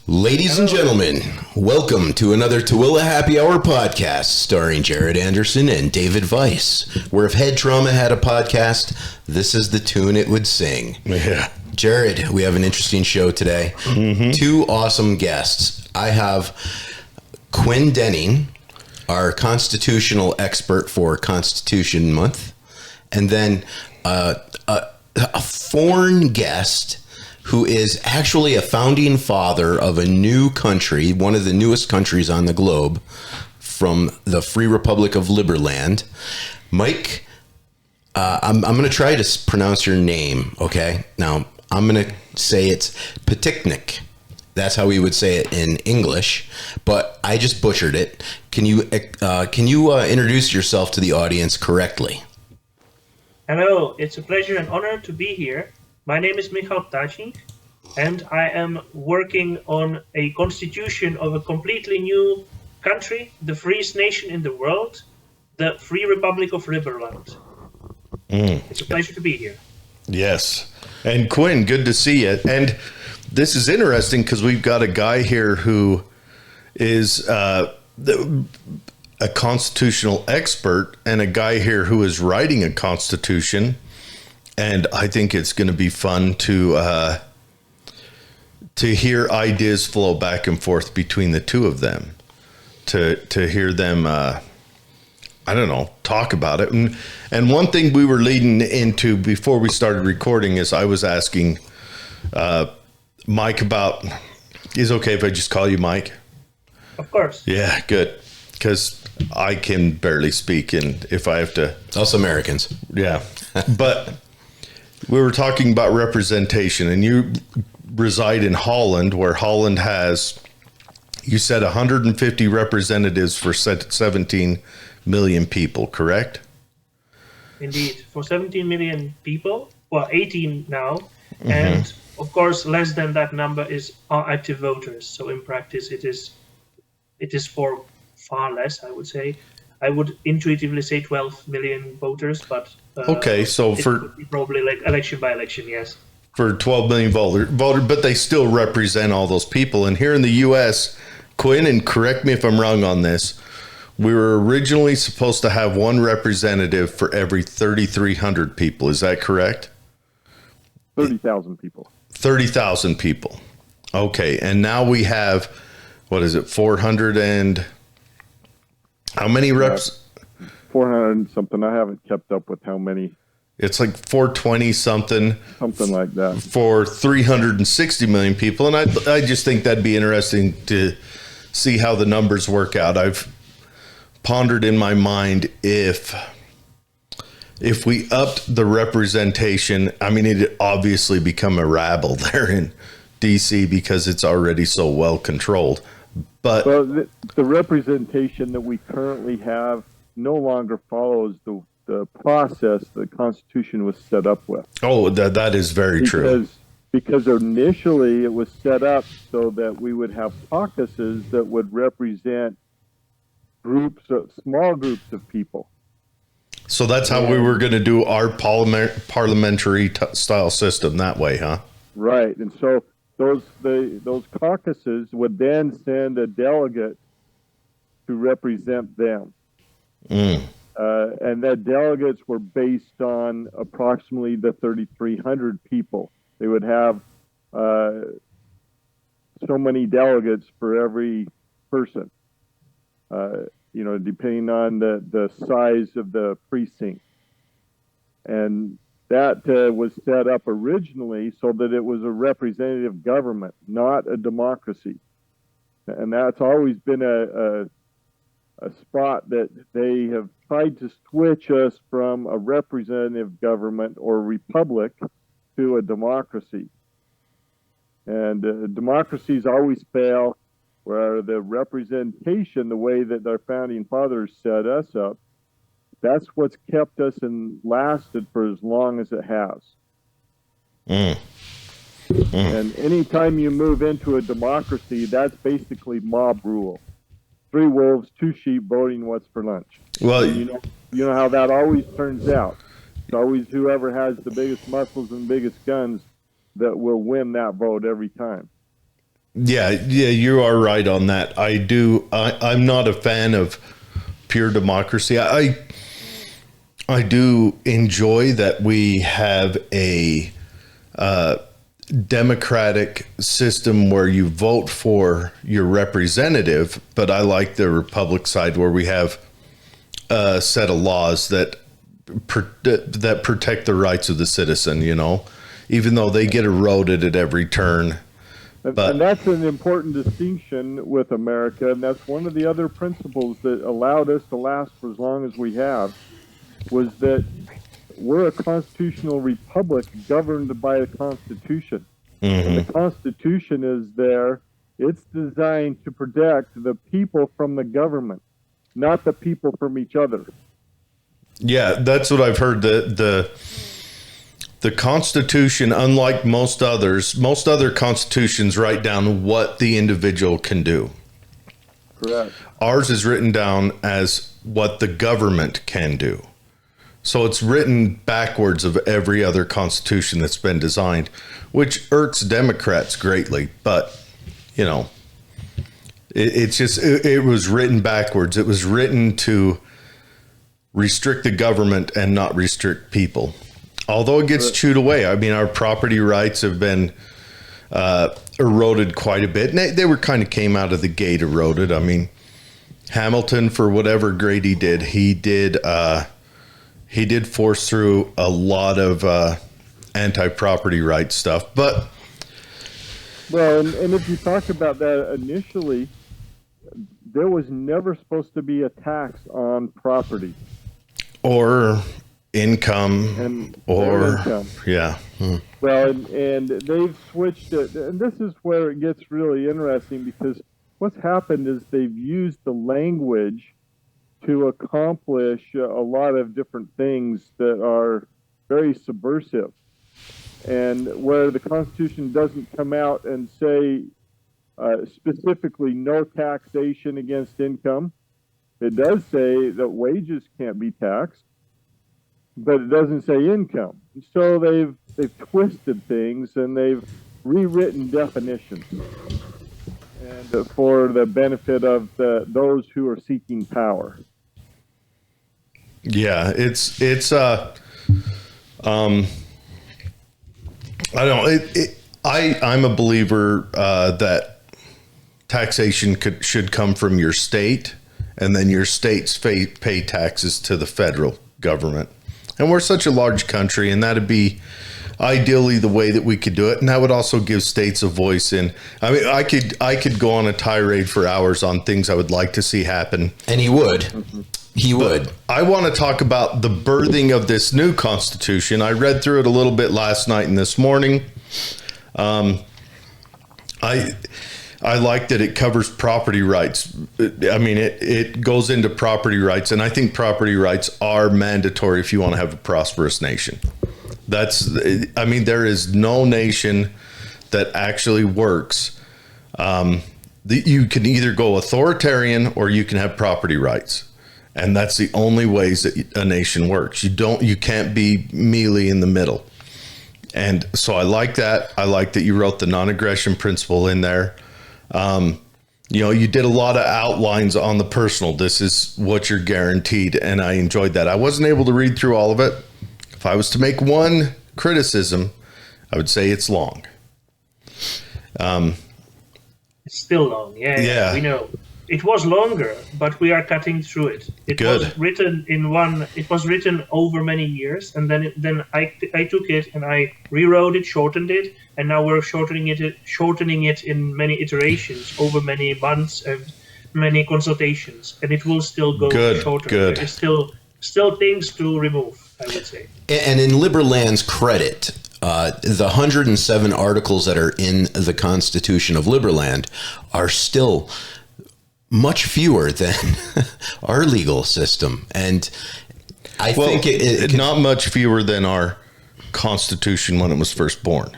Ladies and gentlemen, welcome to another Tooele Happy Hour podcast starring Jared Anderson and David Weiss. Where if head trauma had a podcast, this is the tune it would sing. Yeah. Jared, we have an interesting show today. Two awesome guests. I have Quin Denning, our constitutional expert for Constitution Month, and then a foreign guest who is actually a founding father of a new country, one of the newest countries on the globe, from the Free Republic of Liberland. Mike, I'm going to try to pronounce your name, okay? Now, I'm going to say it's Ptacnik. That's how we would say it in English, but I just butchered it. Can you introduce yourself to the audience correctly? Hello, it's a pleasure and honor to be here. My name is Michal Ptacnik, and I am working on a constitution of a completely new country, the freest nation in the world, the Free Republic of Liberland. It's a pleasure to be here. Yes. And Quinn, good to see you. And this is interesting because we've got a guy here who is a constitutional expert and a guy here who is writing a constitution. And I think it's going to be fun to hear ideas flow back and forth between the two of them, to hear them, talk about it. And one thing we were leading into before we started recording is I was asking Mike about, is it okay if I just call you Mike? Of course. Yeah, good. Because I can barely speak, and if I have to... Us Americans. Yeah. But... we were talking about representation, and you reside in Holland, where Holland has, you said 150 representatives for 17 million people, correct? Indeed, for 17 million people, well, 18 now, and of course, less than that number are active voters. So in practice, it is for far less, I would say. I would intuitively say 12 million voters, but okay, so for probably like election by election, yes. For 12 million voter, but they still represent all those people. And here in the U.S., Quinn, and correct me if I'm wrong on this, we were originally supposed to have one representative for every 3,300 people. Is that correct? 30,000 people. 30,000 people. Okay, and now we have, 400 and... how many reps? 400 and something. I haven't kept up with how many. It's like 420 something. Something like that. For 360 million people. And I just think that'd be interesting to see how the numbers work out. I've pondered in my mind if we upped the representation, I mean, it'd obviously become a rabble there in D.C. because it's already so well controlled. But well, the representation that we currently have no longer follows the process the Constitution was set up with. Oh, that is very true. Because initially it was set up so that we would have caucuses that would represent small groups of people. So that's how we were going to do our parliamentary style system that way, huh? Right, and so those caucuses would then send a delegate to represent them. And that delegates were based on approximately the 3,300 people. They would have so many delegates for every person, depending on the size of the precinct. And that was set up originally so that it was a representative government, not a democracy. And that's always been a spot that they have tried to switch us from a representative government or republic to a democracy. And democracies always fail where the representation, the way that our founding fathers set us up, that's what's kept us and lasted for as long as it has. And anytime you move into a democracy, that's basically mob rule. 3 wolves, 2 sheep voting what's for lunch. Well, you know how that always turns out. It's always whoever has the biggest muscles and biggest guns that will win that vote every time. Yeah, you are right on that. I'm not a fan of pure democracy. I do enjoy that we have a democratic system where you vote for your representative, but I like the Republic side where we have a set of laws that protect the rights of the citizen, even though they get eroded at every turn. And that's an important distinction with America, and that's one of the other principles that allowed us to last for as long as we have, was that we're a constitutional republic governed by a constitution. Mm-hmm. And the Constitution is there. It's designed to protect the people from the government, not the people from each other. Yeah, that's what I've heard. The Constitution, unlike most other constitutions write down what the individual can do. Correct. Ours is written down as what the government can do. So it's written backwards of every other constitution that's been designed, which irks Democrats greatly. But, it was written backwards. It was written to restrict the government and not restrict people. Although it gets chewed away. I mean, our property rights have been eroded quite a bit. And they were kind of came out of the gate eroded. I mean, Hamilton, for whatever great he did force through a lot of anti-property rights stuff. But well, and if you talk about that initially, there was never supposed to be a tax on property or income or income. Yeah. Well, and they've switched it, and this is where it gets really interesting, because what's happened is they've used the language to accomplish a lot of different things that are very subversive. And where the Constitution doesn't come out and say specifically no taxation against income, it does say that wages can't be taxed, but it doesn't say income. So they've twisted things, and they've rewritten definitions, and for the benefit of those who are seeking power. Yeah, I'm a believer that taxation should come from your state, and then your states pay taxes to the federal government. And we're such a large country, and that'd be ideally the way that we could do it. And that would also give states a voice in. I mean, I could go on a tirade for hours on things I would like to see happen. And he would. He would. I want to talk about the birthing of this new Constitution. I read through it a little bit last night and this morning. I like that it covers property rights. I mean, it goes into property rights, and I think property rights are mandatory if you want to have a prosperous nation. There is no nation that actually works. You can either go authoritarian or you can have property rights. And that's the only ways that a nation works. You can't be mealy in the middle. And so I like that. I like that you wrote the non-aggression principle in there. You did a lot of outlines on the personal. This is what you're guaranteed. And I enjoyed that. I wasn't able to read through all of it. If I was to make one criticism, I would say it's long. It's still long. Yeah, we know. It was longer, but we are cutting through it. It was written over many years, and then I took it and I rewrote it, shortened it, and now we're shortening it in many iterations over many months and many consultations, and it will still go shorter. Good. There's still things to remove, I would say. And in Liberland's credit, the 107 articles that are in the Constitution of Liberland are still much fewer than our legal system. And I think it not much fewer than our Constitution when it was first born.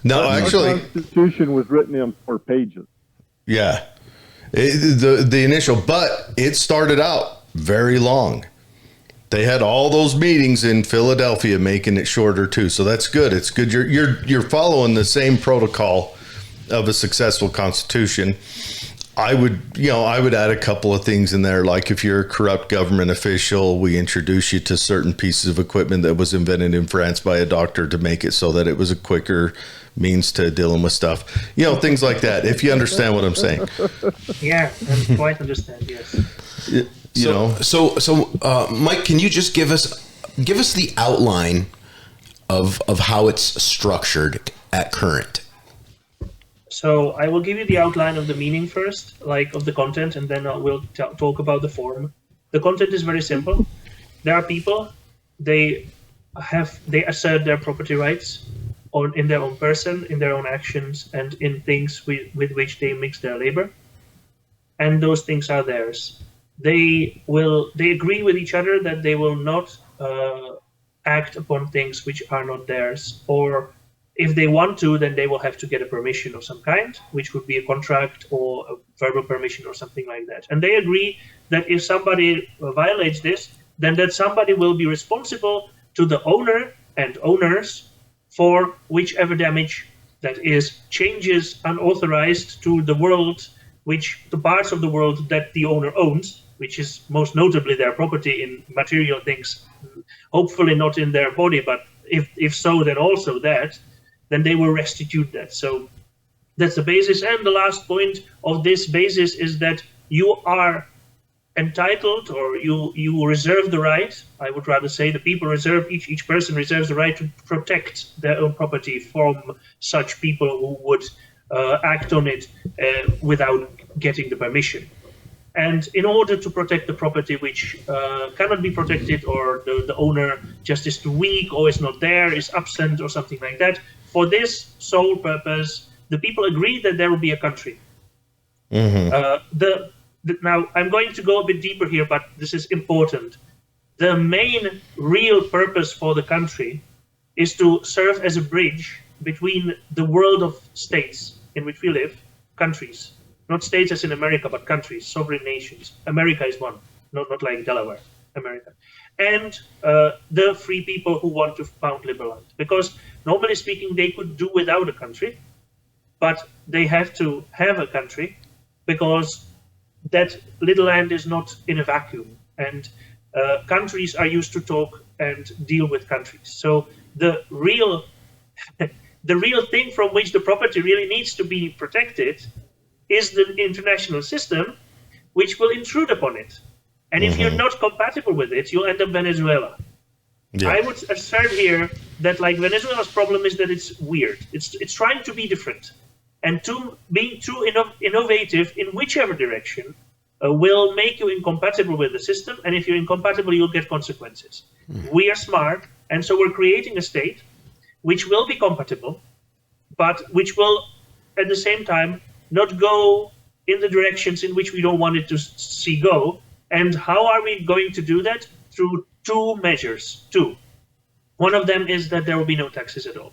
No, actually, our Constitution was written in 4 pages. Yeah. The initial, but it started out very long. They had all those meetings in Philadelphia making it shorter too. So that's good. It's good. You're following the same protocol of a successful constitution, I would add a couple of things in there. Like if you're a corrupt government official, we introduce you to certain pieces of equipment that was invented in France by a doctor to make it so that it was a quicker means to dealing with stuff. Things like that. If you understand what I'm saying. Yeah, I quite understand. Yes. So, Mike, can you just give us the outline of how it's structured at current? So I will give you the outline of the meaning first, like of the content, and then we'll talk about the form. The content is very simple. There are people, they assert their property rights in their own person, in their own actions, and in things with which they mix their labor. And those things are theirs. They agree with each other that they will not act upon things which are not theirs, or if they want to, then they will have to get a permission of some kind, which would be a contract or a verbal permission or something like that. And they agree that if somebody violates this, then that somebody will be responsible to the owner and owners for whichever damage that is, changes unauthorized to the world, the parts of the world that the owner owns, which is most notably their property in material things, hopefully not in their body, but if so, then also that, then they will restitute that. So that's the basis. And the last point of this basis is that you are entitled, or you reserve the right, I would rather say the people reserve, each person reserves the right to protect their own property from such people who would act on it without getting the permission. And in order to protect the property which cannot be protected, or the owner just is too weak, or is not there, is absent, or something like that, for this sole purpose, the people agree that there will be a country. Mm-hmm. Now, I'm going to go a bit deeper here, but this is important. The main real purpose for the country is to serve as a bridge between the world of states in which we live, countries, not states as in America, but countries, sovereign nations. America is one, not like Delaware, America. And the free people who want to found Liberland. Because normally speaking, they could do without a country, but they have to have a country because that little land is not in a vacuum. And countries are used to talk and deal with countries. So the real thing from which the property really needs to be protected is the international system, which will intrude upon it. And if you're not compatible with it, you'll end up Venezuela. Yeah. I would assert here that like Venezuela's problem is that it's weird. It's trying to be different. And being too innovative in whichever direction will make you incompatible with the system. And if you're incompatible, you'll get consequences. We are smart, and so we're creating a state which will be compatible, but which will, at the same time, not go in the directions in which we don't want it to see go. And how are we going to do that? Through two measures. One of them is that there will be no taxes at all.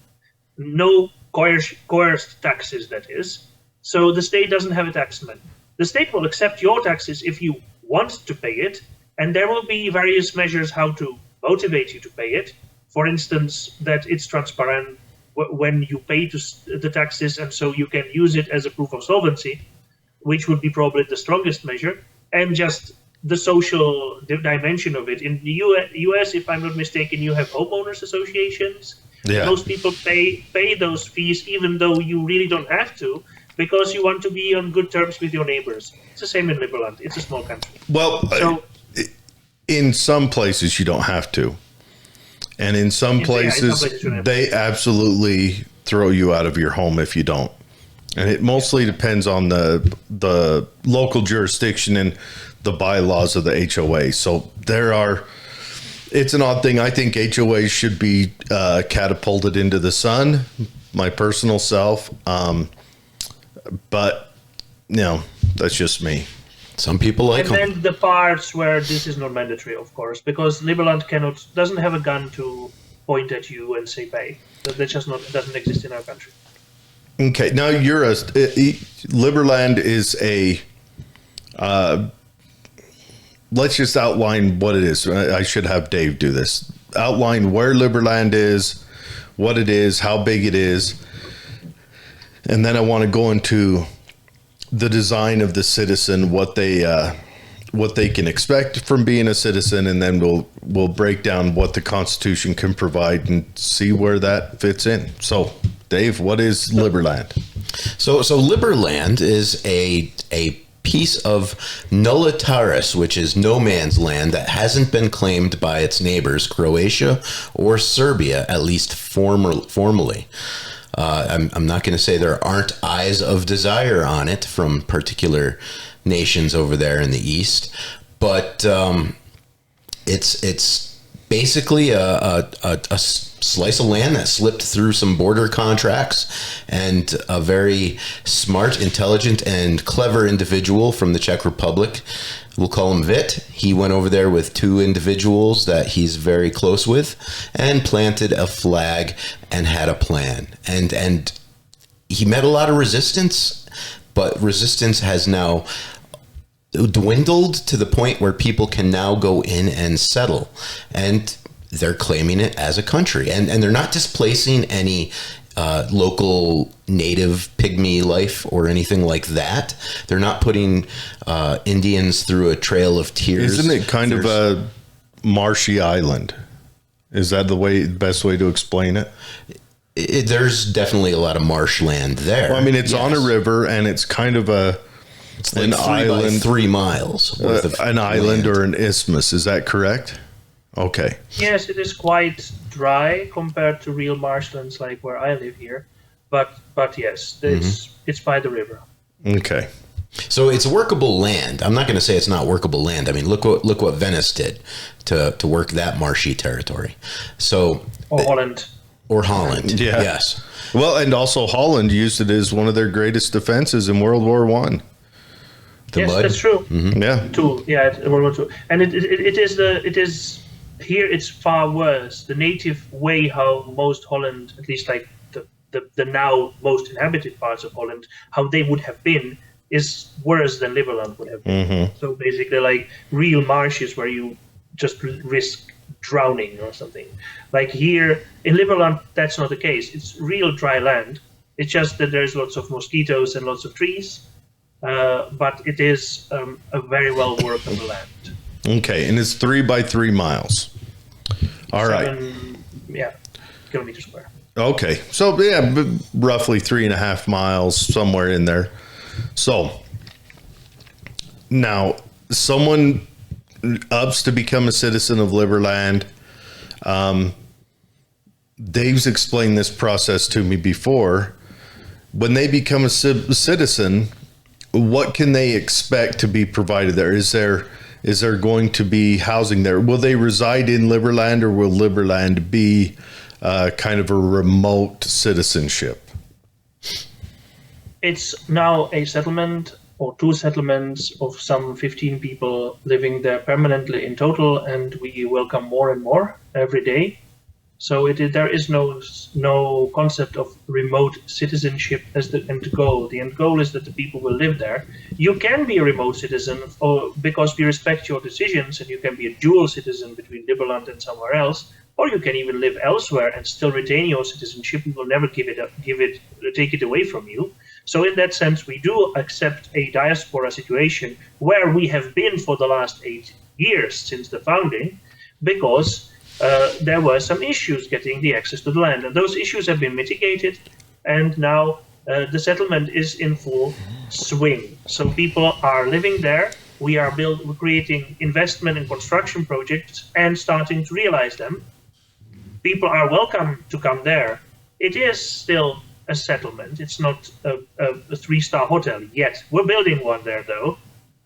No coerced taxes, that is. So the state doesn't have a taxman. The state will accept your taxes if you want to pay it, and there will be various measures how to motivate you to pay it. For instance, that it's transparent when you pay the taxes, and so you can use it as a proof of solvency, which would be probably the strongest measure, and just the social dimension of it. In the US, if I'm not mistaken, you have homeowners associations. Yeah. Most people pay those fees even though you really don't have to, because you want to be on good terms with your neighbors. It's the same in Liberland. It's a small country. Well, so, in some places you don't have to. And in some places they absolutely throw you out of your home if you don't. And it mostly depends on the local jurisdiction and the bylaws of the HOA. So it's an odd thing. I think HOAs should be catapulted into the sun, my personal self. But, that's just me. Some people like them. And then the parts where this is not mandatory, of course, because Liberland doesn't have a gun to point at you and say pay. That just doesn't exist in our country. Okay, now Liberland is let's just outline what it is. I should have Dave do this. Outline where Liberland is, what it is, how big it is. And then I want to go into the design of the citizen, what they can expect from being a citizen, and then we'll break down what the Constitution can provide and see where that fits in. So, Dave, what is Liberland? So Liberland is a piece of nullitaris, which is no man's land that hasn't been claimed by its neighbors, Croatia or Serbia, at least formally. I'm not going to say there aren't eyes of desire on it from particular nations over there in the east, but it's basically a slice of land that slipped through some border contracts, and a very smart, intelligent, and clever individual from the Czech Republic, we'll call him Vit. He went over there with two individuals that he's very close with and planted a flag and had a plan. And he met a lot of resistance, but resistance has now dwindled to the point where people can now go in and settle, and they're claiming it as a country, and they're not displacing any local native pygmy life or anything like that. They're not putting Indians through a trail of tears. Isn't it kind of a marshy island? Is that the best way to explain it? There's definitely a lot of marshland there. Well, I mean, it's on a river, and it's kind of it's like an island, by 3 miles worth of an island land. or an isthmus. Is that correct? Okay. Yes, it is quite dry compared to real marshlands like where I live here, but yes, it's by the river. Okay. So it's workable land. I'm not going to say it's not workable land. I mean, look what Venice did to work that marshy territory. So Or Holland. Or Holland. Yeah. Yes. Well, and also Holland used it as one of their greatest defenses in World War One. Yes, mud. that's true. Yeah. Tool, yeah, World War II, and it is here. It's far worse. The native way how most Holland, at least like the now most inhabited parts of Holland, how they would have been, is worse than Liberland would have been. So basically, like real marshes where you just risk drowning or something. Like here in Liberland, that's not the case. It's real dry land. It's just that there's lots of mosquitoes and lots of trees. But it is a very well workable land. Okay, and it's 3 by 3 miles. All right. 7 kilometers square. Okay, so yeah, roughly 3.5 miles, somewhere in there. So now someone ups to become a citizen of Liberland. Dave's explained this process to me before. When they become a citizen, what can they expect to be provided there? Is there going to be housing there? Will they reside in Liberland, or will Liberland be kind of a remote citizenship? It's now a settlement or 2 settlements of some 15 people living there permanently in total, and we welcome more and more every day. So there is no concept of remote citizenship as the end goal. The end goal is that the people will live there. You can be a remote citizen because we respect your decisions, and you can be a dual citizen between Liberland and somewhere else, or you can even live elsewhere and still retain your citizenship. We will never take it away from you. So in that sense, we do accept a diaspora situation where we have been for the last 8 years since the founding, because there were some issues getting the access to the land, and those issues have been mitigated, and now the settlement is in full swing. So people are living there. We are creating investment and construction projects and starting to realize them. People are welcome to come there. It is still a settlement. It's not a 3-star hotel yet. We're building one there, though.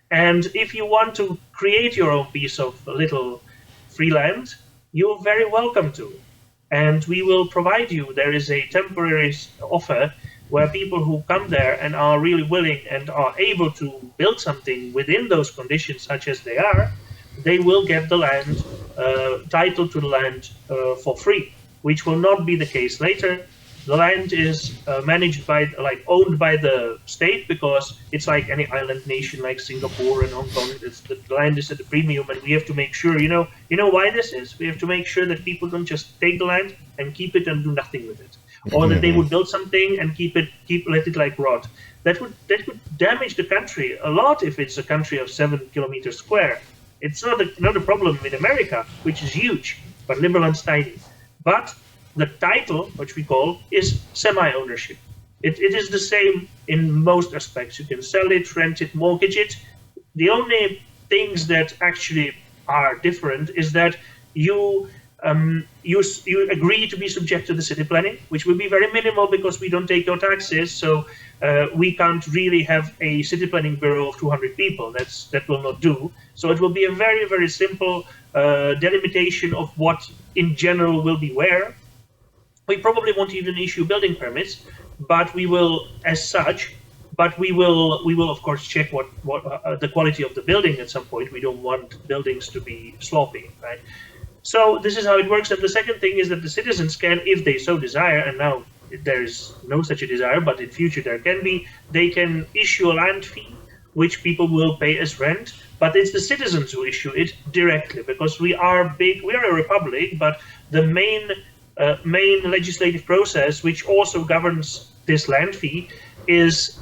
And if you want to create your own piece of little free land, you're very welcome to. And we will provide you. There is a temporary offer where people who come there and are really willing and are able to build something within those conditions, such as they are, they will get the land, title to the land for free, which will not be the case later. The land is managed owned by the state, because it's like any island nation like Singapore and Hong Kong. The land is at a premium, and we have to make sure, you know why this is? We have to make sure that people don't just take the land and keep it and do nothing with it. or that they would build something and let it like rot. That would damage the country a lot if it's a country of 7 kilometers square. It's not a problem in America, which is huge, but Liberland's tiny. But the title, which we call, is semi-ownership. It is the same in most aspects. You can sell it, rent it, mortgage it. The only things that actually are different is that you agree to be subject to the city planning, which will be very minimal because we don't take your taxes. So we can't really have a city planning bureau of 200 people. That will not do. So it will be a very, very simple delimitation of what in general will be where. We probably won't even issue building permits, but we will, as such. But we will of course check what the quality of the building at some point. We don't want buildings to be sloppy, right? So this is how it works. And the second thing is that the citizens can, if they so desire, and now there is no such a desire, but in future there can be, they can issue a land fee, which people will pay as rent. But it's the citizens who issue it directly, because we are a republic, but the main legislative process, which also governs this land fee, is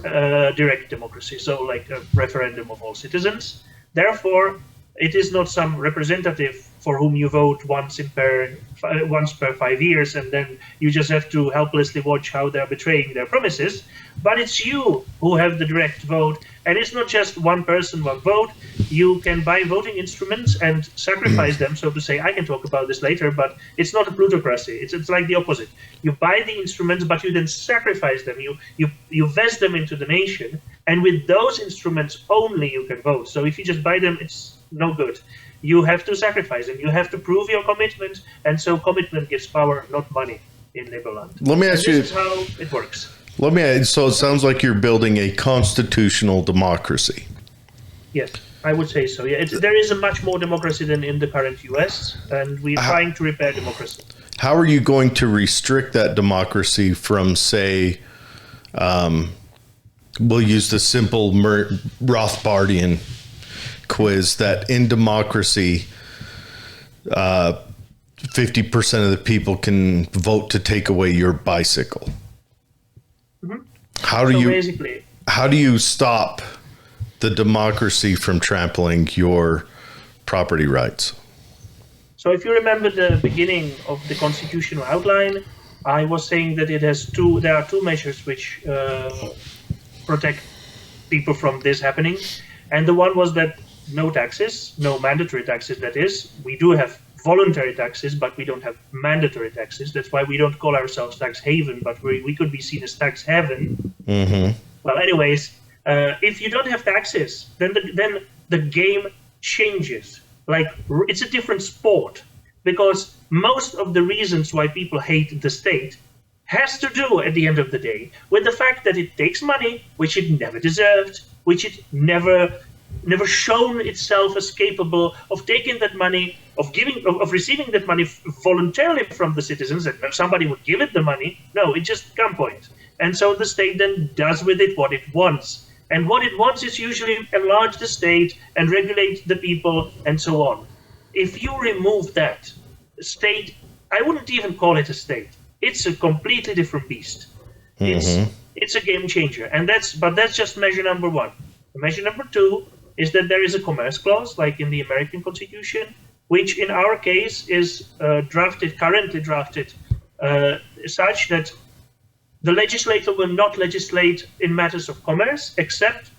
direct democracy, so like a referendum of all citizens. Therefore, it is not some representative for whom you vote once per 5 years, and then you just have to helplessly watch how they're betraying their promises. But it's you who have the direct vote, and it's not just one person, one vote. You can buy voting instruments and sacrifice them, so to say. I can talk about this later, but it's not a plutocracy. It's like the opposite. You buy the instruments, but you then sacrifice them. You vest them into the nation, and with those instruments only you can vote. So if you just buy them, it's no good. You have to sacrifice them. You have to prove your commitment, and so commitment gives power, not money, in Liberland. Let me ask you. This is how it works. Let me add, so it sounds like you're building a constitutional democracy. Yes, I would say so. Yeah, there is a much more democracy than in the current US, and we're trying to repair democracy. How are you going to restrict that democracy from, say, we'll use the simple Rothbardian quiz that in democracy, 50% of the people can vote to take away your bicycle? Mm-hmm. How do you stop the democracy from trampling your property rights? So if you remember the beginning of the constitutional outline, I was saying that there are two measures which protect people from this happening. And the one was that no taxes, no mandatory taxes, that is. We do have voluntary taxes, but we don't have mandatory taxes. That's why we don't call ourselves tax haven, but we could be seen as tax heaven. Mm-hmm. Well, anyways, if you don't have taxes, then the game changes. Like, it's a different sport, because most of the reasons why people hate the state has to do, at the end of the day, with the fact that it takes money, which it never deserved, which it never shown itself as capable of taking that money, of receiving that money voluntarily from the citizens, that somebody would give it the money. No, it just gunpoint. And so the state then does with it what it wants. And what it wants is usually enlarge the state and regulate the people and so on. If you remove that state, I wouldn't even call it a state. It's a completely different beast. Mm-hmm. It's a game changer. But that's just measure number one. Measure number two is that there is a commerce clause, like in the American Constitution, which in our case is currently drafted such that the legislator will not legislate in matters of commerce, except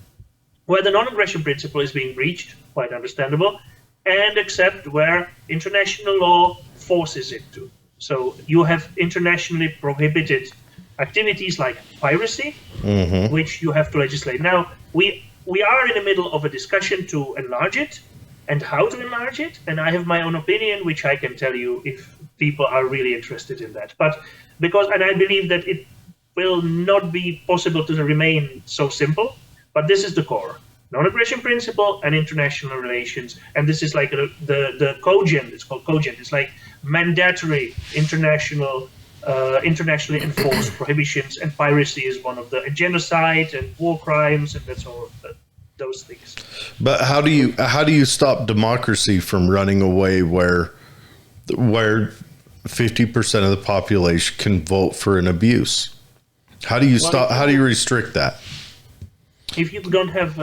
where the non-aggression principle is being breached, quite understandable, and except where international law forces it to. So you have internationally prohibited activities like piracy, mm-hmm. which you have to legislate. Now, we are in the middle of a discussion to enlarge it and how to enlarge it, and I have my own opinion, which I can tell you if people are really interested in that. But I believe that it will not be possible to remain so simple, but this is the core. Non-aggression principle and international relations, and this is like the cogent. It's called cogent. It's like mandatory internationally enforced prohibitions, and piracy is one of the genocide and war crimes, and that's all of those things. But how do you stop democracy from running away where 50% of the population can vote for an abuse. How do you stop? How do you restrict that? If you don't have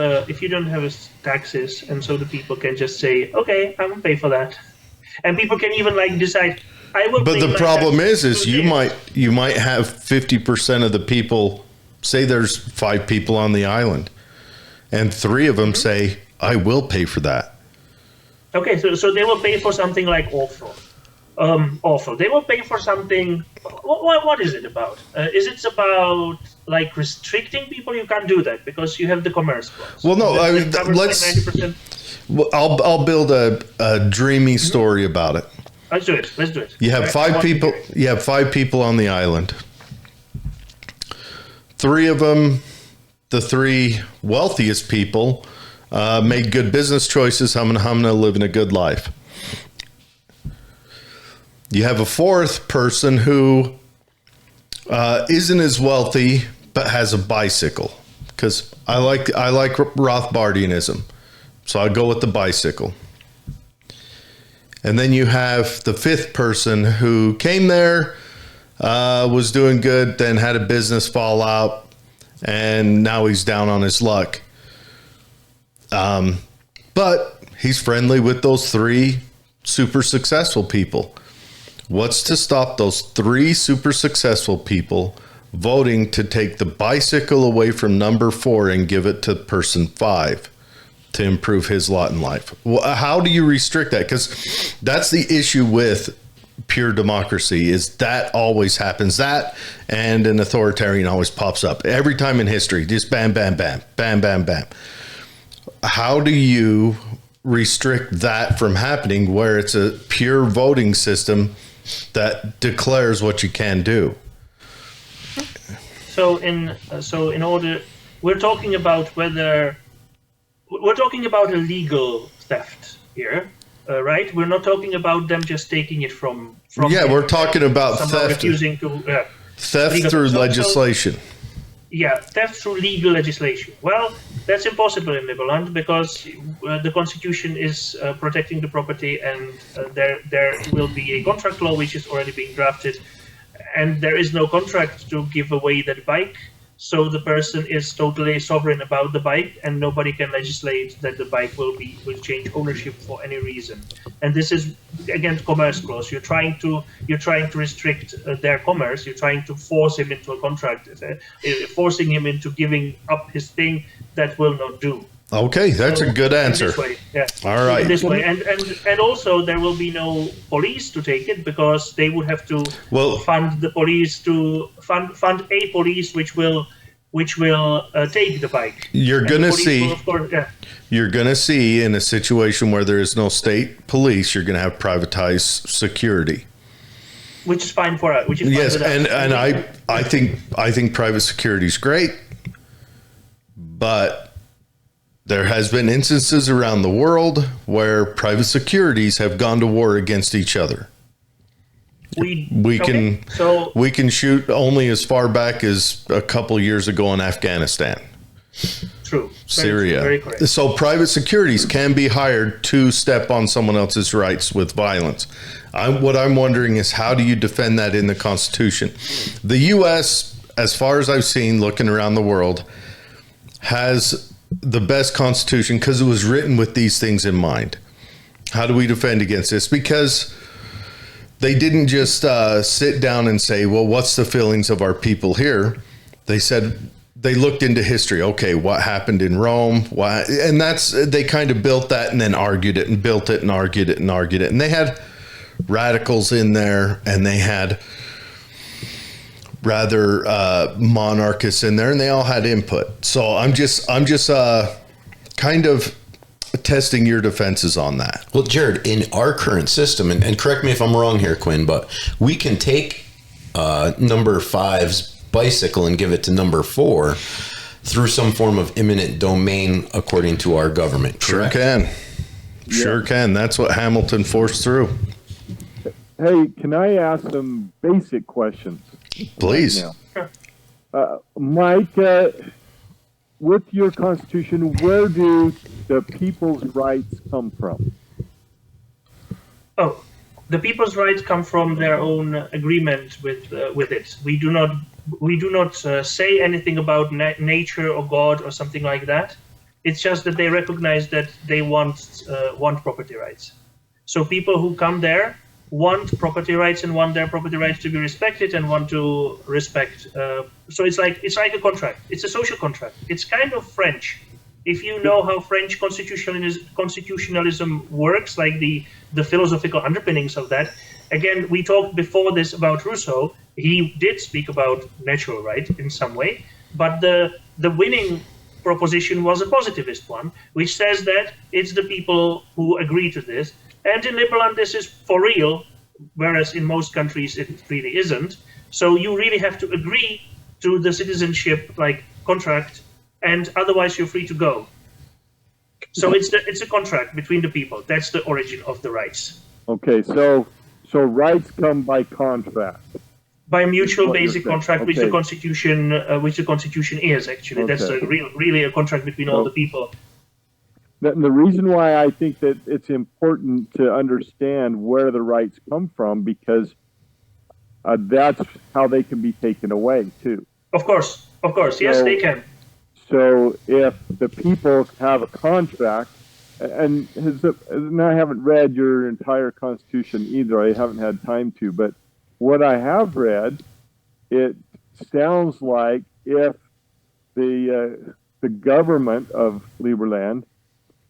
taxes, and so the people can just say, okay, I will pay for that, and people can even like decide, I will. But pay the my problem taxes is you might have 50% of the people. Say there's 5 people on the island, and 3 of them say, I will pay for that. Okay, so they will pay for something like awful. Awful. They will pay for something. What is it about? Is it about like restricting people? You can't do that because you have the commerce clause. Well, no. I mean, let's. Like 90%. I'll build a dreamy story about it. Let's do it. You have 5 people. You have 5 people on the island. 3 of them, the 3 wealthiest people, made good business choices. I'm gonna live in a good life. You have a 4th person who isn't as wealthy but has a bicycle, because I like Rothbardianism, so I go with the bicycle. And then you have the 5th person who came there, was doing good, then had a business fall out, and now he's down on his luck. But he's friendly with those 3 super successful people. What's to stop those 3 super successful people voting to take the bicycle away from number 4 and give it to person 5 to improve his lot in life? How do you restrict that? Because that's the issue with pure democracy, is that always happens. That and an authoritarian always pops up every time in history. Just bam, bam, bam, bam, bam, bam. How do you restrict that from happening where it's a pure voting system that declares what you can do? So in order, we're talking about illegal theft here, right? We're not talking about them just taking it from. Yeah, we're talking about theft. Refusing to theft through legislation. Theft through legal legislation. Well, that's impossible in Liberland because the constitution is protecting the property, and there will be a contract law which is already being drafted, and there is no contract to give away that bike. So the person is totally sovereign about the bike, and nobody can legislate that the bike will change ownership for any reason. And this is against commerce clause. You're trying to restrict their commerce. You're trying to force him into a contract, forcing him into giving up his thing that will not do. Okay, that's a good answer. This way, yeah. All right. This way, and also there will be no police to take it because they would have to fund the police to fund a police which will take the bike. You're gonna see. You're gonna see in a situation where there is no state police, you're gonna have privatized security. Which is fine for us. Which is fine yes, with us. and I think private security is great, but there has been instances around the world where private securities have gone to war against each other. We can shoot only as far back as a couple years ago in Afghanistan. True. Syria. Very correct. So private securities can be hired to step on someone else's rights with violence. What I'm wondering is, how do you defend that in the Constitution? The U.S., as far as I've seen looking around the world, has the best constitution because it was written with these things in mind. How do we defend against this? Because they didn't just sit down and say, well, what's the feelings of our people here? They said, they looked into history. Okay, what happened in Rome? Why? And they kind of built that and then argued it and built it and argued it and argued it. And they had radicals in there, and they had rather monarchists in there, and they all had input. So I'm just kind of testing your defenses on that. Well, Jared, in our current system, and correct me if I'm wrong here, Quinn, but we can take number 5's bicycle and give it to number 4 through some form of eminent domain according to our government, correct? Sure can. That's what Hamilton forced through. Hey, can I ask some basic questions? Please. Right, Mike, with your Constitution, where do the people's rights come from? Oh, the people's rights come from their own agreement with it. We do not say anything about nature or God or something like that. It's just that they recognize that they want property rights. So people who come there want property rights and want their property rights to be respected and want to respect. So it's like a contract. It's a social contract. It's kind of French. If you know how French constitutionalism works, like the philosophical underpinnings of that. Again, we talked before this about Rousseau. He did speak about natural right in some way, but the winning proposition was a positivist one, which says that it's the people who agree to this. And in Liberland, this is for real, whereas in most countries it really isn't. So you really have to agree to the citizenship contract, and otherwise you're free to go. So it's a contract between the people. That's the origin of the rights. Okay, so rights come by contract. By mutual basic contract, which the Constitution is actually. Okay. That's really a contract between all the people. The reason why I think that it's important to understand where the rights come from, because that's how they can be taken away too. Of course, yes, they can. So if the people have a contract, and I haven't read your entire Constitution either. I haven't had time to, but what I have read, it sounds like if the government of Liberland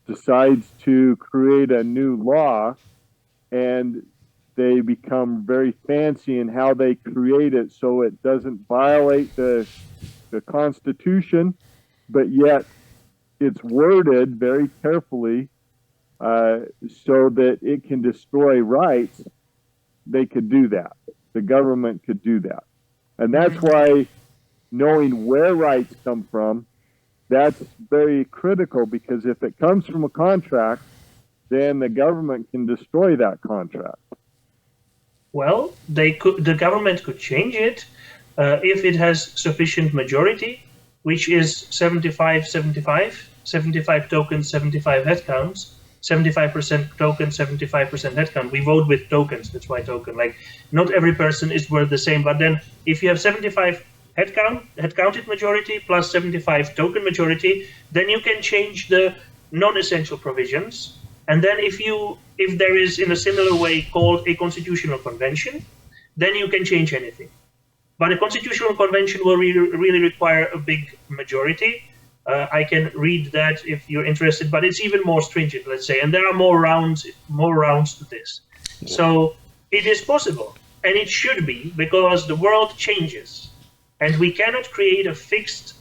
decides to create a new law and they become very fancy in how they create it so it doesn't violate the Constitution, but yet it's worded very carefully so that it can destroy rights, they could do that. The government could do that. And that's why knowing where rights come from, that's very critical, because if it comes from a contract, then the government can destroy that contract. Well, the government could change it if it has sufficient majority, which is 75-75, 75 tokens, 75 headcounts, 75% token, 75% headcount. We vote with tokens, that's why token. Not every person is worth the same, but then if you have 75 headcounted majority plus 75 token majority, then you can change the non-essential provisions. And then if there is in a similar way called a constitutional convention, then you can change anything. But a constitutional convention will really require a big majority. I can read that if you're interested, but it's even more stringent, let's say, and there are more rounds to this. So it is possible, and it should be, because the world changes. And we cannot create a fixed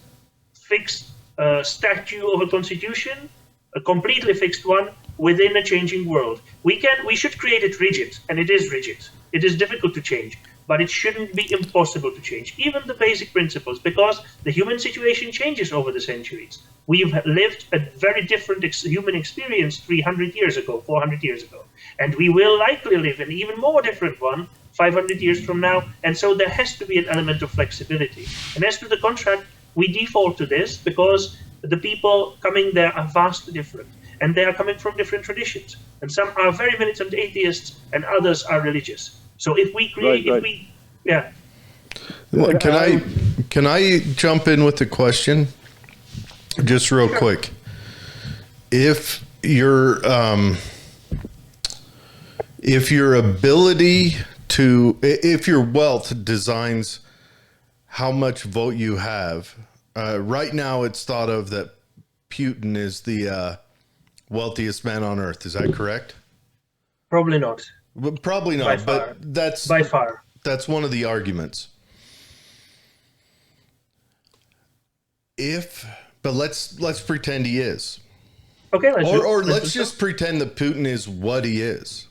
statue of a constitution, a completely fixed one, within a changing world. We should create it rigid, and it is rigid. It is difficult to change, but it shouldn't be impossible to change, even the basic principles, because the human situation changes over the centuries. We've lived a very different human experience 300 years ago, 400 years ago, and we will likely live an even more different one 500 years from now, and so there has to be an element of flexibility. And as to the contract, we default to this because the people coming there are vastly different, and they are coming from different traditions, and some are very militant atheists and others are religious. So if we create, Well, can I jump in with a question, just real quick? If your ability to, if your wealth designs how much vote you have, right now it's thought of that Putin is the wealthiest man on earth. Is that correct? Probably not. But probably not. By but far. that's By far. That's one of the arguments. But let's pretend he is. Okay, let's just pretend that Putin is what he is.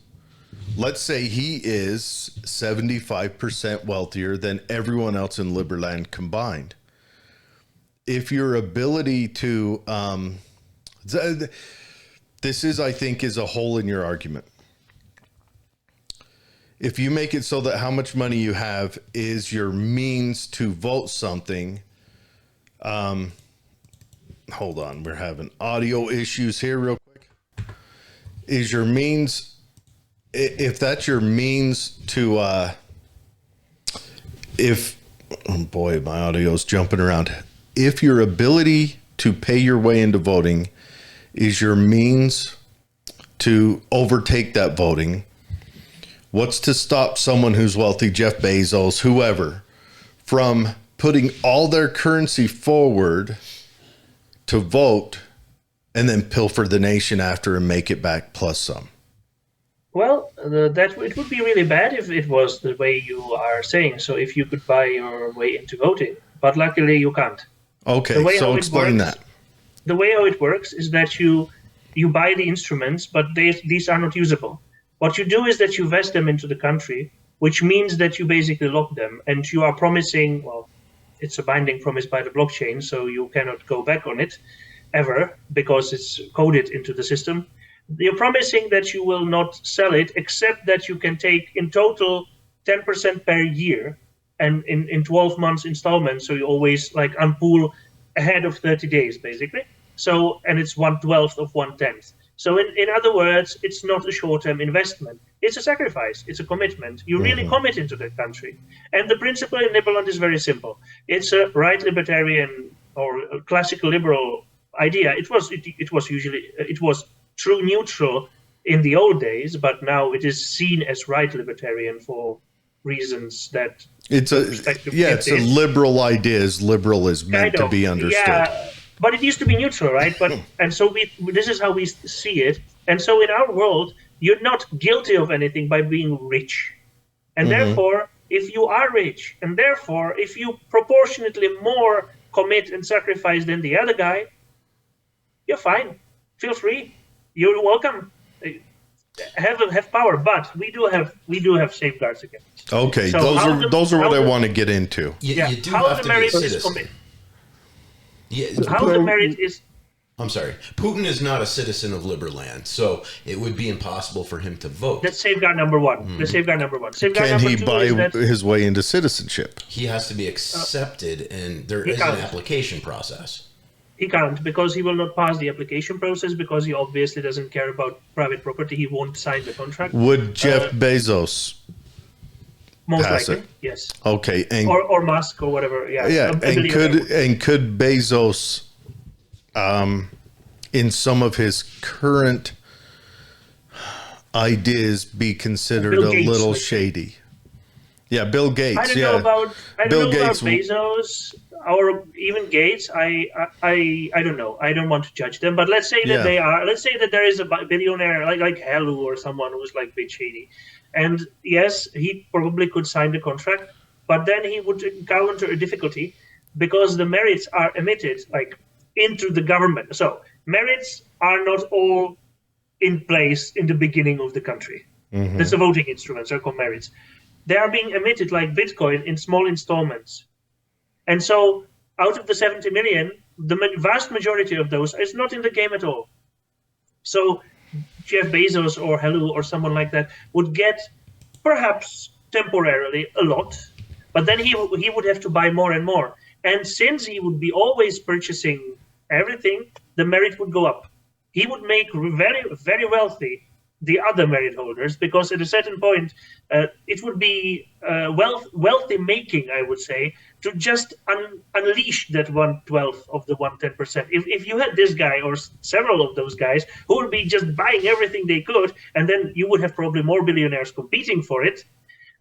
Let's say he is 75% wealthier than everyone else in Liberland combined. If your ability to, this is, I think, is a hole in your argument. If you make it so that how much money you have is your means to vote something, hold on, we're having audio issues here real quick. Is your means if that's your means to, oh boy, my audio's jumping around. If your ability to pay your way into voting is your means to overtake that voting, what's to stop someone who's wealthy, Jeff Bezos, whoever, from putting all their currency forward to vote and then pilfer the nation after and make it back plus some? Well, that it would be really bad if it was the way you are saying. So if you could buy your way into voting, but luckily you can't. Okay, so explain that. The way how it works is that you buy the instruments, but these are not usable. What you do is that you vest them into the country, which means that you basically lock them, and you are promising, well, it's a binding promise by the blockchain, so you cannot go back on it ever because it's coded into the system. You're promising that you will not sell it, except that you can take in total 10% per year and in 12 months installments. So you always like unpool ahead of 30 days, basically. So, and it's 1/12 of 1/10. So in other words, it's not a short-term investment. It's a sacrifice. It's a commitment. You really commit into the country. And the principle in Liberland is very simple. It's a right libertarian or a classical liberal idea. It was true neutral in the old days, but now it is seen as right libertarian for reasons that it's a liberal idea. Liberal is meant to be understood. Yeah, but it used to be neutral, right? But and so this is how we see it. And so in our world, you're not guilty of anything by being rich, and therefore, if you are rich, and therefore, if you proportionately more commit and sacrifice than the other guy, you're fine. Feel free. You're welcome. Have power, but we do have safeguards against it. Okay, so those are what I want to get into. You do have to be a citizen. How the merit is. I'm sorry. Putin is not a citizen of Liberland, so it would be impossible for him to vote. That's safeguard number one. The safeguard number one. Safeguard Can number he two buy is that his way into citizenship? He has to be accepted, and there is an application process. He can't, because he will not pass the application process, because he obviously doesn't care about private property. He won't sign the contract. Would Jeff Bezos most pass likely, it? yes. Okay, and or Musk or whatever. Yeah. Could Bezos, in some of his current ideas, be considered a little shady? Yeah, Bill Gates. I don't know about Bezos or even Gates. I don't know. I don't want to judge them. But let's say that they are. Let's say that there is a billionaire like Hellu or someone who's like a bit shady, and yes, he probably could sign the contract, but then he would encounter a difficulty because the merits are emitted like into the government. So merits are not all in place in the beginning of the country. That's the voting instruments are called merits. They are being emitted like Bitcoin in small installments. And so out of the 70 million, the vast majority of those is not in the game at all. So Jeff Bezos or Hellu or someone like that would get perhaps temporarily a lot, but then he would have to buy more and more. And since he would be always purchasing everything, the merit would go up. He would make very, very wealthy the other merit holders, because at a certain point, it would be wealthy making, I would say, to just unleash that 1/12 of the 110%. If you had this guy or several of those guys who would be just buying everything they could, and then you would have probably more billionaires competing for it,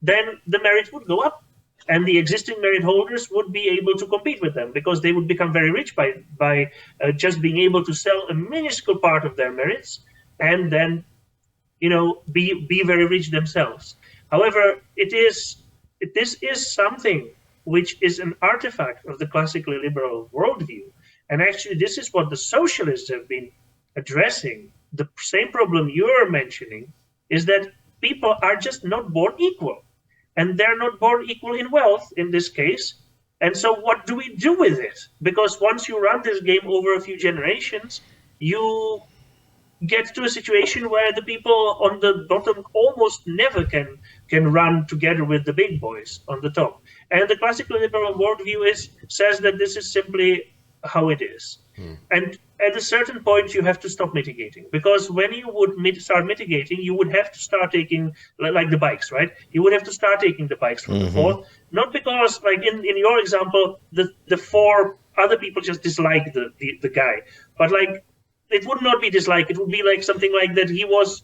then the merit would go up. And the existing merit holders would be able to compete with them, because they would become very rich by just being able to sell a minuscule part of their merits, and then be very rich themselves. However, this is something which is an artifact of the classically liberal worldview. And actually, this is what the socialists have been addressing. The same problem you're mentioning is that people are just not born equal. And they're not born equal in wealth in this case. And so what do we do with it? Because once you run this game over a few generations, you get to a situation where the people on the bottom almost never can run together with the big boys on the top. And the classical liberal worldview says that this is simply how it is. And at a certain point, you have to stop mitigating, because when you would start mitigating, you would have to start taking, like the bikes, right? You would have to start taking the bikes from the fourth, not because, like in your example, the four other people just dislike the guy, but like it would not be dislike. It would be like something like that he was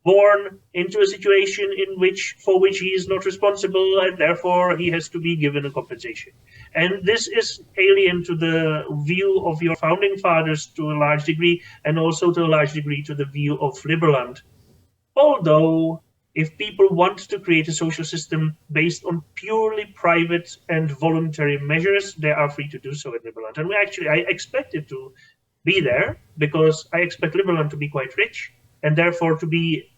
born into a situation for which he is not responsible, and therefore he has to be given a compensation. And this is alien to the view of your founding fathers to a large degree, and also to a large degree to the view of Liberland. Although, if people want to create a social system based on purely private and voluntary measures, they are free to do so in Liberland. And I expect it to be there, because I expect Liberland to be quite rich, and therefore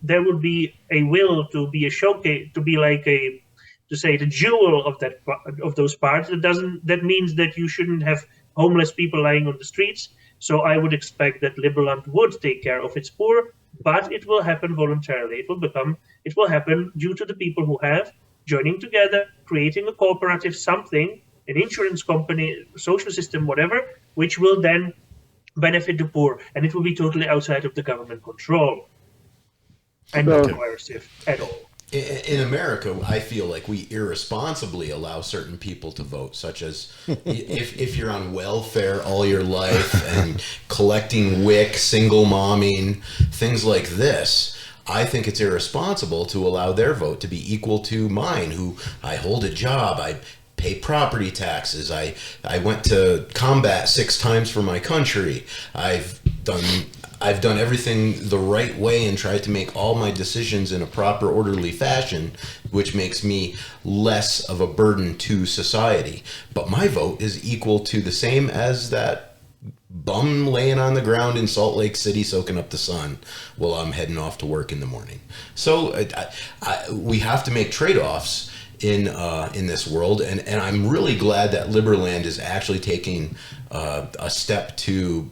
there would be a will to be a showcase, to be like the jewel of those parts. That means that you shouldn't have homeless people lying on the streets. So I would expect that Liberland would take care of its poor, but it will happen voluntarily. It will happen due to the people who have joining together, creating a cooperative something, an insurance company, social system, whatever, which will then benefit the poor, and it will be totally outside of the government control and not coercive at all. In America, I feel like we irresponsibly allow certain people to vote, such as if you're on welfare all your life and collecting WIC, single momming, things like this. I think it's irresponsible to allow their vote to be equal to mine, who I hold a job, I pay property taxes, I went to combat 6 times for my country, I've done everything the right way and tried to make all my decisions in a proper, orderly fashion, which makes me less of a burden to society. But my vote is equal to the same as that bum laying on the ground in Salt Lake City soaking up the sun while I'm heading off to work in the morning. So we have to make trade-offs in this world, and I'm really glad that Liberland is actually taking a step to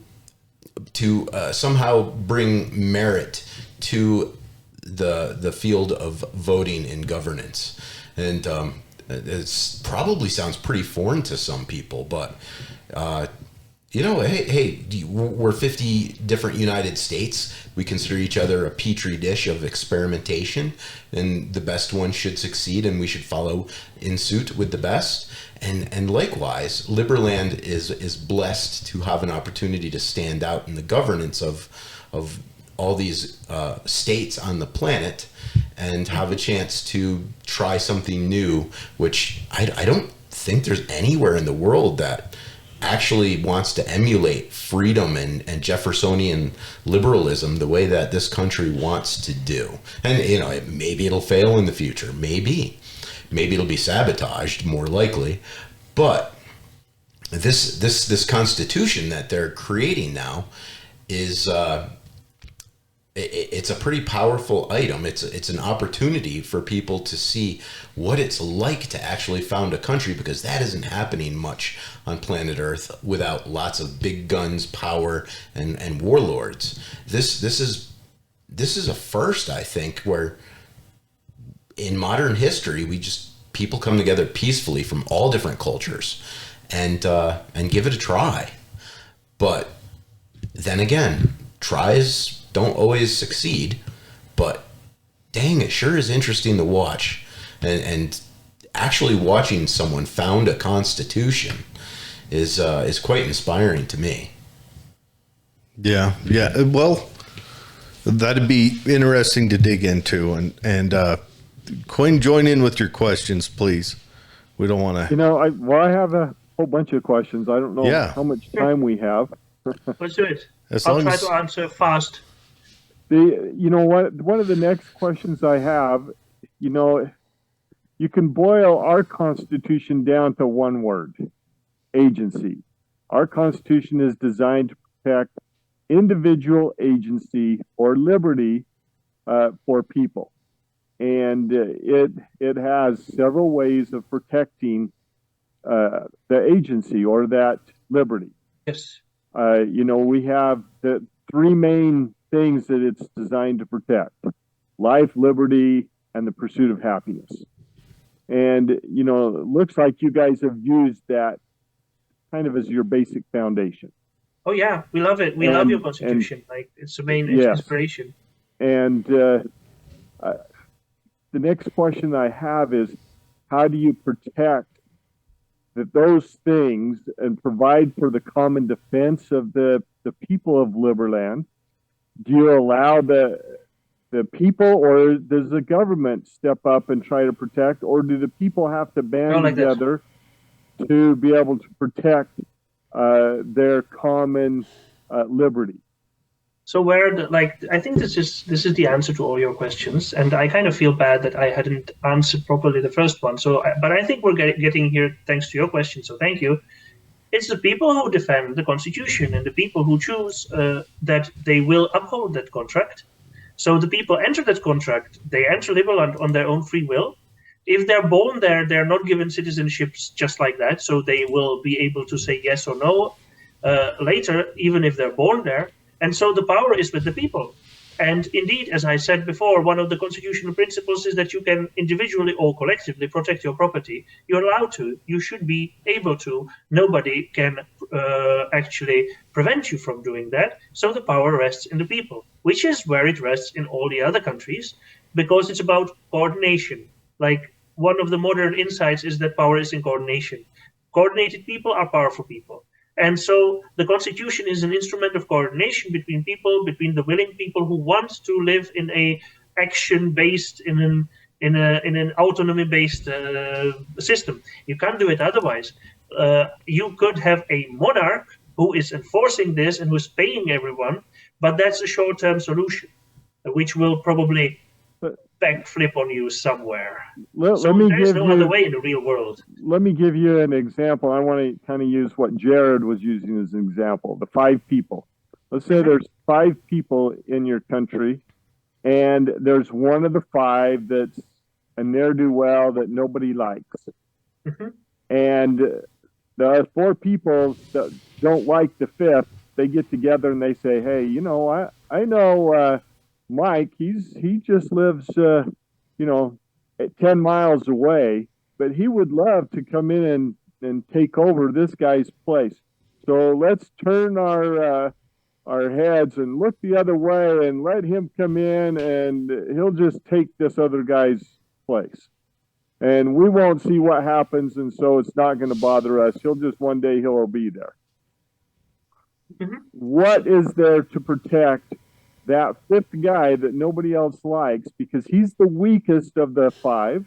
somehow bring merit to the field of voting in governance. And it probably sounds pretty foreign to some people, but hey, we're 50 different United States. We consider each other a petri dish of experimentation, and the best one should succeed, and we should follow in suit with the best. And likewise, Liberland is blessed to have an opportunity to stand out in the governance of all these states on the planet, and have a chance to try something new, which I don't think there's anywhere in the world that actually wants to emulate freedom and Jeffersonian liberalism the way that this country wants to do. And maybe it'll fail in the future, maybe it'll be sabotaged, more likely. But this Constitution that they're creating now is it's a pretty powerful item. It's an opportunity for people to see what it's like to actually found a country, because that isn't happening much on planet Earth without lots of big guns, power, and warlords. This is a first, I think, where in modern history people come together peacefully from all different cultures and give it a try. But then again, tries don't always succeed, but dang, it sure is interesting to watch. And actually watching someone found a constitution is quite inspiring to me. Yeah. Well, that'd be interesting to dig into. And Quinn, join in with your questions, please. We don't want to. I have a whole bunch of questions. I don't know how much time we have. Let's do it. I'll try to answer fast. One of the next questions I have, you can boil our Constitution down to one word: agency. Our Constitution is designed to protect individual agency or liberty for people. And it has several ways of protecting the agency or that liberty. Yes. We have the 3 main things that it's designed to protect: life, liberty, and the pursuit of happiness. And, it looks like you guys have used that kind of as your basic foundation. Oh yeah, we love it. We love your constitution. Like it's the main inspiration. And the next question I have is, how do you protect those things and provide for the common defense of the people of Liberland? Do you allow the people, or does the government step up and try to protect, or do the people have to band together to be able to protect their common liberty? So I think this is the answer to all your questions, and I kind of feel bad that I hadn't answered properly the first one. But I think we're getting here thanks to your question. So thank you. It's the people who defend the Constitution and the people who choose that they will uphold that contract. So the people enter that contract. They enter Liberland on their own free will. If they're born there, they're not given citizenships just like that. So they will be able to say yes or no later, even if they're born there. And so the power is with the people. And indeed, as I said before, one of the constitutional principles is that you can individually or collectively protect your property. You're allowed to. You should be able to. Nobody can actually prevent you from doing that. So the power rests in the people, which is where it rests in all the other countries, because it's about coordination. Like one of the modern insights is that power is in coordination. Coordinated people are powerful people. And so the Constitution is an instrument of coordination between people, between the willing people who want to live in a action-based, in an autonomy-based system. You can't do it otherwise. You could have a monarch who is enforcing this and who is paying everyone, but that's a short-term solution, which will probably backflip on you somewhere. There's no other way in the real world. Let me give you an example. I want to kind of use what Jared was using as an example, the 5 people. Let's say there's 5 people in your country, and there's one of the 5 that's a ne'er-do-well that nobody likes. And there are 4 people that don't like the 5th. They get together and they say, hey, I know Mike, he just lives, 10 miles away, but he would love to come in and take over this guy's place. So let's turn our heads and look the other way and let him come in, and he'll just take this other guy's place. And we won't see what happens, and so it's not going to bother us. One day he'll be there. What is there to protect that 5th guy that nobody else likes, because he's the weakest of the 5?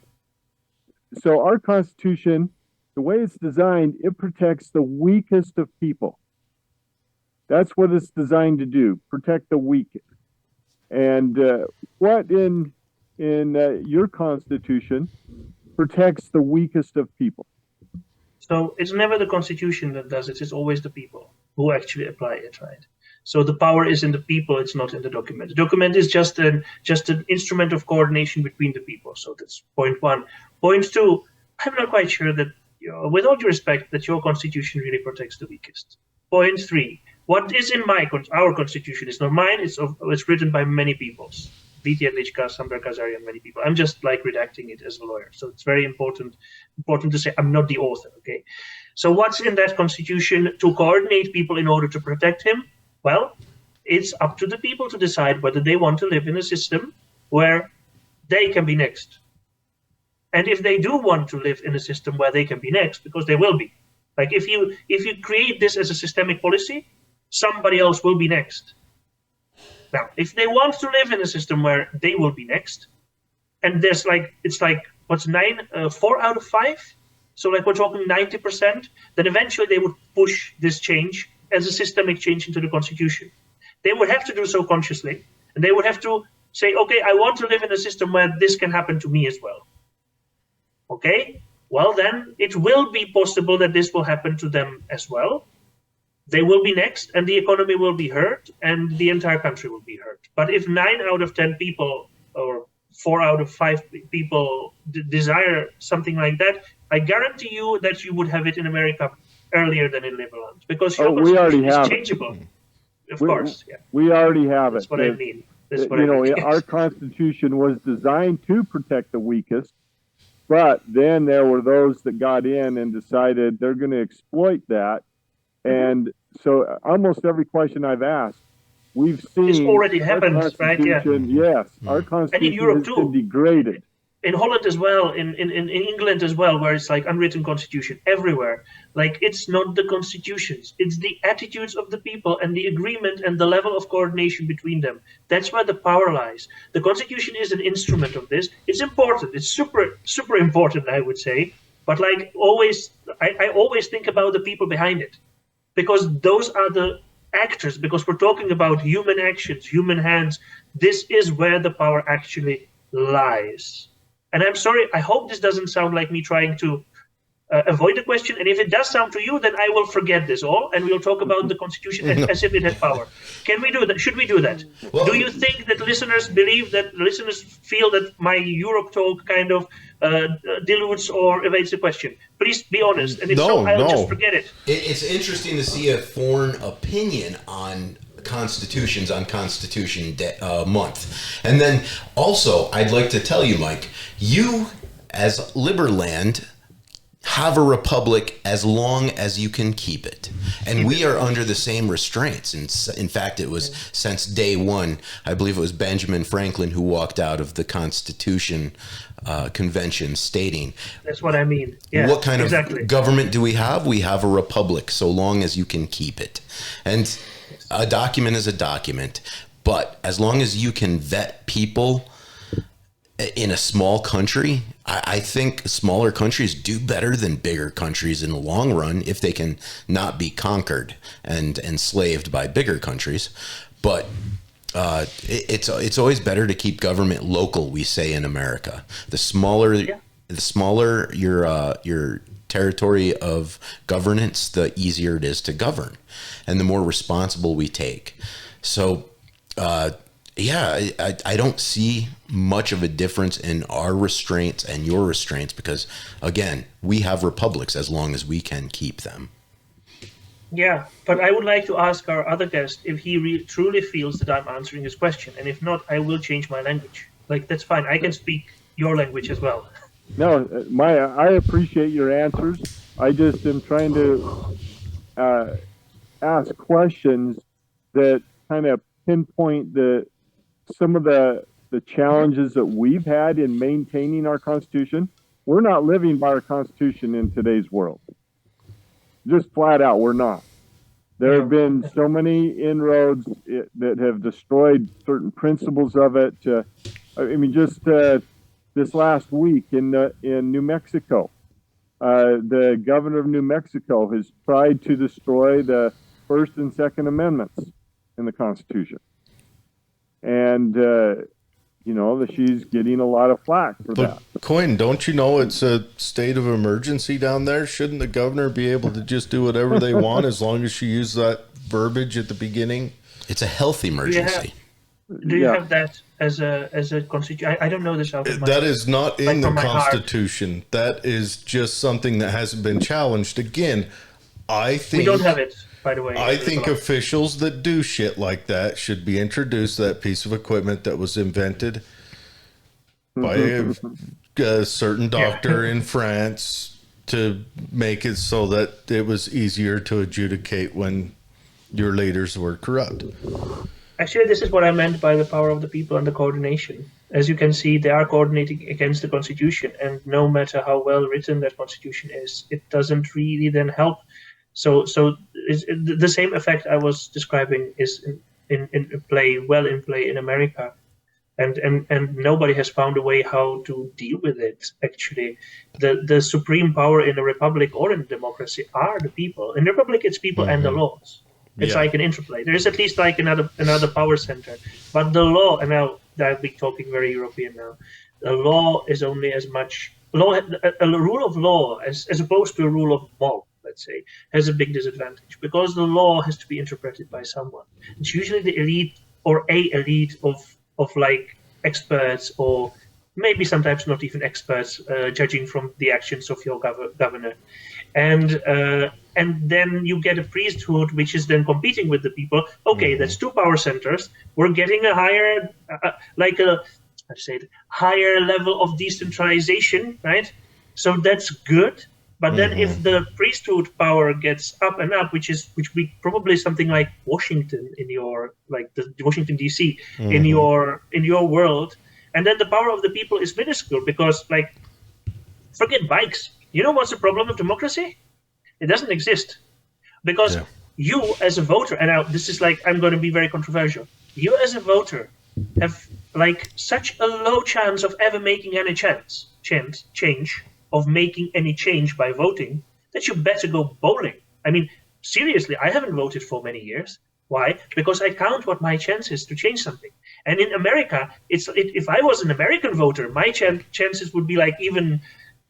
So our Constitution, the way it's designed, it protects the weakest of people. That's what it's designed to do, protect the weakest. And what in your Constitution protects the weakest of people? So it's never the Constitution that does it. It's always the people who actually apply it, right? So the power is in the people, it's not in the document. The document is just an instrument of coordination between the people. So that's point 1. Point 2, I'm not quite sure that, with all due respect, that your Constitution really protects the weakest. Point 3, what is in our Constitution is not mine, it's written by many peoples. Viti Adlichka, Samber Kazarian, many people. I'm just like redacting it as a lawyer. So it's very important to say I'm not the author, okay? So what's in that Constitution to coordinate people in order to protect him? Well, it's up to the people to decide whether they want to live in a system where they can be next. And if they do want to live in a system where they can be next, because they will be. Like if you create this as a systemic policy, somebody else will be next. Now, if they want to live in a system where they will be next, and it's like what's 4 out of 5? So like we're talking 90%, then eventually they would push this change as a systemic change into the Constitution. They would have to do so consciously, and they would have to say, okay, I want to live in a system where this can happen to me as well. Okay, well then it will be possible that this will happen to them as well. They will be next, and the economy will be hurt, and the entire country will be hurt. But if 9 out of 10 people, or 4 out of 5 people desire something like that, I guarantee you that you would have it in America earlier than in Liberland, because your Constitution is changeable. Of course, yeah. We already have That's it. What I mean. That's what I mean. Our Constitution was designed to protect the weakest, but then there were those that got in and decided they're going to exploit that And so almost every question I've asked, we've seen This already our happened, right? Yeah. Constitution, yes, our And in Constitution Europe has been too. degraded. In Holland as well, in England as well, where it's like unwritten constitution everywhere. Like, it's not the constitutions, it's the attitudes of the people and the agreement and the level of coordination between them. That's where the power lies. The constitution is an instrument of this. It's important. It's super important, I would say. But like always, I always think about the people behind it, because those are the actors, because we're talking about human actions, human hands. This is where the power actually lies. And I'm sorry, I hope this doesn't sound like me trying to avoid the question. And if it does sound to you, then I will forget this all and we'll talk about the Constitution as if it had power. Can we do that? Should we do that? Well, do you think that listeners feel that my Europe talk kind of dilutes or evades the question? Please be honest. And if so, I'll just forget it. It's interesting to see a foreign opinion on constitutions on Constitution Month. And then also, I'd like to tell you, Mike, you as Liberland have a republic as long as you can keep it. And we are under the same restraints. And in fact, it was since day one, I believe it was Benjamin Franklin who walked out of the Constitution Convention stating, that's what I mean. Yeah, what kind of government do we have? We have a republic so long as you can keep it. And a document is a document, but as long as you can vet people in a small country, I think smaller countries do better than bigger countries in the long run if they can not be conquered and enslaved by bigger countries. But it's always better to keep government local, we say in America. The smaller your territory of governance, the easier it is to govern and the more responsible we take. So I don't see much of a difference in our restraints and your restraints because, again, we have republics as long as we can keep them. Yeah, but I would like to ask our other guest if he truly feels that I'm answering his question. And if not, I will change my language. Like, that's fine. I can speak your language as well. No, Maya, I appreciate your answers. I just am trying to ask questions that kind of pinpoint some of the challenges that we've had in maintaining our Constitution. We're not living by our Constitution in today's world. Just flat out, we're not. There have been so many inroads that have destroyed certain principles of it. This last week in New Mexico, the governor of New Mexico has tried to destroy the First and Second Amendments in the Constitution. And, she's getting a lot of flack for that. Quin, don't you know it's a state of emergency down there? Shouldn't the governor be able to just do whatever they want as long as she used that verbiage at the beginning? It's a health emergency. Do you have that as a constitution? I don't know this out of my That is not in the Constitution. That is just something that hasn't been challenged. Again, I think we don't have it. By the way, I think officials that do shit like that should be introduced to that piece of equipment that was invented by a certain doctor in France to make it so that it was easier to adjudicate when your leaders were corrupt. Actually, this is what I meant by the power of the people and the coordination. As you can see, they are coordinating against the Constitution, and no matter how well written that Constitution is, it doesn't really then help. So the same effect I was describing is in play in America, and nobody has found a way how to deal with it. Actually, the supreme power in a republic or in a democracy are the people. In a republic, it's people and the laws. It's like an interplay. There is at least like another power center, but the law. And now I'll be talking very European now. The law is only as much law. A rule of law as opposed to a rule of mob, let's say, has a big disadvantage because the law has to be interpreted by someone. It's usually the elite or a elite of like experts, or maybe sometimes not even experts, judging from the actions of your governor. And then you get a priesthood which is then competing with the people. Okay, that's two power centers. We're getting a higher, higher level of decentralization, right? So that's good. But then if the priesthood power gets up and up, which be probably something like Washington in your, like the Washington DC in your world, and then the power of the people is minuscule because, like, forget bikes. You know what's the problem of democracy? It doesn't exist because you as a voter, and now this is like, I'm going to be very controversial. You as a voter have like such a low chance of ever making any change of making any change by voting that you better go bowling. I mean, seriously, I haven't voted for many years. Why? Because I count what my chances to change something. And in America, if I was an American voter, my chances would be like even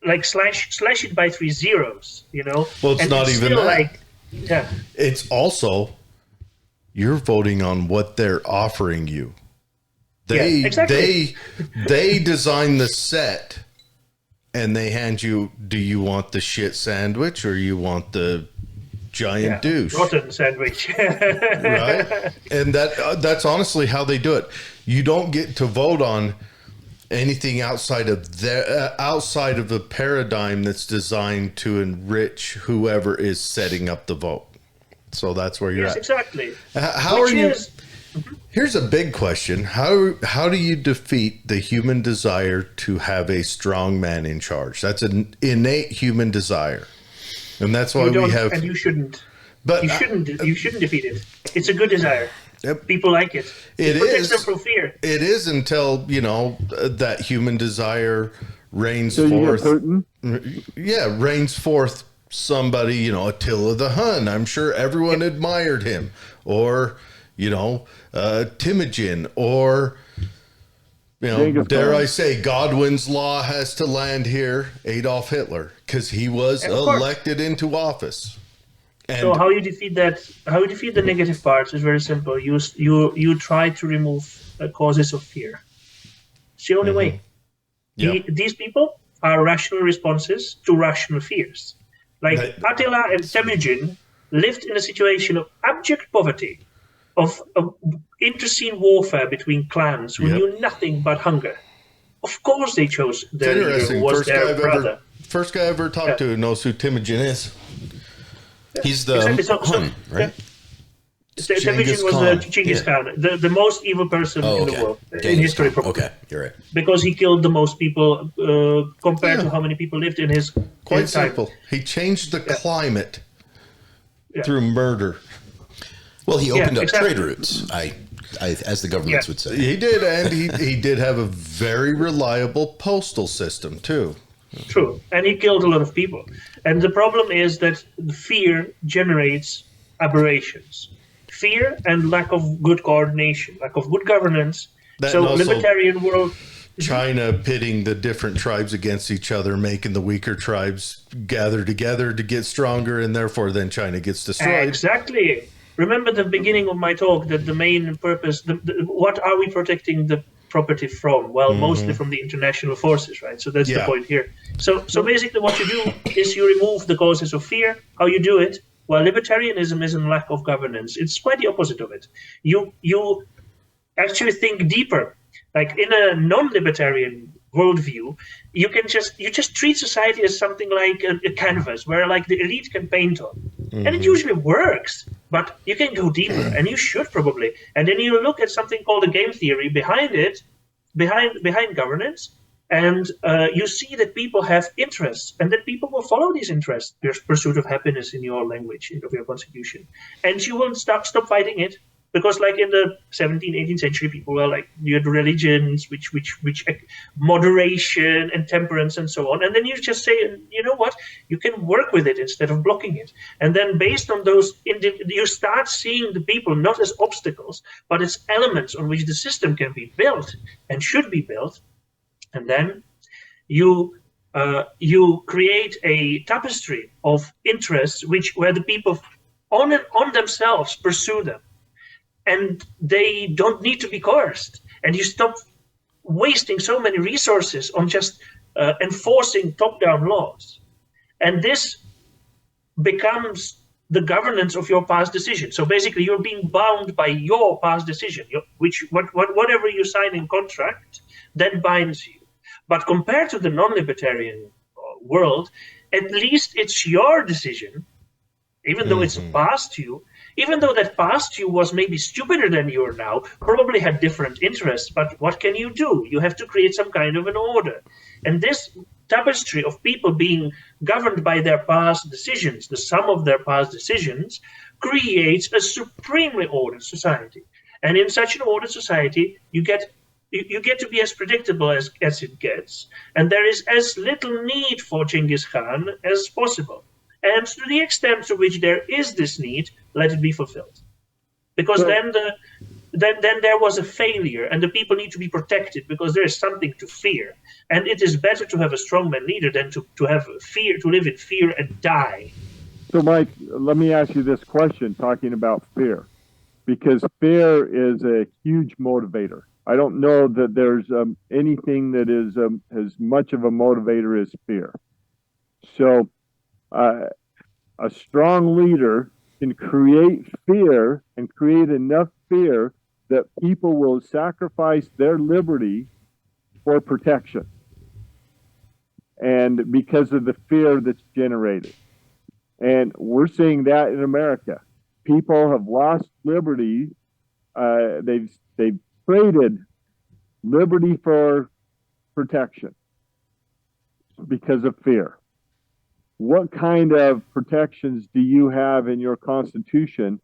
like slash it by 3 zeros, you know? Well, it's not even that. Like, yeah. It's also, you're voting on what they're offering you. They design the set and they hand you, do you want the shit sandwich or you want the giant douche? Rotten sandwich. Right? And that's honestly how they do it. You don't get to vote on anything outside of the paradigm that's designed to enrich whoever is setting up the vote. So that's where you're at. Exactly. Here's a big question. How do you defeat the human desire to have a strong man in charge? That's an innate human desire. And that's why we have... And you shouldn't. But you shouldn't defeat it. It's a good desire. Yep. People like it. It protects them from fear. It is until, that human desire reigns forth. Reigns forth somebody, Attila the Hun. I'm sure everyone admired him. Or, Temujin. Or, dare I say, Godwin's law has to land here, Adolf Hitler, because he was elected into office. And so how you defeat that? How you defeat the negative parts is very simple. You try to remove causes of fear. It's the only way. Yep. These people are rational responses to rational fears. Like Attila and Temujin lived in a situation of abject poverty, of internecine warfare between clans who knew nothing but hunger. Of course, they chose their leader, who was their brother. First guy I ever talked to who knows who Temujin is. He's the Hun, right? Temujin was the Genghis Khan, the most evil person in the world, in history, probably. Okay, you're right. Because he killed the most people compared to how many people lived in his Quite simple. Time. He changed the climate through murder. Well, he opened up trade routes, as the governments would say. He did, and he did have a very reliable postal system, too. True, and he killed a lot of people. And the problem is that fear generates aberrations. Fear and lack of good coordination, lack of good governance. So libertarian world... China pitting the different tribes against each other, making the weaker tribes gather together to get stronger, and therefore then China gets destroyed. Exactly. Remember the beginning of my talk, that the main purpose... what are we protecting the property from? Well, mostly from the international forces, right? So that's the point here. So basically what you do is you remove the causes of fear. How you do it? Well, libertarianism is a lack of governance. It's quite the opposite of it. You actually think deeper. Like in a non-libertarian worldview, you just treat society as something like a canvas where like the elite can paint on. And it usually works, but you can go deeper, and you should probably. And then you look at something called a game theory behind it, behind governance, and you see that people have interests, and that people will follow these interests. There's pursuit of happiness in your language, of your constitution, and you won't stop fighting it. Because, like in the 17th, 18th century, people were like, you had religions, which moderation and temperance and so on. And then you just say, you know what? You can work with it instead of blocking it. And then based on those, you start seeing the people not as obstacles, but as elements on which the system can be built and should be built. And then you create a tapestry of interests where the people on themselves pursue them. And they don't need to be coerced. And you stop wasting so many resources on just enforcing top-down laws. And this becomes the governance of your past decision. So basically, you're being bound by your past decision, whatever you sign in contract, that binds you. But compared to the non-libertarian world, at least it's your decision, even though it's past you, even though that past you was maybe stupider than you are now, probably had different interests, but what can you do? You have to create some kind of an order. And this tapestry of people being governed by their past decisions, the sum of their past decisions, creates a supremely ordered society. And in such an ordered society, you get to be as predictable as it gets, and there is as little need for Genghis Khan as possible. And to the extent to which there is this need, let it be fulfilled. Because then there was a failure, and the people need to be protected because there is something to fear. And it is better to have a strongman leader than to have fear, to live in fear and die. So, Mike, let me ask you this question, talking about fear, because fear is a huge motivator. I don't know that there's anything that is as much of a motivator as fear. So, a strong leader can create fear and create enough fear that people will sacrifice their liberty for protection. And because of the fear that's generated. And we're seeing that in America. People have lost liberty. They've traded liberty for protection because of fear. What kind of protections do you have in your Constitution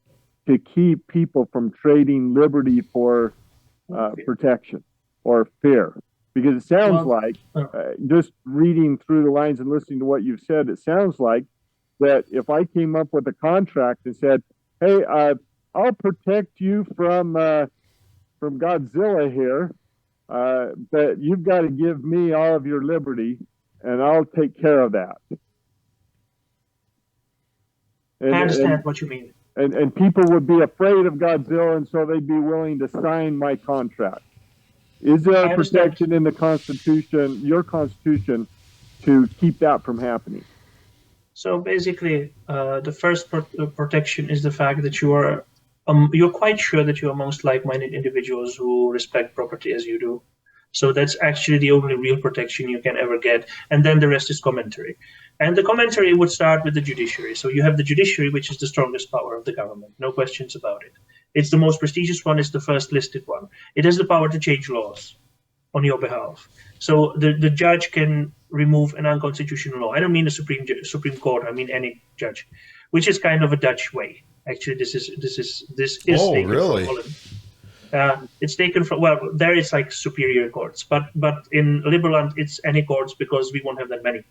to keep people from trading liberty for protection or fear? Because it sounds like, just reading through the lines and listening to what you've said, it sounds like that if I came up with a contract and said, hey, I'll protect you from Godzilla here, but you've got to give me all of your liberty, and I'll take care of that. I understand what you mean. And people would be afraid of Godzilla, and so they'd be willing to sign my contract. Is there a protection in the Constitution, your Constitution, to keep that from happening? So basically, the first protection is the fact that you're quite sure that you're amongst like-minded individuals who respect property as you do. So that's actually the only real protection you can ever get. And then the rest is commentary. And the commentary would start with the judiciary. So you have the judiciary, which is the strongest power of the government. No questions about it. It's the most prestigious one. It's the first listed one. It has the power to change laws on your behalf. So the judge can remove an unconstitutional law. I don't mean the Supreme Court. I mean any judge, which is kind of a Dutch way. Actually, this is taken really? from Holland. It's taken from, well, there it's like superior courts, but in Liberland it's any courts because we won't have that many,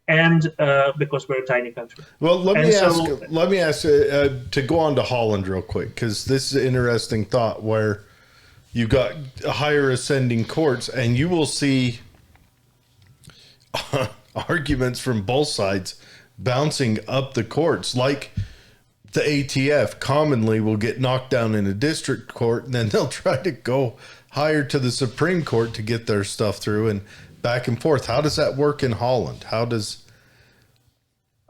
and because we're a tiny country. Well, let me ask to go on to Holland real quick, because this is an interesting thought where you got higher ascending courts, and you will see arguments from both sides bouncing up the courts, like the ATF commonly will get knocked down in a district court, and then they'll try to go higher to the Supreme Court to get their stuff through, and back and forth. How does that work in Holland? How does...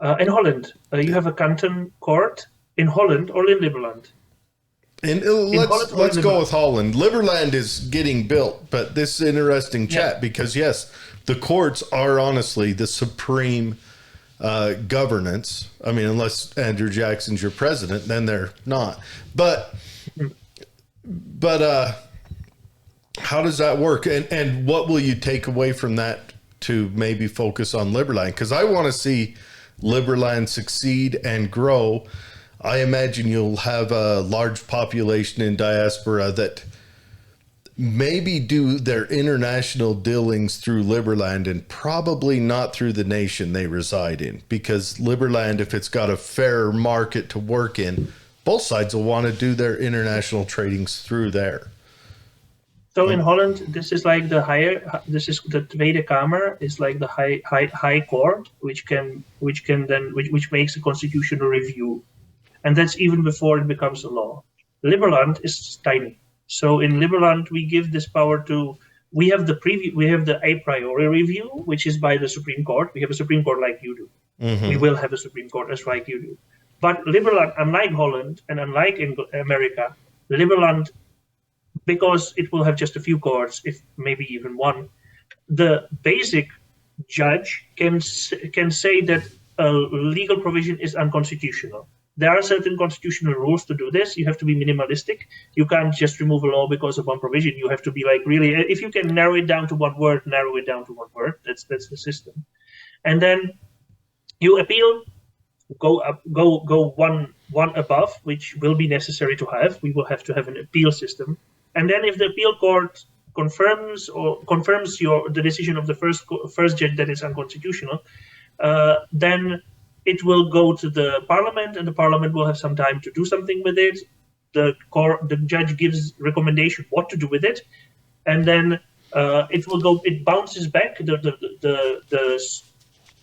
in Holland, you have a canton court in Holland or in Liberland. Let's go with Holland. Liberland is getting built, but this is an interesting chat because, yes, the courts are honestly the supreme governance. I mean, unless Andrew Jackson's your president, then they're not. But how does that work? And what will you take away from that to maybe focus on Liberland? Because I want to see Liberland succeed and grow. I imagine you'll have a large population in diaspora that maybe do their international dealings through Liberland and probably not through the nation they reside in, because Liberland, if it's got a fair market to work in, both sides will want to do their international tradings through there. So in Holland, this is like the Tweede Kamer is like the high court, which makes a constitutional review, and that's even before it becomes a law. Liberland is tiny. So in Liberland, we give this power to, we have the a priori review, which is by the Supreme Court. We have a Supreme Court like you do. Mm-hmm. We will have a Supreme Court as like you do. But Liberland, unlike Holland and unlike in America, Liberland, because it will have just a few courts, if maybe even one, the basic judge can say that a legal provision is unconstitutional. There are certain constitutional rules to do this. You have to be minimalistic. You can't just remove a law because of one provision. You have to be like really, if you can narrow it down to one word, narrow it down to one word. That's the system. And then you appeal, go one above, which will be necessary to have. We will have to have an appeal system. And then if the appeal court confirms the decision of the first judge that is unconstitutional, then it will go to the parliament, and the parliament will have some time to do something with it. The judge gives recommendation what to do with it, and then it will go. It bounces back.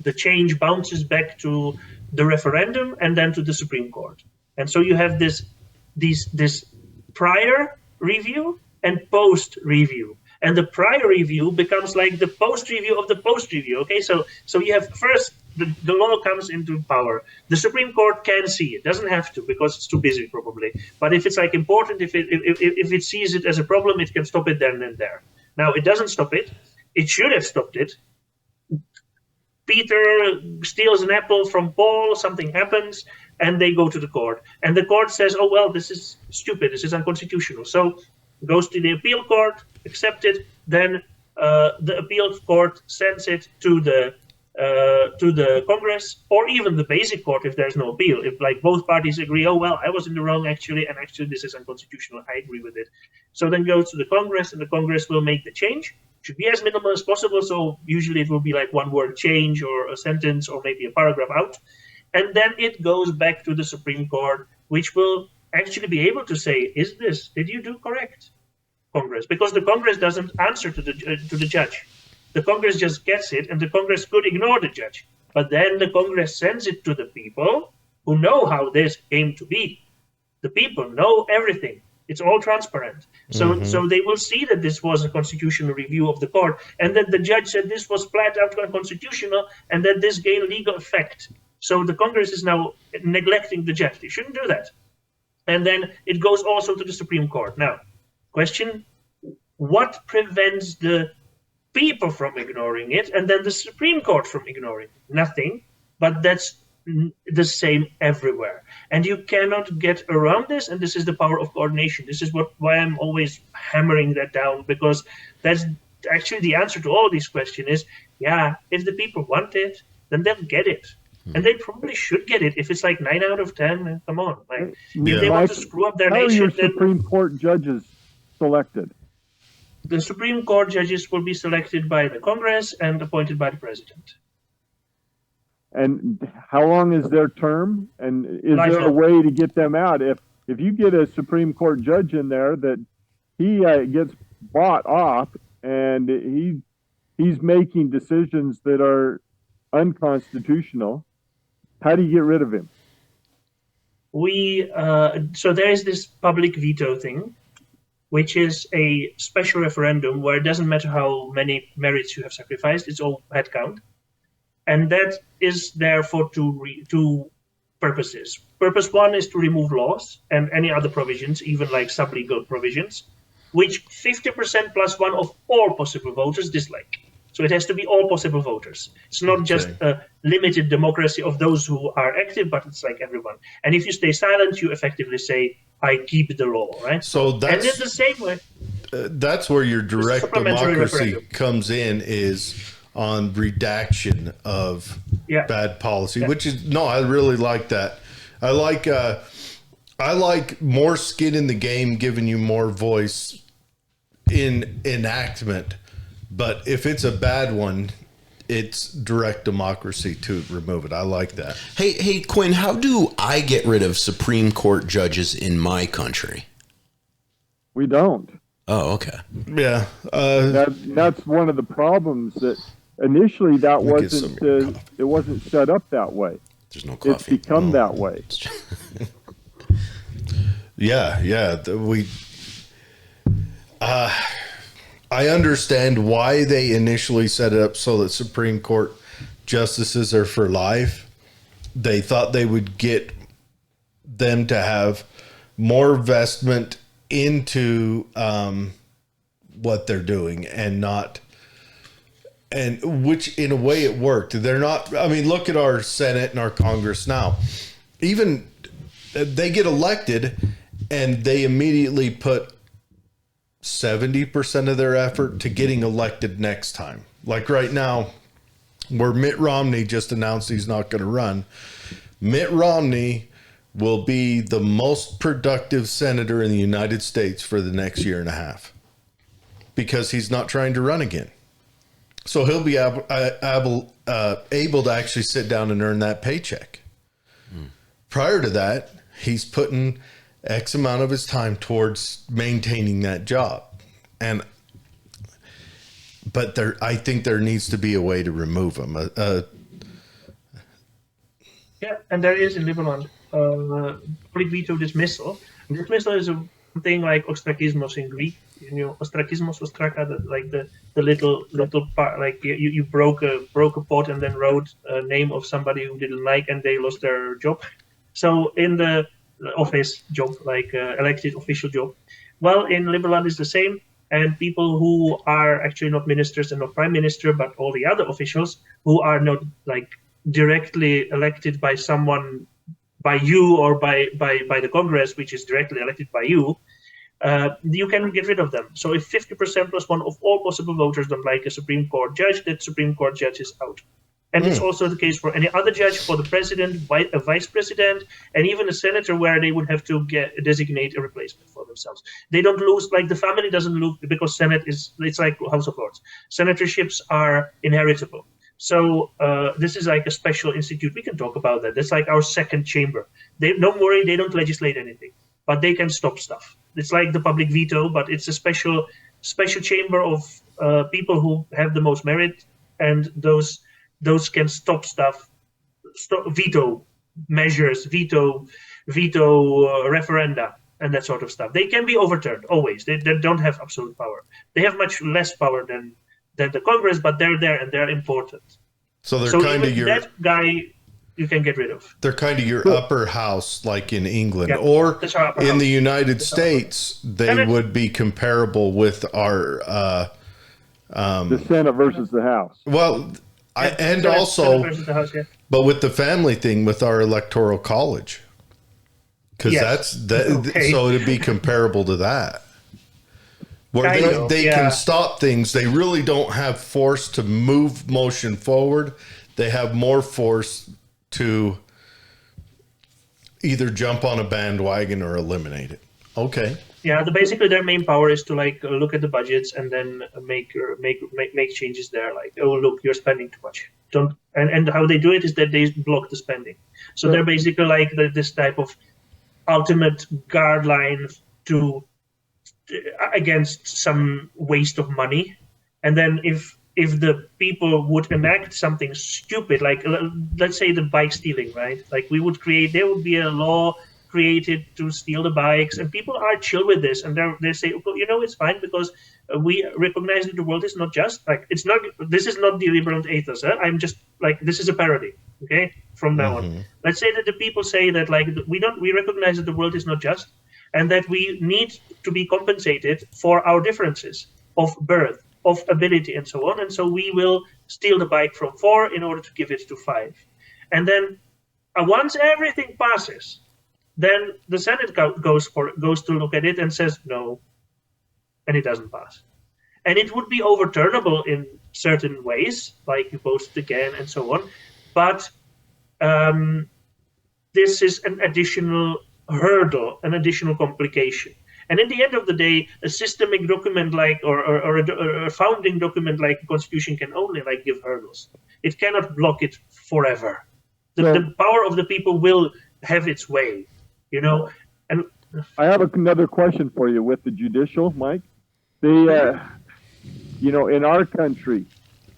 The change bounces back to the referendum and then to the Supreme Court. And so you have this prior review and post review. And the prior review becomes like the post review of the post review. Okay, so you have first the law comes into power. The Supreme Court can see it. Doesn't have to because it's too busy probably. But if it's like important, if it sees it as a problem, it can stop it then and there. Now it doesn't stop it. It should have stopped it. Peter steals an apple from Paul, something happens, and they go to the court. And the court says, oh, well, this is stupid, this is unconstitutional. So goes to the appeal court, accepted, then the appeal court sends it to the Congress, or even the basic court if there's no appeal. If like both parties agree, oh, well, I was in the wrong actually, and actually this is unconstitutional, I agree with it. So then goes to the Congress, and the Congress will make the change. Should be as minimal as possible, so usually it will be like one word change or a sentence or maybe a paragraph out. And then it goes back to the Supreme Court, which will actually be able to say, did you do correct, Congress? Because the Congress doesn't answer to the judge. The Congress just gets it, and the Congress could ignore the judge. But then the Congress sends it to the people who know how this came to be. The people know everything. It's all transparent. So they will see that this was a constitutional review of the court, and that the judge said this was flat out unconstitutional, and that this gained legal effect. So the Congress is now neglecting the judge. They shouldn't do that. And then it goes also to the Supreme Court. Now, question, what prevents the people from ignoring it and then the Supreme Court from ignoring it? Nothing, but that's the same everywhere. And you cannot get around this, and this is the power of coordination. This is why I'm always hammering that down, because that's actually the answer to all these questions is, yeah, if the people want it, then they'll get it. And they probably should get it. If it's like 9 out of 10, come on. Like, if they want to screw up their nation, how are your Supreme Court judges selected? The Supreme Court judges will be selected by the Congress and appointed by the President. And how long is their term? And is Life there a way to get them out? If you get a Supreme Court judge in there that he gets bought off and he's making decisions that are unconstitutional, how do you get rid of him? So there is this public veto thing, which is a special referendum where it doesn't matter how many merits you have sacrificed, it's all head count. And that is there for two purposes. Purpose one is to remove laws and any other provisions, even like sub-legal provisions, which 50% plus one of all possible voters dislike. So it has to be all possible voters. It's not just a limited democracy of those who are active, but it's like everyone. And if you stay silent, you effectively say, I keep the law, right? So that's, and it's the same way. That's where your direct democracy comes in, is on redaction of bad policy, which is, no, I really like that. I like more skin in the game, giving you more voice in enactment. But if it's a bad one, it's direct democracy to remove it. I like that. Hey, Quinn, how do I get rid of Supreme Court judges in my country? We don't. Oh, okay. Yeah. That's one of the problems that initially it wasn't set up that way. There's no coffee. It's become that way. Yeah. I understand why they initially set it up so that Supreme Court justices are for life. They thought they would get them to have more investment into what they're doing and and which in a way it worked. They're not, I mean, look at our Senate and our Congress now. Even they get elected and they immediately put 70% of their effort to getting elected next time. Like right now, where Mitt Romney just announced he's not going to run. Mitt Romney will be the most productive senator in the United States for the next year and a half because he's not trying to run again. So he'll be able to actually sit down and earn that paycheck. Prior to that, he's putting X amount of his time towards maintaining that job. But I think there needs to be a way to remove him. Yeah, and there is in Liberland complete veto dismissal. Dismissal is something like ostrakismos in Greek. You know, ostrakismos, ostraka, like the little part, like you broke a pot and then wrote a name of somebody who didn't like, and they lost their job. So in the office job, like elected official job, well, in Liberland is the same. And people who are actually not ministers and not prime minister, but all the other officials who are not like directly elected by someone, by you or by the Congress, which is directly elected by you, you can get rid of them. So if 50% plus one of all possible voters don't like a Supreme Court judge, that Supreme Court judge is out. And it's also the case for any other judge, for the president, a vice president, and even a senator, where they would have to designate a replacement for themselves. They don't lose, like the family doesn't lose, because it's like House of Lords. Senatorships are inheritable. So this is like a special institute. We can talk about that. That's like our second chamber. Don't worry, they don't legislate anything, but they can stop stuff. It's like the public veto, but it's a special chamber of people who have the most merit, and those can stop stuff, veto measures, veto referenda, and that sort of stuff. They can be overturned always. They don't have absolute power. They have much less power than the Congress, but they're there and they're important. So they're kind of that guy you can get rid of. They're kind of your upper house, like in England, or in the United States. They would be comparable with our the Senate versus the House. Well. But with the family thing, with our electoral college, because so it'd be comparable to that, where they can stop things. They really don't have force to move motion forward. They have more force to either jump on a bandwagon or eliminate it. Okay. Yeah, basically their main power is to like look at the budgets and then make changes there. Like, oh look, you're spending too much. And how they do it is that they block the spending. So they're basically like this type of ultimate guideline against some waste of money. And then if the people would enact something stupid, like let's say the bike stealing, right? Like there would be a law created to steal the bikes, and people are chill with this, and they say, well, it's fine because we recognize that the world is not just. Like, it's not. This is not the Liberland ethos. I'm just like, this is a parody. Okay, from now on, let's say that the people say that like we recognize that the world is not just, and that we need to be compensated for our differences of birth, of ability, and so on. And so we will steal the bike from 4 in order to give it to 5, and then once everything passes, then the Senate goes to look at it and says no, and it doesn't pass. And it would be overturnable in certain ways, like you post again and so on. But this is an additional hurdle, an additional complication. And at the end of the day, a systemic document like or a founding document like a constitution can only like give hurdles. It cannot block it forever. The power of the people will have its way. And I have another question for you with the judicial, Mike. In our country,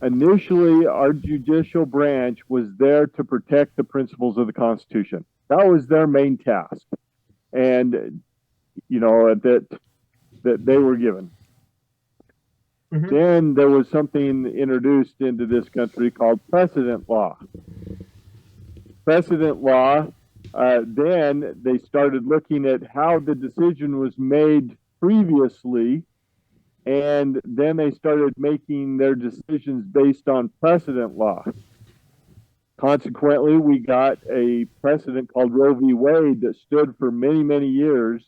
initially our judicial branch was there to protect the principles of the Constitution. That was their main task, and that they were given. Mm-hmm. Then there was something introduced into this country called precedent law. Precedent law. Then they started looking at how the decision was made previously And then they started making their decisions based on precedent law. Consequently, we got a precedent called Roe v. Wade that stood for many, many years.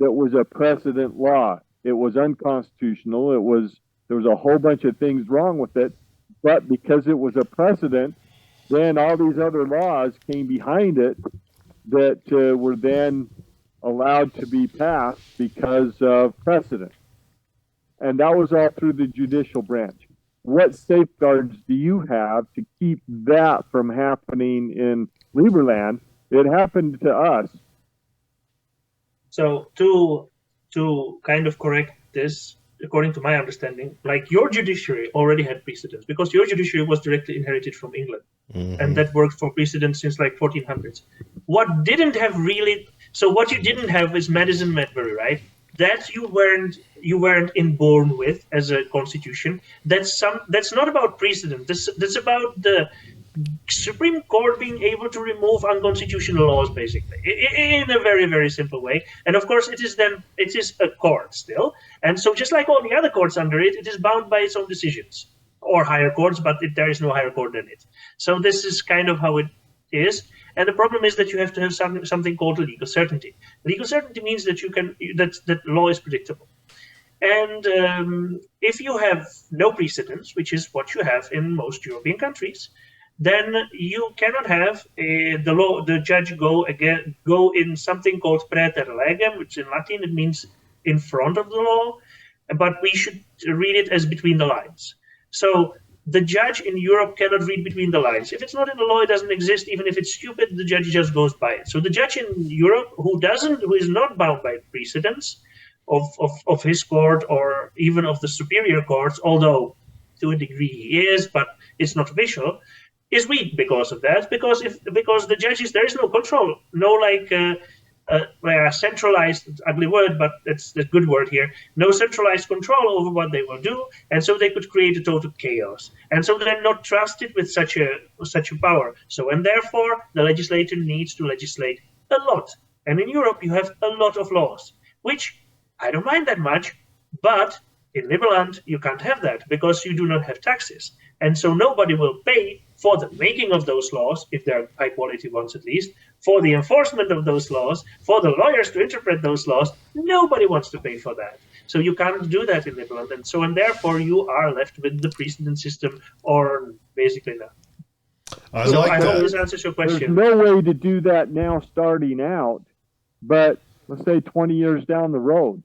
That was a precedent law. It was unconstitutional. There was a whole bunch of things wrong with it, but because it was a precedent, then all these other laws came behind it that were then allowed to be passed because of precedent. And that was all through the judicial branch. What safeguards do you have to keep that from happening in Liberland? It happened to us. So to kind of correct this, according to my understanding, like your judiciary already had precedents because your judiciary was directly inherited from England, and that worked for precedents since like 1400s. What didn't have really, so what you didn't have is Madison Medbury, right? That you weren't inborn with as a constitution. That's not about precedent. That's about the Supreme Court being able to remove unconstitutional laws, basically, in a very, very simple way. And of course, it is a court still. And so just like all the other courts under it, it is bound by its own decisions, or higher courts, but there is no higher court than it. So this is kind of how it is. And the problem is that you have to have something called legal certainty. Legal certainty means that that law is predictable. And if you have no precedents, which is what you have in most European countries, then you cannot have the judge go in something called praeter legem, which in Latin it means in front of the law, but we should read it as between the lines. So the judge in Europe cannot read between the lines. If it's not in the law, it doesn't exist. Even if it's stupid, the judge just goes by it. So the judge in Europe who is not bound by precedents of his court or even of the superior courts, although to a degree he is, but it's not official, is weak because of that. Because the judges, there is no control, no centralized, ugly word, but that's the good word here, no centralized control over what they will do, and so they could create a total chaos. And so they're not trusted with such a power. So, and therefore, the legislator needs to legislate a lot. And in Europe, you have a lot of laws, which I don't mind that much, but in Liberland, you can't have that because you do not have taxes. And so nobody will pay for the making of those laws, if they're high quality ones at least, for the enforcement of those laws, for the lawyers to interpret those laws. Nobody wants to pay for that. So you can't do that in Liberland. And therefore you are left with the precedent system, or basically not. I hope this answers your question. There's no way to do that now starting out, but let's say 20 years down the road.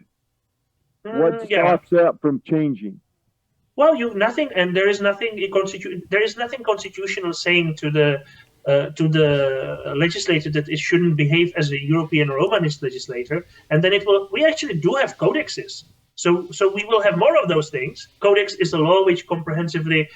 What stops that from changing? Well, there is nothing constitutional saying to the legislator that it shouldn't behave as a European Romanist legislator, and then we actually do have codexes. So we will have more of those things. Codex is a law which comprehensively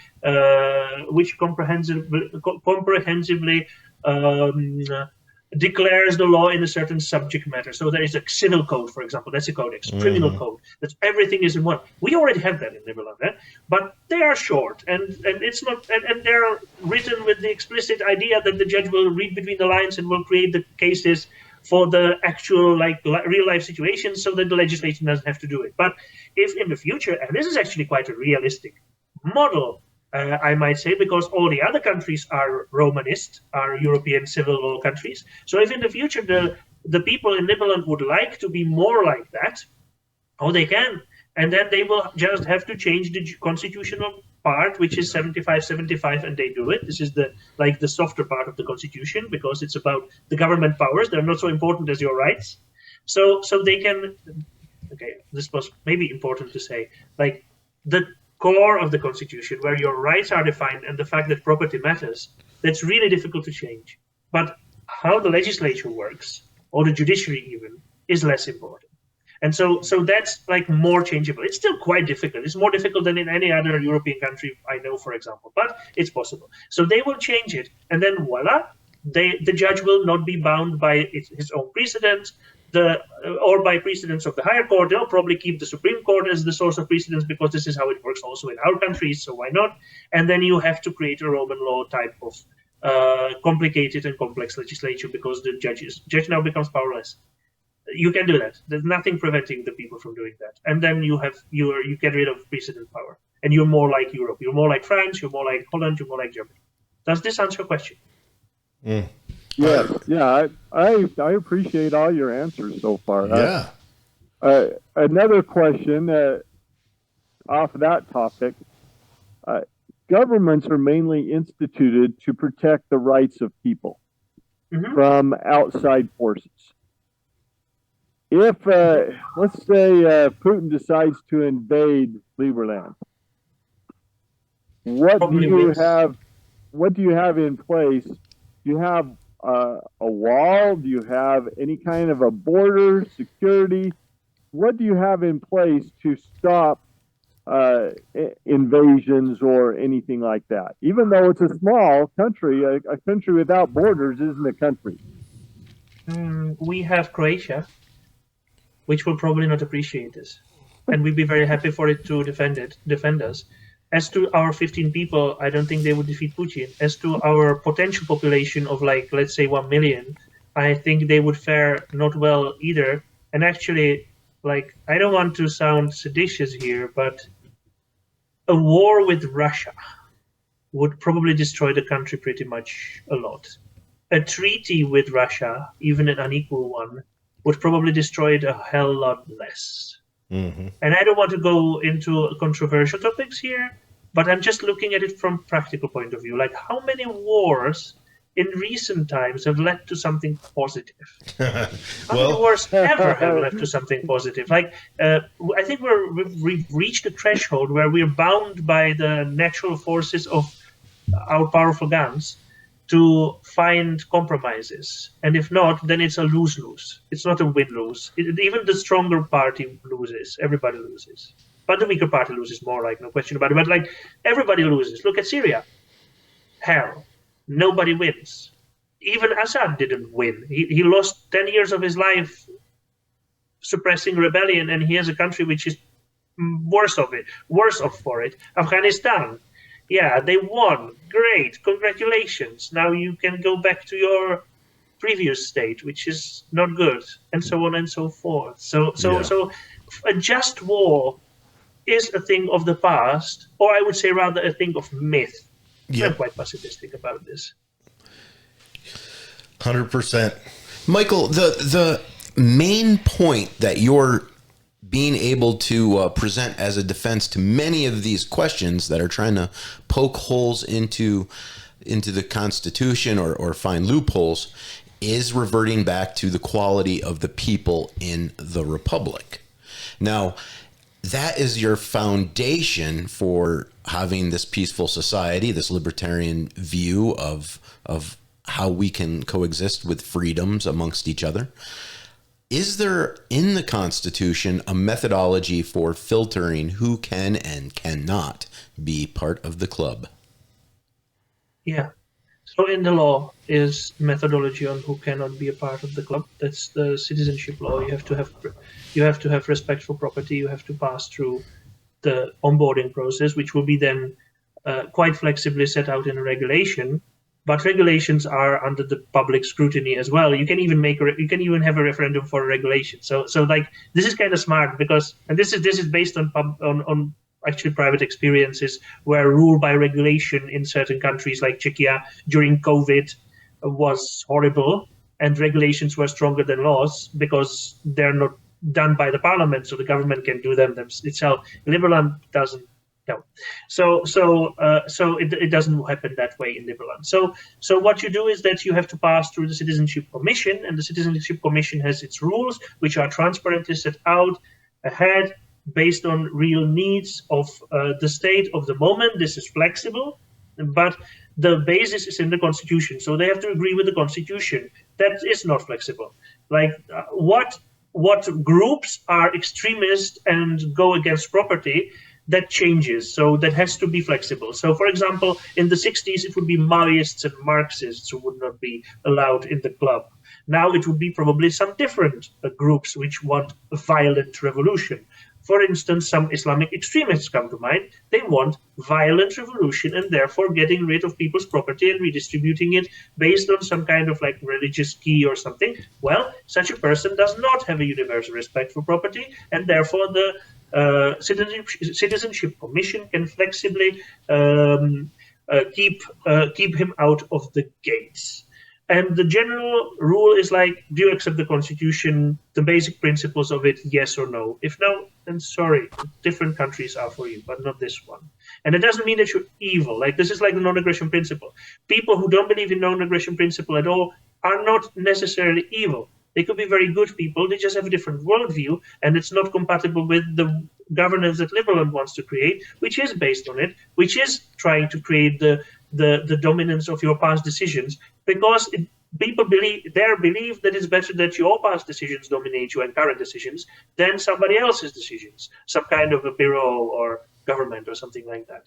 declares the law in a certain subject matter. So there is a civil code, for example, that's a codex, criminal code, that's everything is in one. We already have that in Liberland, but they are short and it's not, and they're written with the explicit idea that the judge will read between the lines and will create the cases for the actual real life situations so that the legislation doesn't have to do it. But if in the future, and this is actually quite a realistic model, I might say, because all the other countries are Romanist, are European civil law countries. So if in the future the people in Liberland would like to be more like that, they can. And then they will just have to change the constitutional part, which is 75-75, and they do it. This is the softer part of the constitution, because it's about the government powers. They're not so important as your rights. So they can, okay, this was maybe important to say, the core of the constitution, where your rights are defined and the fact that property matters, that's really difficult to change. But how the legislature works, or the judiciary even, is less important. And so that's more changeable. It's still quite difficult. It's more difficult than in any other European country I know, for example, but it's possible. So they will change it, and then voila, the judge will not be bound by his own precedents, or by precedents of the higher court. They'll probably keep the Supreme Court as the source of precedents, because this is how it works also in our countries, so why not? And then you have to create a Roman law type of complicated and complex legislature, because the judge now becomes powerless. You can do that. There's nothing preventing the people from doing that. And then you get rid of precedent power, and you're more like Europe. You're more like France. You're more like Holland. You're more like Germany. Does this answer your question? Yes. Yeah. I appreciate all your answers so far. Yeah. Another question off of that topic. Governments are mainly instituted to protect the rights of people from outside forces. If, let's say, Putin decides to invade Liberland, what do you have in place? Do you have a wall? Do you have any kind of a border security? What do you have in place to stop invasions or anything like that? Even though it's a small country, a country without borders isn't a country. We have Croatia, which will probably not appreciate this, and we'd be very happy for it to defend us. As to our 15 people, I don't think they would defeat Putin. As to our potential population of, like, let's say 1 million, I think they would fare not well either. And actually, like, I don't want to sound seditious here, but a war with Russia would probably destroy the country pretty much a lot. A treaty with Russia, even an unequal one, would probably destroy it a hell lot less. And I don't want to go into controversial topics here, but I'm just looking at it from a practical point of view. Like, how many wars in recent times have led to something positive? How many wars ever have led to something positive? Like, I think we've reached a threshold where we're bound by the natural forces of our powerful guns to find compromises. And if not, then it's a lose-lose. It's not a win-lose. Even the stronger party loses. Everybody loses. But the weaker party loses more, like, no question about it. But, like, everybody loses. Look at Syria. Hell. Nobody wins. Even Assad didn't win. He lost 10 years of his life suppressing rebellion, and he has a country which is worse off for it. Afghanistan. Yeah, they won. Great. Congratulations. Now you can go back to your previous state, which is not good, and so on and so forth. So a just war is a thing of the past, or I would say rather a thing of myth. I'm quite pessimistic about this. 100%. Michael, the main point that you're being able to present as a defense to many of these questions that are trying to poke holes into the Constitution or find loopholes is reverting back to the quality of the people in the Republic. Now, that is your foundation for having this peaceful society, this libertarian view of how we can coexist with freedoms amongst each other. Is there in the Constitution a methodology for filtering who can and cannot be part of the club? Yeah. So in the law is methodology on who cannot be a part of the club. That's the citizenship law. You have to have respect for property. You have to pass through the onboarding process, which will be then quite flexibly set out in a regulation. But regulations are under the public scrutiny as well. You can even have a referendum for a regulation. So like, this is kind of smart because, and this is based on actually private experiences where rule by regulation in certain countries like Czechia during COVID was horrible, and regulations were stronger than laws because they're not done by the parliament, so the government can do them itself. Liberland doesn't. No. So it doesn't happen that way in Liberland. So what you do is that you have to pass through the Citizenship Commission, and the Citizenship Commission has its rules, which are transparently set out ahead based on real needs of the state of the moment. This is flexible, but the basis is in the Constitution. So they have to agree with the Constitution. That is not flexible. Like what groups are extremist and go against property, that changes. So that has to be flexible. So, for example, in the 60s, it would be Maoists and Marxists who would not be allowed in the club. Now it would be probably some different groups which want a violent revolution. For instance, some Islamic extremists come to mind. They want violent revolution and therefore getting rid of people's property and redistributing it based on some kind of like religious key or something. Well, such a person does not have a universal respect for property, and therefore the Citizenship Commission can flexibly keep him out of the gates. And the general rule is like, do you accept the Constitution, the basic principles of it, yes or no? If no, then sorry, different countries are for you, but not this one. And it doesn't mean that you're evil. Like, this is like the non-aggression principle. People who don't believe in non-aggression principle at all are not necessarily evil. They could be very good people. They just have a different worldview, and it's not compatible with the governance that Liberland wants to create, which is based on it, which is trying to create the dominance of your past decisions, because people believe that it's better that your past decisions dominate you and current decisions than somebody else's decisions, some kind of a bureau or government or something like that.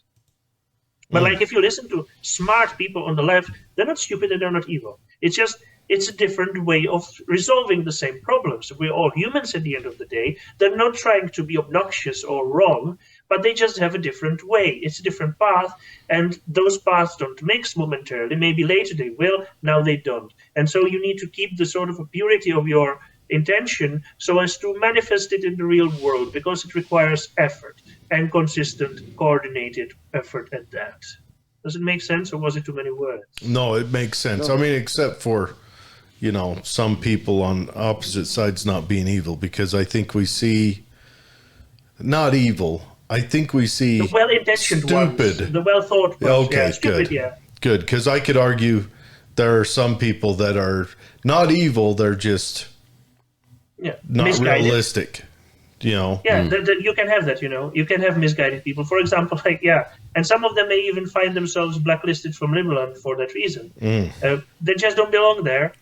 But like, if you listen to smart people on the left, they're not stupid and they're not evil. It's a different way of resolving the same problems. We're all humans at the end of the day. They're not trying to be obnoxious or wrong, but they just have a different way. It's a different path, and those paths don't mix momentarily. Maybe later they will, now they don't. And so you need to keep the sort of a purity of your intention so as to manifest it in the real world, because it requires effort and consistent, coordinated effort at that. Does it make sense, or was it too many words? No, it makes sense. I mean, except for, some people on opposite sides not being evil, because I think we see not evil. I think we see the well-intentioned stupid ones, the well-thought ones. Okay, stupid, good. Good, because I could argue there are some people that are not evil. They're just not misguided. realistic. You can have that. You can have misguided people. For example, and some of them may even find themselves blacklisted from Liberland for that reason. They just don't belong there.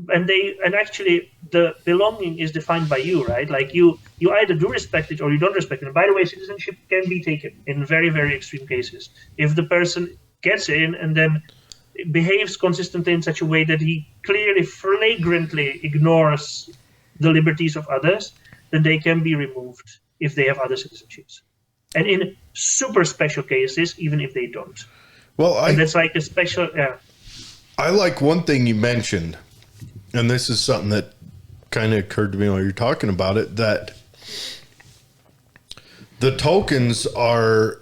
And actually the belonging is defined by you, right? Like you either do respect it or you don't respect it. And by the way, citizenship can be taken in very, very extreme cases. If the person gets in and then behaves consistently in such a way that he clearly, flagrantly ignores the liberties of others, then they can be removed if they have other citizenships. And in super special cases, even if they don't. Well, and that's like a special, I like one thing you mentioned, and this is something that kind of occurred to me while you're talking about it, that the tokens are,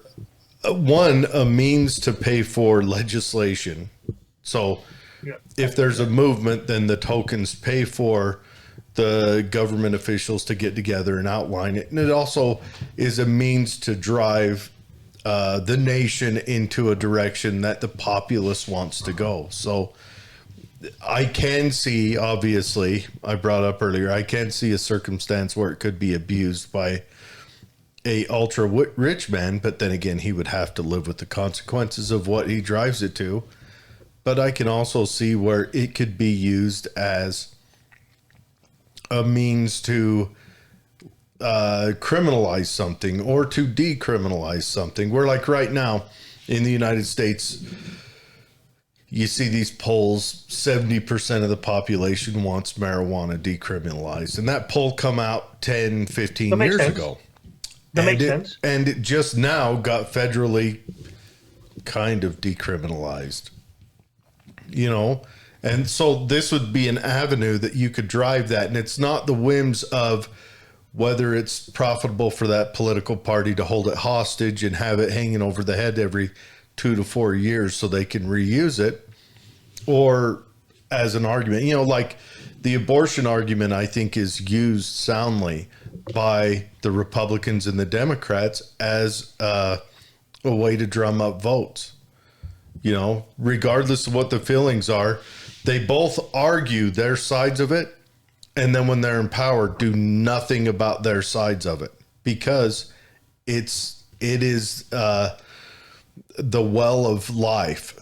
one, a means to pay for legislation. So if there's a movement, then the tokens pay for the government officials to get together and outline it. And it also is a means to drive the nation into a direction that the populace wants to go. So I can see, obviously, I brought up earlier, I can see a circumstance where it could be abused by a ultra rich man, but then again, he would have to live with the consequences of what he drives it to. But I can also see where it could be used as a means to criminalize something or to decriminalize something. Where, like, right now in the United States, you see these polls, 70% of the population wants marijuana decriminalized. And that poll come out 10, 15 years ago. That makes sense. And it just now got federally kind of decriminalized, And so this would be an avenue that you could drive that. And it's not the whims of whether it's profitable for that political party to hold it hostage and have it hanging over the head every 2 to 4 years so they can reuse it, or as an argument, like the abortion argument, I think is used soundly by the Republicans and the Democrats as a way to drum up votes. Regardless of what the feelings are, they both argue their sides of it, and then when they're in power, do nothing about their sides of it, because it is the well of life.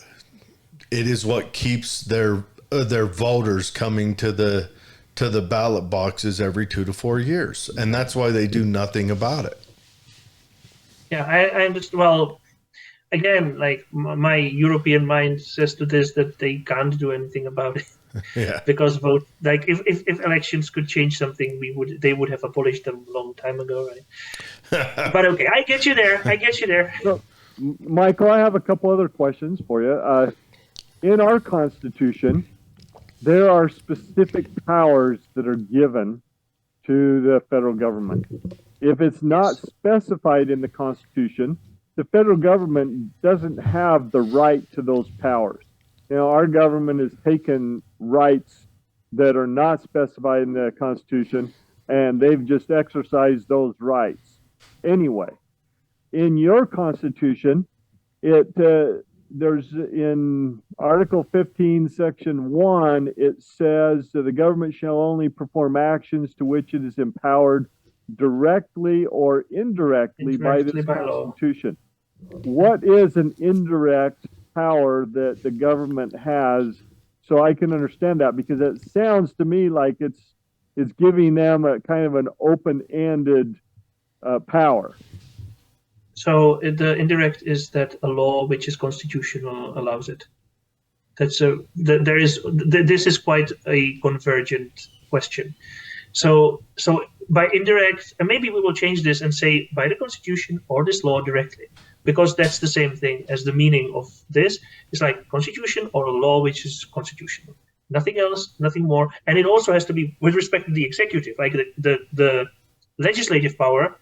It is what keeps their voters coming to the ballot boxes every 2 to 4 years, and that's why they do nothing about it. Yeah, I understand. Well, again, like my European mind says to this that they can't do anything about it. Yeah. Because if elections could change something, they would have abolished them a long time ago, right? But okay, I get you there. So, Michael, I have a couple other questions for you. In our Constitution, there are specific powers that are given to the federal government. If it's not specified in the Constitution, the federal government doesn't have the right to those powers. Our government has taken rights that are not specified in the Constitution, and they've just exercised those rights anyway. In your Constitution, there's in Article 15, Section 1, it says that the government shall only perform actions to which it is empowered directly or indirectly by this Constitution. What is an indirect power that the government has, so I can understand that? Because it sounds to me like it's giving them a kind of an open-ended power. So the indirect is that a law which is constitutional allows it. This is quite a convergent question. So by indirect, and maybe we will change this and say by the Constitution or this law directly, because that's the same thing as the meaning of this. It's like Constitution or a law which is constitutional. Nothing else, nothing more. And it also has to be with respect to the executive, like the legislative power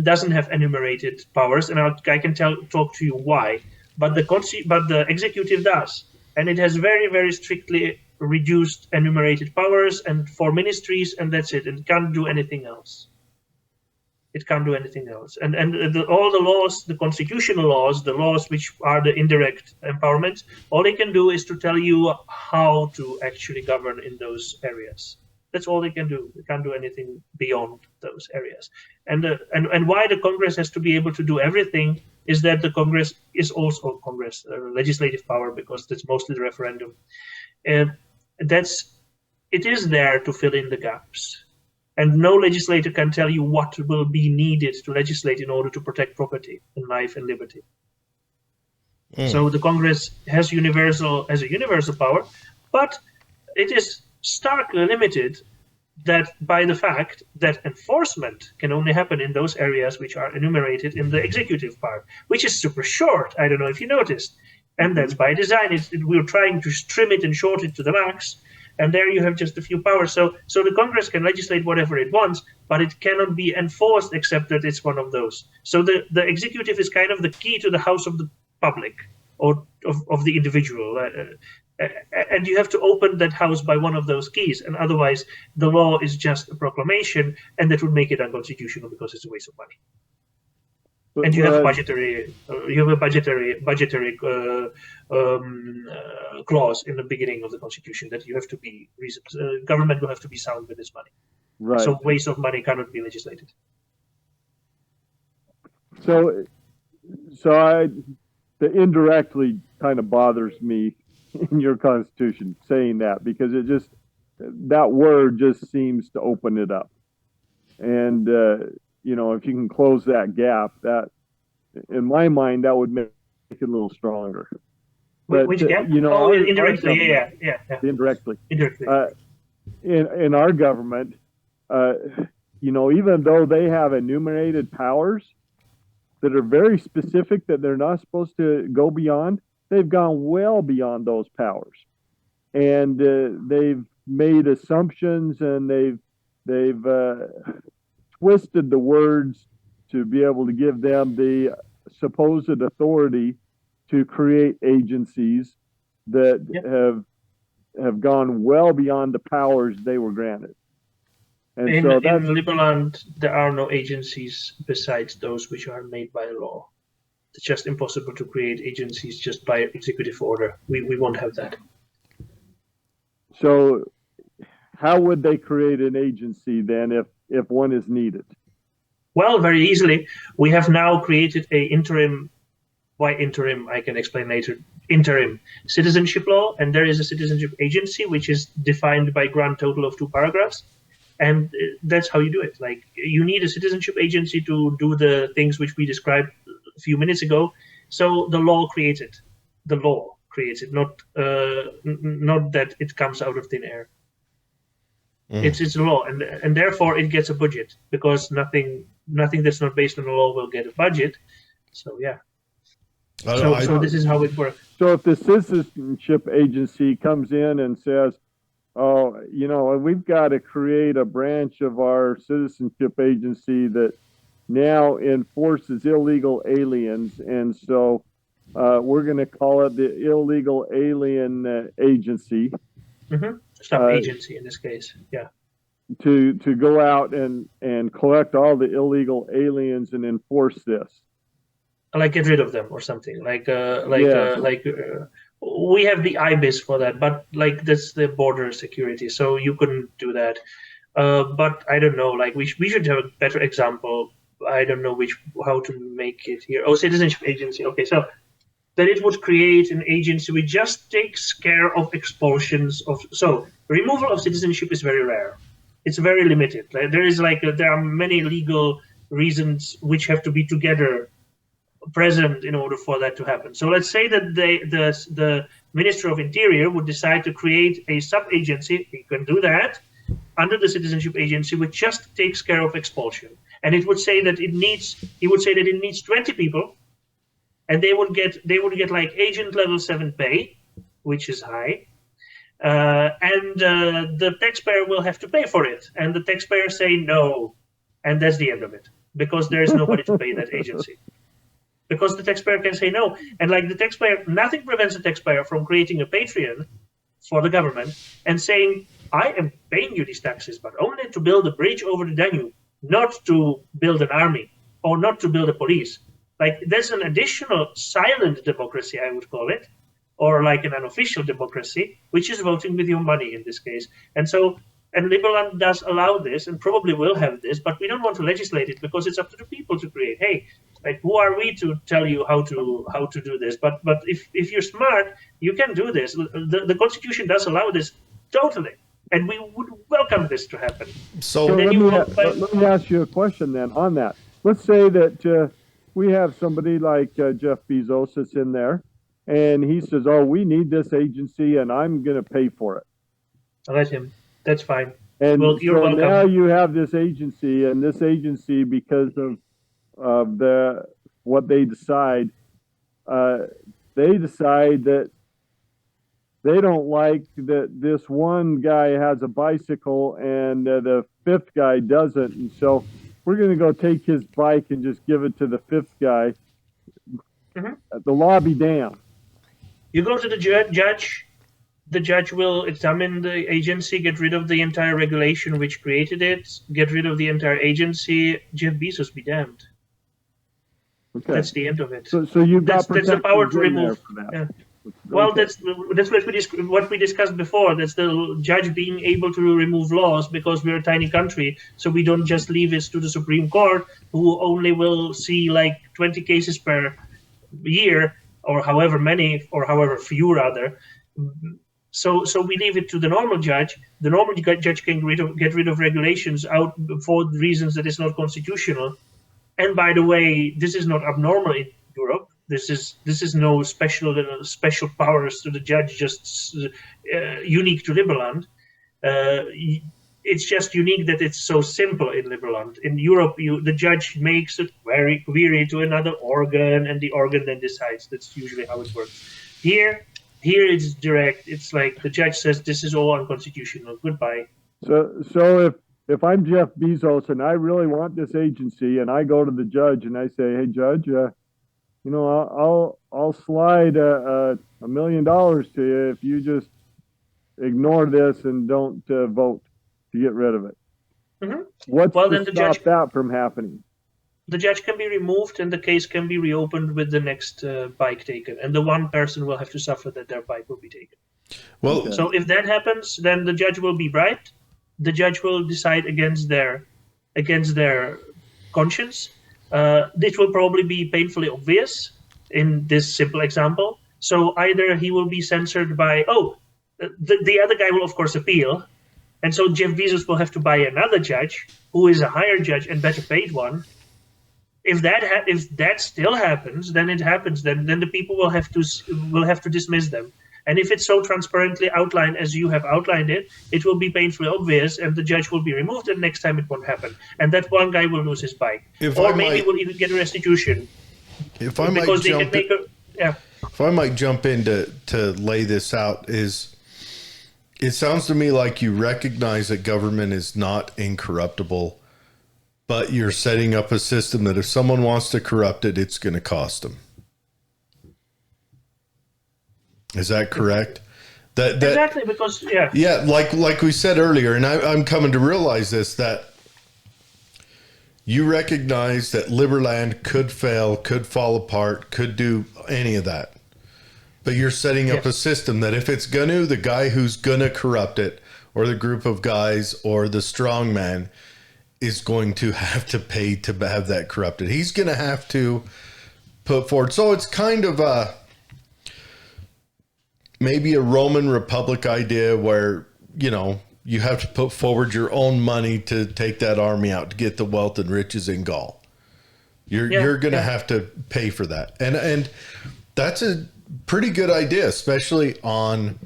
doesn't have enumerated powers, and I can talk to you why. But the executive does, and it has very, very strictly reduced enumerated powers, and for ministries, and that's it. It can't do anything else. And all the laws, the constitutional laws, the laws which are the indirect empowerment, all they can do is to tell you how to actually govern in those areas. That's all they can do. They can't do anything beyond those areas. And why the Congress has to be able to do everything is that the Congress is also legislative power, because that's mostly the referendum. And it is there to fill in the gaps. And no legislator can tell you what will be needed to legislate in order to protect property and life and liberty. So the Congress has a universal power, but it is starkly limited by the fact that enforcement can only happen in those areas which are enumerated in the executive part, which is super short. I don't know if you noticed. And that's by design. We're trying to trim it and short it to the max. And there you have just a few powers. So the Congress can legislate whatever it wants, but it cannot be enforced except that it's one of those. So the executive is kind of the key to the house of the public or of the individual. And you have to open that house by one of those keys, and otherwise the law is just a proclamation, and that would make it unconstitutional because it's a waste of money. And you have a budgetary clause in the beginning of the Constitution that you have to be government will have to be sound with its money. Right. So waste of money cannot be legislated. So the indirectly kind of bothers me in your Constitution saying that, because that word just seems to open it up. And if you can close that gap, that in my mind that would make it a little stronger. But which gap? Indirectly, yeah. Indirectly. In our government, even though they have enumerated powers that are very specific that they're not supposed to go beyond, they've gone well beyond those powers, and they've made assumptions, and they've twisted the words to be able to give them the supposed authority to create agencies that have gone well beyond the powers they were granted. And in Liberland, there are no agencies besides those which are made by law. It's just impossible to create agencies just by executive order. We won't have that. So how would they create an agency then if one is needed? Well, very easily. We have now created a interim, why interim, I can explain later, interim citizenship law, and there is a citizenship agency which is defined by grand total of 2 paragraphs. And that's how you do it. Like, you need a citizenship agency to do the things which we described a few minutes ago. So the law creates it. The law creates it, not that it comes out of thin air. It's a law, and therefore it gets a budget, because nothing that's not based on the law will get a budget. So yeah. So this is how it works. So if the citizenship agency comes in and says, "Oh, we've got to create a branch of our citizenship agency that now enforces illegal aliens, and so we're going to call it the Illegal Alien Agency." Sub-agency in this case, yeah. To go out and collect all the illegal aliens and enforce this. Like get rid of them or something. We have the IBIS for that, but like that's the border security, so you couldn't do that. But I don't know. Like we should have a better example. I don't know how to make it here. Oh, citizenship agency. Okay, so that it would create an agency which just takes care of expulsions of. So removal of citizenship is very rare. It's very limited. There are many legal reasons which have to be together present in order for that to happen. So let's say that the Minister of Interior would decide to create a sub-agency. He can do that under the citizenship agency, which just takes care of expulsion. And it would say that it needs 20 people, and they would get like agent level 7 pay, which is high. And the taxpayer will have to pay for it. And the taxpayer say no. And that's the end of it, because there is nobody to pay that agency. Because the taxpayer can say no. And like the taxpayer, nothing prevents the taxpayer from creating a Patreon for the government and saying, I am paying you these taxes, but only to build a bridge over the Danube, not to build an army or not to build a police. Like there's an additional silent democracy, I would call it, or like an unofficial democracy, which is voting with your money in this case. And Liberland does allow this and probably will have this, but we don't want to legislate it because it's up to the people to create. Hey, like who are we to tell you how to do this? But if you're smart, you can do this. The Constitution does allow this totally, and we would welcome this to happen. So let me ask you a question then on that. Let's say that we have somebody like Jeff Bezos that's in there, and he says, "Oh, we need this agency, and I'm going to pay for it." I'll let him. That's fine. And you're welcome. Now you have this agency, and this agency, because of what they decide that they don't like that this one guy has a bicycle and the fifth guy doesn't, and so we're going to go take his bike and just give it to the fifth guy. The law be damned. You go to the judge. The judge will examine the agency, get rid of the entire regulation which created it, get rid of the entire agency. Jeff Bezos be damned. Okay. That's the end of it. So you've got that's the power to remove. For that. Yeah. Well, okay. that's what we discussed before. That's the judge being able to remove laws, because we're a tiny country, so we don't just leave it to the Supreme Court, who only will see like 20 cases per year, or however many, or however few rather. So we leave it to the normal judge. The normal judge can get rid of regulations out for reasons that is not constitutional. And by the way, this is not abnormal in Europe. This is no special powers to the judge, just unique to Liberland. It's just unique that it's so simple in Liberland. In Europe, the judge makes a query to another organ, and the organ then decides. That's usually how it works. Here it's direct. It's like the judge says this is all unconstitutional. Goodbye. So if I'm Jeff Bezos and I really want this agency, and I go to the judge and I say, "Hey, judge, I'll slide $1 million to you if you just ignore this and don't vote to get rid of it." What's to stop that from happening? The judge can be removed, and the case can be reopened with the next bike taken, and the one person will have to suffer that their bike will be taken. Well, so if that happens, then the judge will be bribed. The judge will decide against their conscience. This will probably be painfully obvious in this simple example. So either he will be censored by, the other guy will of course appeal, and so Jeff Bezos will have to buy another judge who is a higher judge and better paid one. if that still happens, then it happens. Then the people will have to dismiss them. And if it's so transparently outlined as you have outlined it, it will be painfully obvious, and the judge will be removed, and next time it won't happen. And that one guy will lose his bike, or maybe will even get a restitution. If I might jump in, yeah. If I might jump in to lay this out, it sounds to me like you recognize that government is not incorruptible, but you're setting up a system that if someone wants to corrupt it, it's going to cost them. Is that correct? That exactly, because like we said earlier, and I'm coming to realize this, that you recognize that Liberland could fail, could fall apart, could do any of that. But you're setting up a system that if it's going to, the guy who's going to corrupt it, or the group of guys, or the strong man, is going to have to pay to have that corrupted. He's going to have to put forward. So it's kind of maybe a Roman Republic idea where, you have to put forward your own money to take that army out to get the wealth and riches in Gaul. You're going to have to pay for that. And that's a pretty good idea, especially on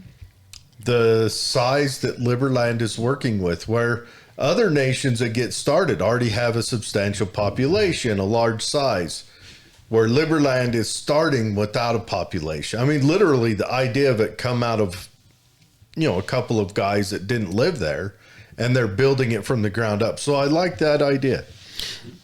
the size that Liberland is working with, where other nations that get started already have a substantial population, a large size, where Liberland is starting without a population. I mean, literally the idea of it come out of, a couple of guys that didn't live there, and they're building it from the ground up. So I like that idea.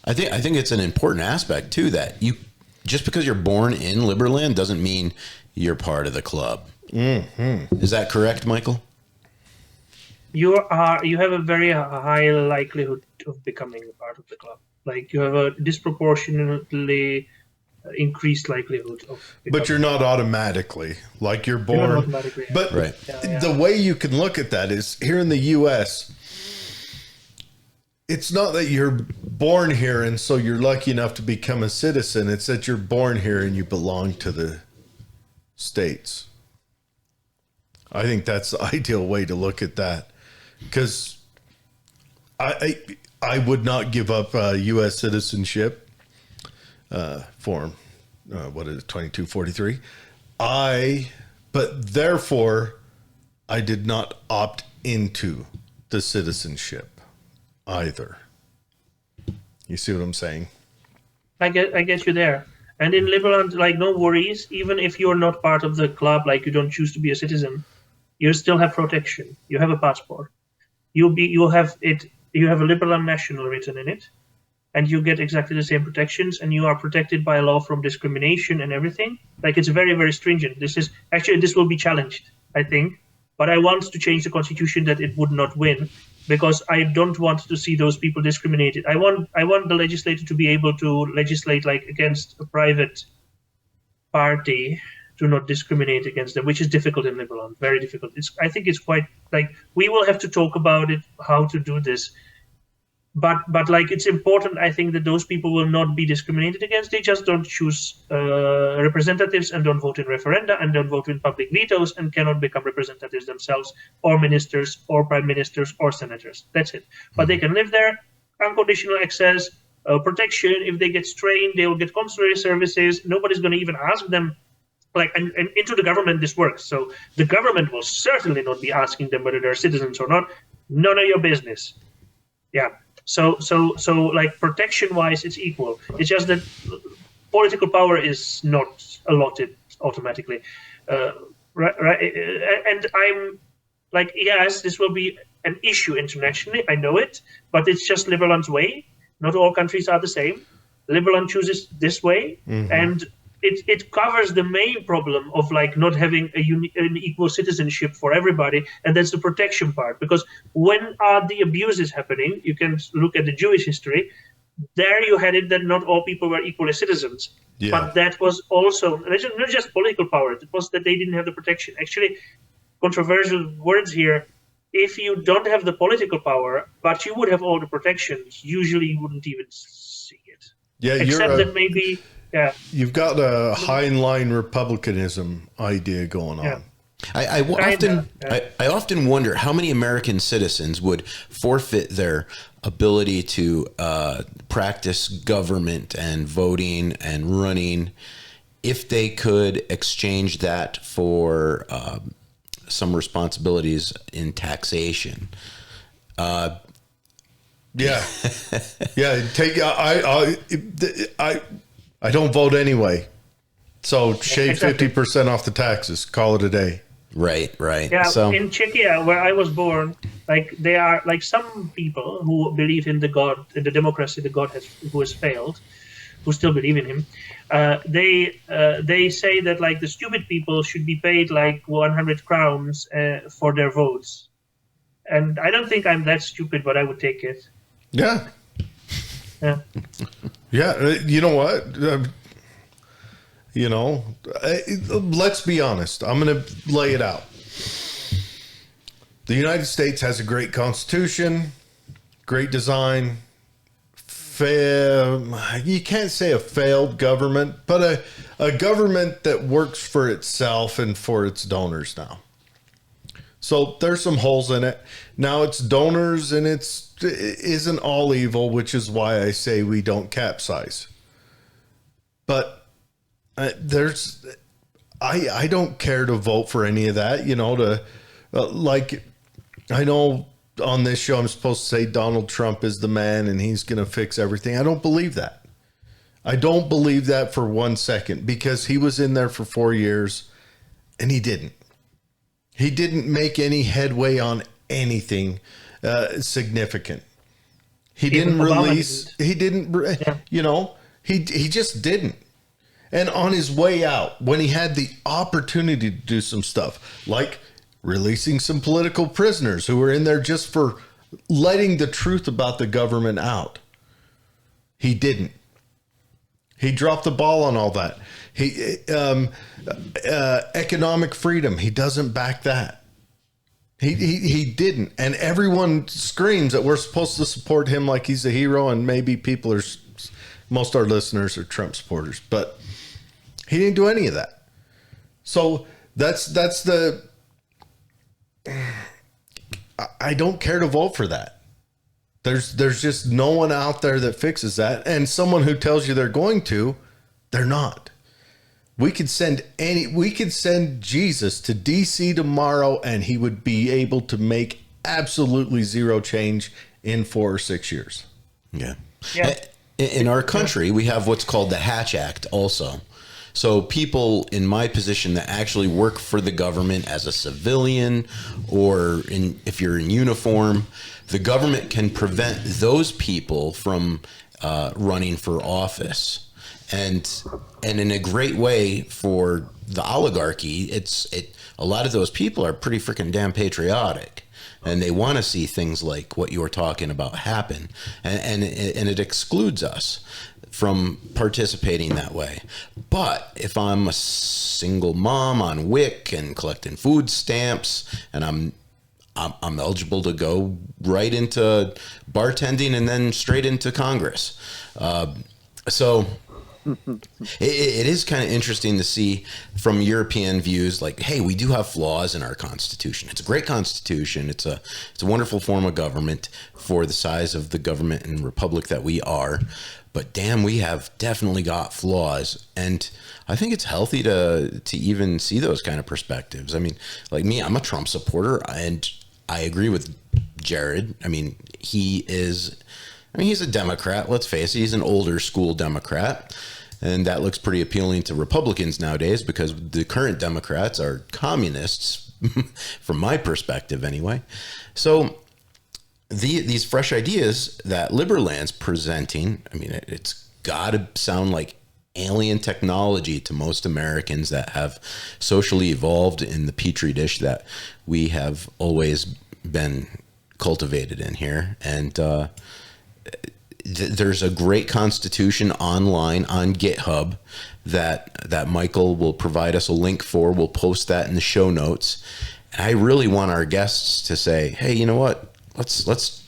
I think it's an important aspect too, that you, just because you're born in Liberland doesn't mean you're part of the club. Mm-hmm. Is that correct, Michael? You have a very high likelihood of becoming a part of the club. Like, you have a disproportionately increased likelihood of becoming. But you're not automatically, like you're born. You're not automatically, but right. The way you can look at that is here in the U.S., it's not that you're born here and so you're lucky enough to become a citizen. It's that you're born here and you belong to the states. I think that's the ideal way to look at that, because I would not give up U.S. citizenship for 2243. But therefore, I did not opt into the citizenship either. You see what I'm saying? I get you there. And in Liberland, like, no worries. Even if you're not part of the club, like, you don't choose to be a citizen, you still have protection. You have a passport. You have a Liberland national written in it, and you get exactly the same protections, and you are protected by law from discrimination and everything. Like, it's very, very stringent. This will be challenged, I think. But I want to change the constitution that it would not win, because I don't want to see those people discriminated. I want the legislator to be able to legislate, like, against a private party, to not discriminate against them, which is difficult in Liberland, very difficult. I think it's quite, like, we will have to talk about it, how to do this. But like, it's important, I think, that those people will not be discriminated against. They just don't choose representatives, and don't vote in referenda, and don't vote in public vetoes, and cannot become representatives themselves, or ministers, or prime ministers, or senators. That's it. But they can live there, unconditional access, protection. If they get strained, they will get consular services. Nobody's going to even ask them. Like, and into the government this works. So the government will certainly not be asking them whether they're citizens or not. None of your business. Yeah. So like, protection-wise, it's equal. It's just that political power is not allotted automatically. Right. And I'm like, yes, this will be an issue internationally. I know it, but it's just Liberland's way. Not all countries are the same. Liberland chooses this way, and it covers the main problem of, like, not having an equal citizenship for everybody, and that's the protection part. Because when are the abuses happening? You can look at the Jewish history. There you had it that not all people were equally citizens. Yeah. But that was also not just political power. It was that they didn't have the protection. Actually, controversial words here. If you don't have the political power, but you would have all the protections, usually you wouldn't even see it. Yeah, except that maybe. Yeah, you've got a Heinlein republicanism idea going on. Yeah. I often wonder how many American citizens would forfeit their ability to practice government and voting and running if they could exchange that for some responsibilities in taxation. Yeah, yeah. I don't vote anyway, so shave 50% off the taxes. Call it a day. Right. Yeah, So in Czechia, where I was born, like they are like some people who believe in the democracy, the God who has failed, who still believe in him. They say that like the stupid people should be paid like 100 crowns for their votes, and I don't think I'm that stupid, but I would take it. Yeah. Yeah. Yeah. You know what? Let's be honest. I'm going to lay it out. The United States has a great constitution, great design. You can't say a failed government, but a government that works for itself and for its donors now. So there's some holes in it. Now it's donors and it isn't all evil, which is why I say we don't capsize. But I don't care to vote for any of that, I know on this show I'm supposed to say Donald Trump is the man and he's going to fix everything. I don't believe that. I don't believe that for 1 second, because he was in there for 4 years and he didn't. He didn't make any headway on anything significant. He didn't release. He didn't. Yeah. He just didn't. And on his way out, when he had the opportunity to do some stuff, like releasing some political prisoners who were in there just for letting the truth about the government out, he didn't. He dropped the ball on all that. Economic freedom, he doesn't back that. He didn't. And everyone screams that we're supposed to support him like he's a hero, and maybe most of our listeners are Trump supporters, but he didn't do any of that. So I don't care to vote for that. There's just no one out there that fixes that. And someone who tells you they're going to, they're not. We could send Jesus to DC tomorrow and he would be able to make absolutely zero change in 4 or 6 years. Yeah. In our country, we have what's called the Hatch Act also. So people in my position that actually work for the government as a civilian, or if you're in uniform, the government can prevent those people from running for office. And in a great way for the oligarchy, a lot of those people are pretty freaking damn patriotic. And they want to see things like what you were talking about happen. And it excludes us from participating that way. But if I'm a single mom on WIC and collecting food stamps, and I'm eligible to go right into bartending and then straight into Congress. So it is kind of interesting to see from European views, like, hey, we do have flaws in our Constitution. It's a great Constitution. It's a wonderful form of government for the size of the government and republic that we are. But damn, we have definitely got flaws. And I think it's healthy to even see those kind of perspectives. I mean, like me, I'm a Trump supporter, and I agree with Jared. I mean, he's a Democrat. Let's face it. He's an older school Democrat. And that looks pretty appealing to Republicans nowadays, because the current Democrats are communists, from my perspective anyway. So these fresh ideas that Liberland's presenting, I mean, it's got to sound like alien technology to most Americans that have socially evolved in the petri dish that we have always been cultivated in here. And there's a great Constitution online on GitHub that Michael will provide us a link for. We'll post that in the show notes. And I really want our guests to say, hey, you know what? Let's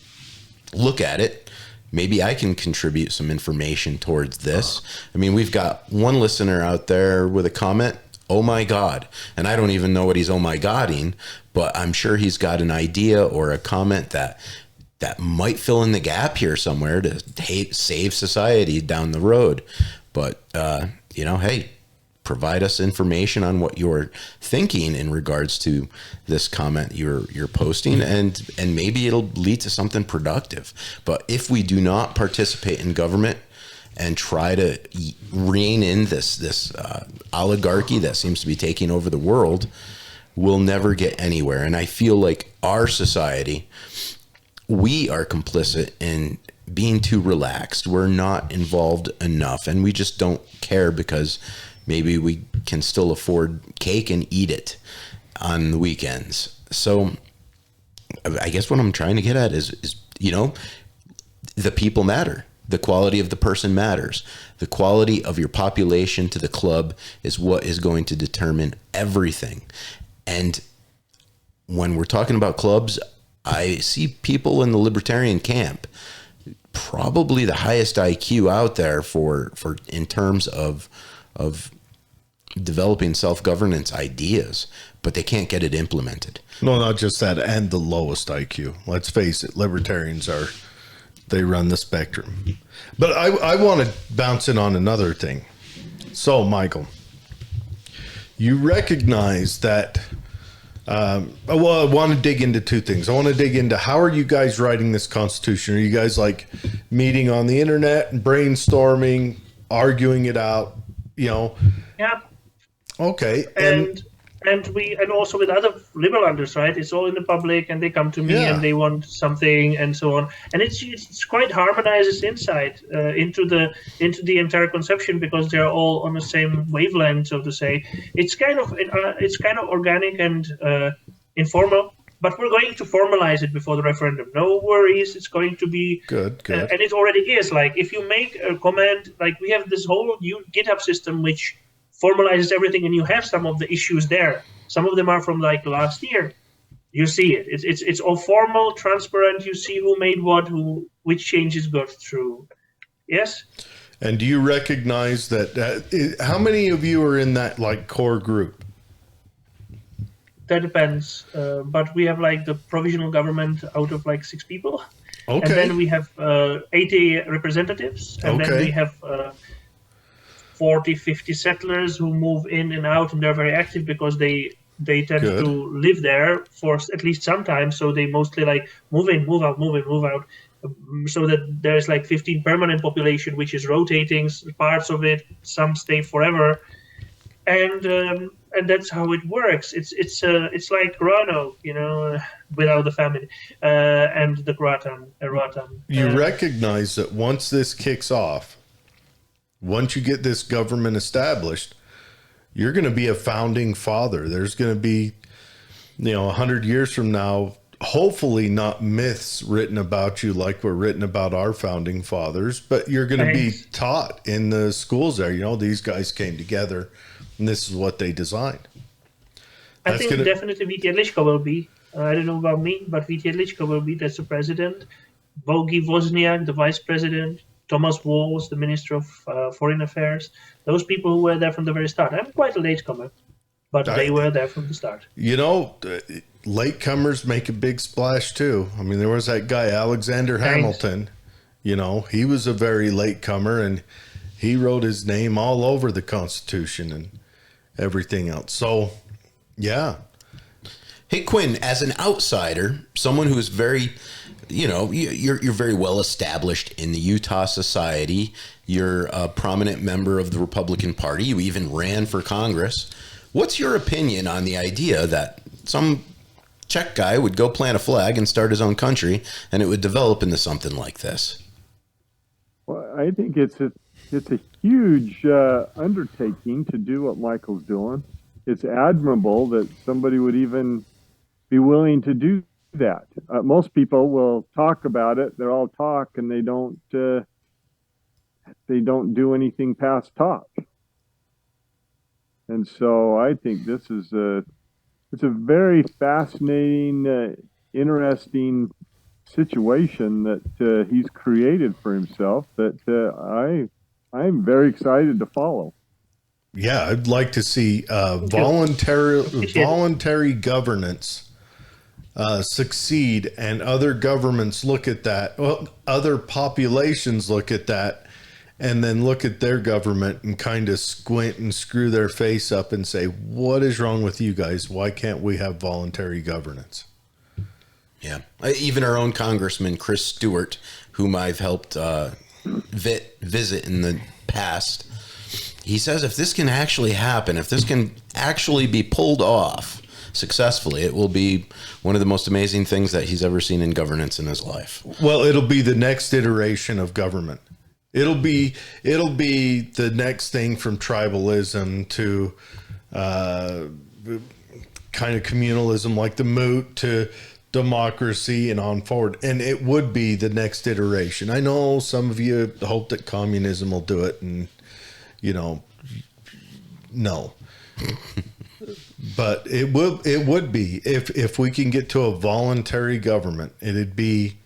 look at it. Maybe I can contribute some information towards this. I mean, we've got one listener out there with a comment. oh my God. And I don't even know what he's oh my Godding, but I'm sure he's got an idea or a comment that might fill in the gap here somewhere to save society down the road. But, hey, provide us information on what you're thinking in regards to this comment you're posting, and maybe it'll lead to something productive. But if we do not participate in government and try to rein in this oligarchy that seems to be taking over the world, we'll never get anywhere. And I feel like our society, we are complicit in being too relaxed. We're not involved enough, and we just don't care because maybe we can still afford cake and eat it on the weekends. So I guess what I'm trying to get at is the people matter. The quality of the person matters. The quality of your population to the club is what is going to determine everything. And when we're talking about clubs, I see people in the libertarian camp, probably the highest IQ out there for in terms of developing self-governance ideas, but they can't get it implemented. No, not just that, and the lowest IQ. Let's face it, libertarians they run the spectrum. But I want to bounce in on another thing. So, Michael, you recognize that, I want to dig into two things. I want to dig into, how are you guys writing this Constitution? Are you guys like meeting on the internet and brainstorming, arguing it out, Yeah. Okay. And also with other Liberlanders, right? It's all in the public, and they come to me and they want something and so on. And it's quite harmonizes inside into the entire conception, because they're all on the same wavelength, so to say. It's kind of organic and informal. But we're going to formalize it before the referendum. No worries, it's going to be good. And it already is. Like, if you make a comment, like we have this whole new GitHub system which formalizes everything, and you have some of the issues there. Some of them are from like last year. You see it. It's all formal, transparent. You see who made what, which changes got through. Yes. And do you recognize that? How many of you are in that like core group? That depends. But we have like the provisional government out of like 6 people. Okay. And then we have 80 representatives, and then we have 40, 50 settlers who move in and out, and they're very active because they tend to live there for at least some time. So they mostly like move in, move out, move in, move out. So that there's like 15 permanent population, which is rotating parts of it. Some stay forever, and that's how it works. It's like Roanoke, without the family and the Roatan. You recognize that once this kicks off, once you get this government established, you're going to be a founding father. There's going to be, 100 years from now, hopefully not myths written about you like were written about our founding fathers, but you're going to be taught in the schools there. These guys came together and this is what they designed. I think definitely Vít Jedlička will be. I don't know about me, but Vít Jedlička will be. That's the president. Bogi Wozniak, the vice president. Thomas Walls, the Minister of Foreign Affairs. Those people who were there from the very start. I'm quite a latecomer, but they were there from the start. Latecomers make a big splash too. I mean, there was that guy, Alexander Hamilton. He was a very latecomer, and he wrote his name all over the Constitution and everything else. So, yeah. Hey, Quin, as an outsider, someone who's very... you're very well established in the Utah society. You're a prominent member of the Republican Party. You even ran for Congress. What's your opinion on the idea that some Czech guy would go plant a flag and start his own country, and it would develop into something like this? Well, I think it's a huge undertaking to do what Michael's doing. It's admirable that somebody would even be willing to do that. Most people will talk about it. They're all talk, and they don't do anything past talk. And so I think this is it's a very fascinating, interesting situation that he's created for himself that I'm very excited to follow. Yeah, I'd like to see voluntary governance succeed, and other governments look at that. Well, other populations look at that, and then look at their government and kind of squint and screw their face up and say, "What is wrong with you guys? Why can't we have voluntary governance?" Yeah, even our own Congressman Chris Stewart, whom I've helped visit in the past. He says if this can actually happen, if this can actually be pulled off successfully, it will be one of the most amazing things that he's ever seen in governance in his life. Well, it'll be the next iteration of government. It'll be the next thing from tribalism to kind of communalism, like the moot, to democracy and on forward. And it would be the next iteration. I know some of you hope that communism will do it, and no. But it would be if we can get to a voluntary government, it'd be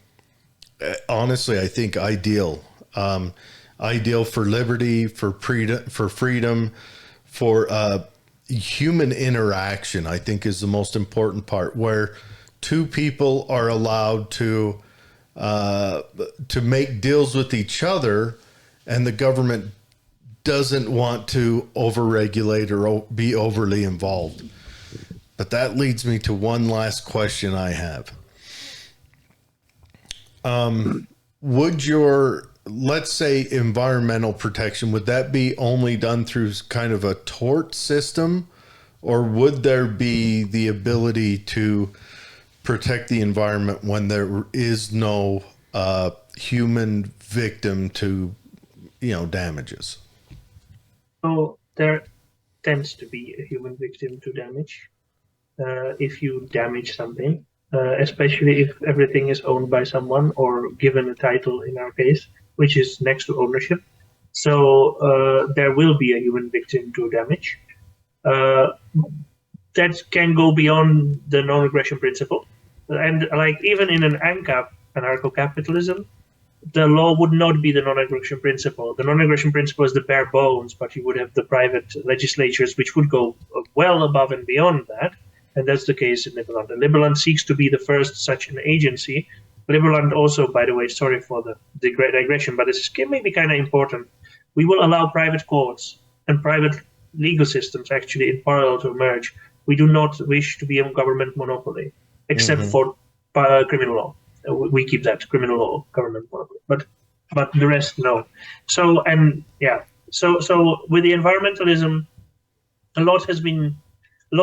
honestly, I think, ideal for liberty, for freedom, for human interaction. I think is the most important part, where two people are allowed to make deals with each other, and the government doesn't want to overregulate or be overly involved. But that leads me to one last question I have. Would your, let's say, environmental protection, would that be only done through kind of a tort system, or would there be the ability to protect the environment when there is no human victim to damages? So there tends to be a human victim to damage if you damage something, especially if everything is owned by someone or given a title, in our case, which is next to ownership. So there will be a human victim to damage. That can go beyond the non-aggression principle. And like even in an ANCAP, anarcho-capitalism, the law would not be the non-aggression principle. The non-aggression principle is the bare bones, but you would have the private legislatures which would go well above and beyond that. And that's the case in Liberland. And Liberland seeks to be the first such an agency. Liberland also, by the way, sorry for the digression, but this may be kind of important. We will allow private courts and private legal systems actually in parallel to emerge. We do not wish to be a government monopoly, except for criminal law. We keep that criminal law government monopoly, but the rest no. So with the environmentalism, a lot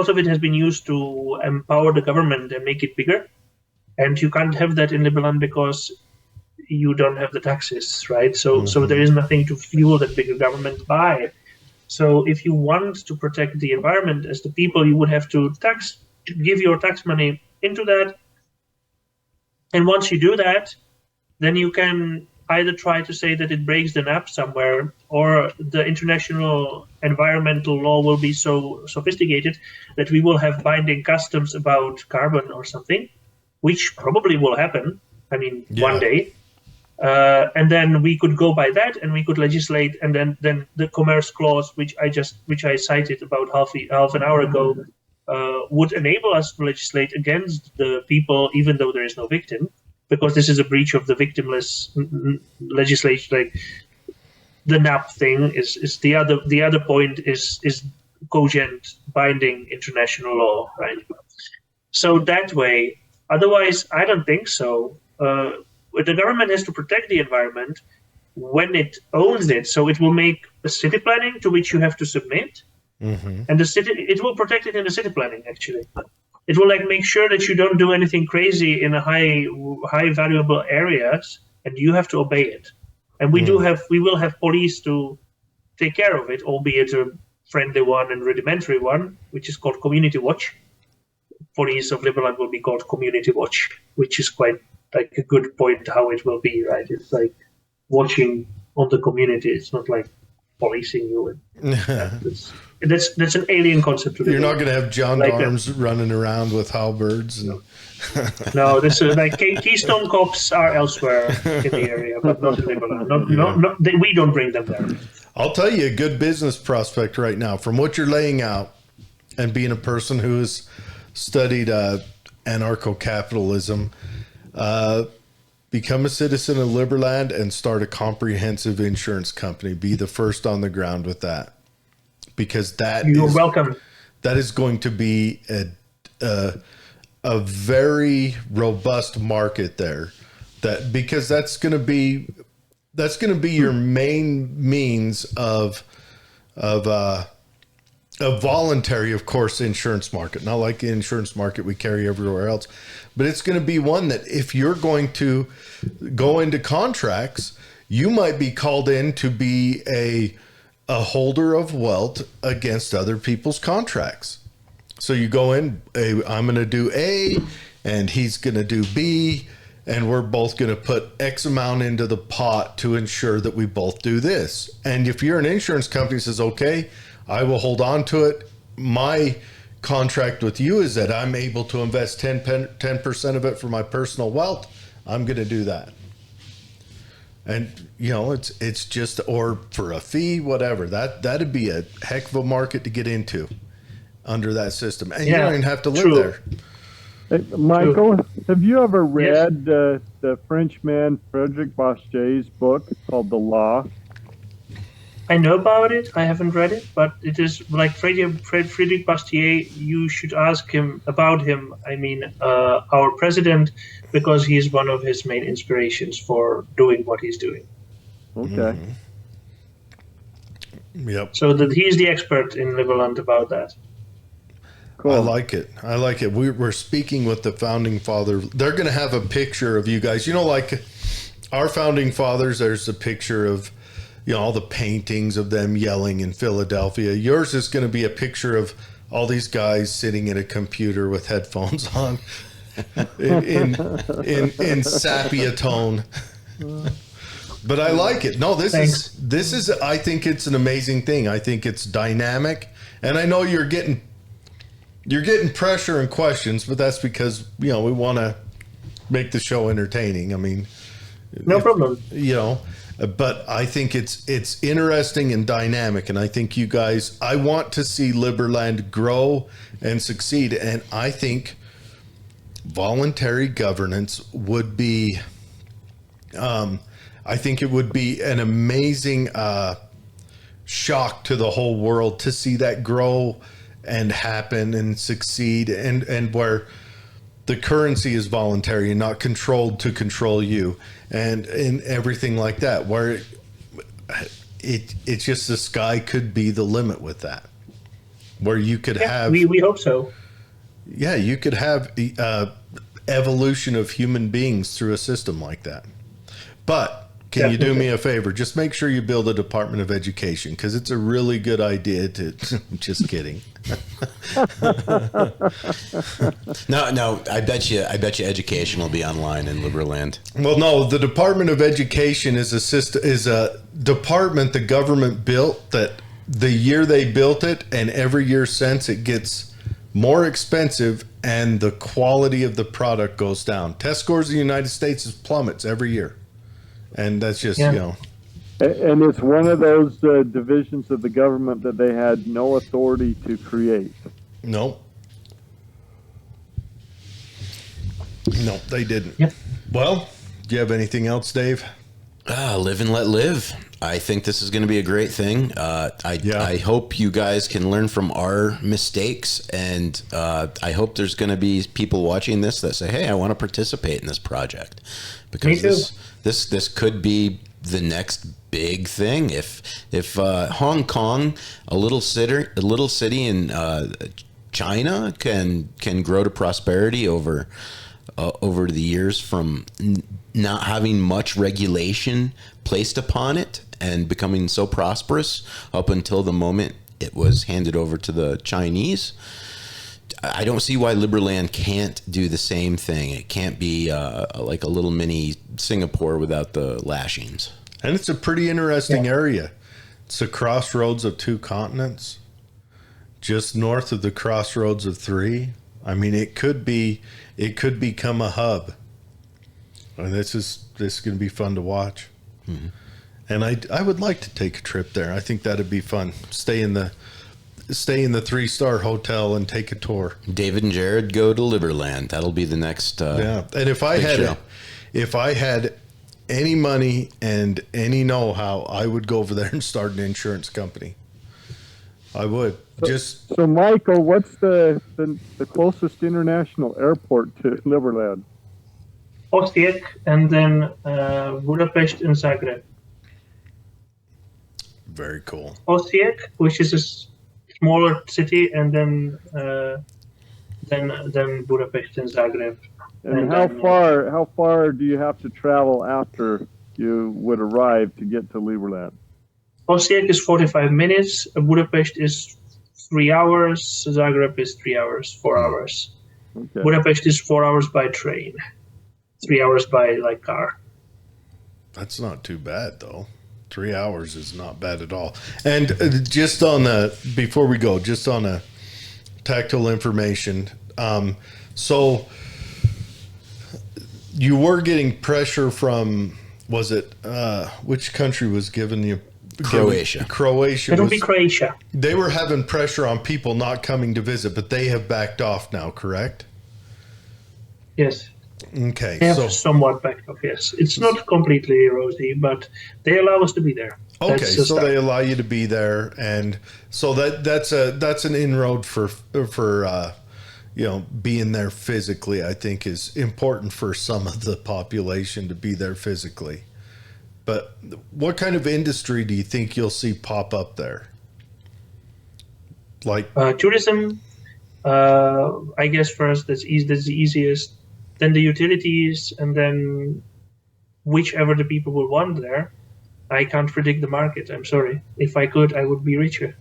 of it has been used to empower the government and make it bigger, and you can't have that in Liberland because you don't have the taxes, right? So there is nothing to fuel that bigger government by. So if you want to protect the environment as the people, you would have to give your tax money into that. And once you do that, then you can either try to say that it breaks the NAP somewhere, or the international environmental law will be so sophisticated that we will have binding customs about carbon or something, which probably will happen. I mean, one day. And then we could go by that, and we could legislate, and then the commerce clause, which I cited about half an hour ago, would enable us to legislate against the people, even though there is no victim, because this is a breach of the victimless legislation. Like the NAP thing is the other point is cogent, binding international law, right? So that way, otherwise, I don't think so. The government has to protect the environment when it owns it, so it will make a city planning to which you have to submit. And the city, it will protect it in the city planning. Actually, it will make sure that you don't do anything crazy in a high valuable areas, and you have to obey it. And we will have police to take care of it, albeit a friendly one and rudimentary one, which is called Community Watch. Police of Liberland will be called Community Watch, which is quite like a good point how it will be, right? It's like watching on the community. It's not like policing you. That's an alien concept. You're not going to have gendarmes running around with halberds. No, this is like Keystone cops are elsewhere in the area, but not in Liberland. We don't bring them there. I'll tell you a good business prospect right now from what you're laying out, and being a person who has studied anarcho-capitalism, become a citizen of Liberland and start a comprehensive insurance company. Be the first on the ground with that, because You're welcome. That is going to be a very robust market there. Because that's going to be your main means of a voluntary, of course, insurance market, not like the insurance market we carry everywhere else, but it's going to be one that if you're going to go into contracts, you might be called in to be a holder of wealth against other people's contracts. So you go in, I'm going to do A and he's going to do B, and we're both going to put X amount into the pot to ensure that we both do this. And if you're an insurance company that says, okay, I will hold on to it. My contract with you is that I'm able to invest 10% of it for my personal wealth. I'm going to do that. And, it's just, or for a fee, whatever, that'd be a heck of a market to get into under that system. And you don't even have to live there. Hey, Michael, have you ever read the Frenchman Frédéric Bastier's book called The Law? I know about it. I haven't read it, but it is like Frédéric Bastier. You should ask him about him. I mean, our president, because he's one of his main inspirations for doing what he's doing. Okay. Mm-hmm. Yep. So that he's the expert in Liberland about that. Cool. I like it. We're speaking with the founding father. They're going to have a picture of you guys. Like our founding fathers, there's a picture of, all the paintings of them yelling in Philadelphia. Yours is going to be a picture of all these guys sitting at a computer with headphones on in sepia tone. But I like it. No, this is, I think it's an amazing thing. I think it's dynamic. And I know you're getting pressure and questions, but that's because, we want to make the show entertaining. I mean, no problem. But I think it's interesting and dynamic. And I think you guys, I want to see Liberland grow and succeed. And I think voluntary governance would be, I think it would be an amazing shock to the whole world to see that grow and happen and succeed, and where the currency is voluntary and not controlled to control you, and everything like that, where it's just the sky could be the limit with that, where you could have, we hope so. Yeah, you could have evolution of human beings through a system like that. But can you do me a favor? Just make sure you build a Department of Education, because it's a really good idea to. Just kidding. No. I bet you education will be online in Liberland. Well, no, the Department of Education is a department the government built that the year they built it and every year since it gets more expensive and the quality of the product goes down. Test scores in the United States plummets every year. And that's just, And it's one of those divisions of the government that they had no authority to create. No, they didn't. Yep. Well, do you have anything else, Dave? Live and let live. I think this is going to be a great thing. I hope you guys can learn from our mistakes, and I hope there's going to be people watching this that say, "Hey, I want to participate in this project," because this could be the next big thing. If Hong Kong, a little city in China, can grow to prosperity over the years from not having much regulation placed upon it and becoming so prosperous up until the moment it was handed over to the Chinese, I don't see why Liberland can't do the same thing. It can't be like a little mini Singapore without the lashings. And it's a pretty interesting area. It's a crossroads of two continents, just north of the crossroads of three. I mean, it could become a hub. And this is going to be fun to watch. Mm-hmm. And I would like to take a trip there. I think that'd be fun. Stay in the 3-star hotel and take a tour. David and Jared go to Liberland. That'll be the next. Yeah, and if I had any money and any know-how, I would go over there and start an insurance company. I would. So Michael, what's the closest international airport to Liberland? Osijek, and then Budapest and Zagreb. Very cool. Osijek, which is a smaller city, and then Budapest and Zagreb. And how far do you have to travel after you would arrive to get to Liberland? Osijek is 45 minutes. Budapest is 3 hours. Zagreb is 3 hours, 4 hours. Okay. Budapest is 4 hours by train, 3 hours by car. That's not too bad, though. 3 hours is not bad at all. And before we go, just on a tactile information. So you were getting pressure from, was it, which country was giving you? Croatia. It'll be Croatia. They were having pressure on people not coming to visit, but they have backed off now, correct? Yes. Okay. They have somewhat backed off, yes. It's not completely rosy, but they allow us to be there. Okay, so they allow you to be there, and so that's an inroad for being there physically. I think is important for some of the population to be there physically. But what kind of industry do you think you'll see pop up there? Like tourism, I guess first that's the easiest. Then the utilities, and then whichever the people will want there. I can't predict the market. I'm sorry. If I could, I would be richer.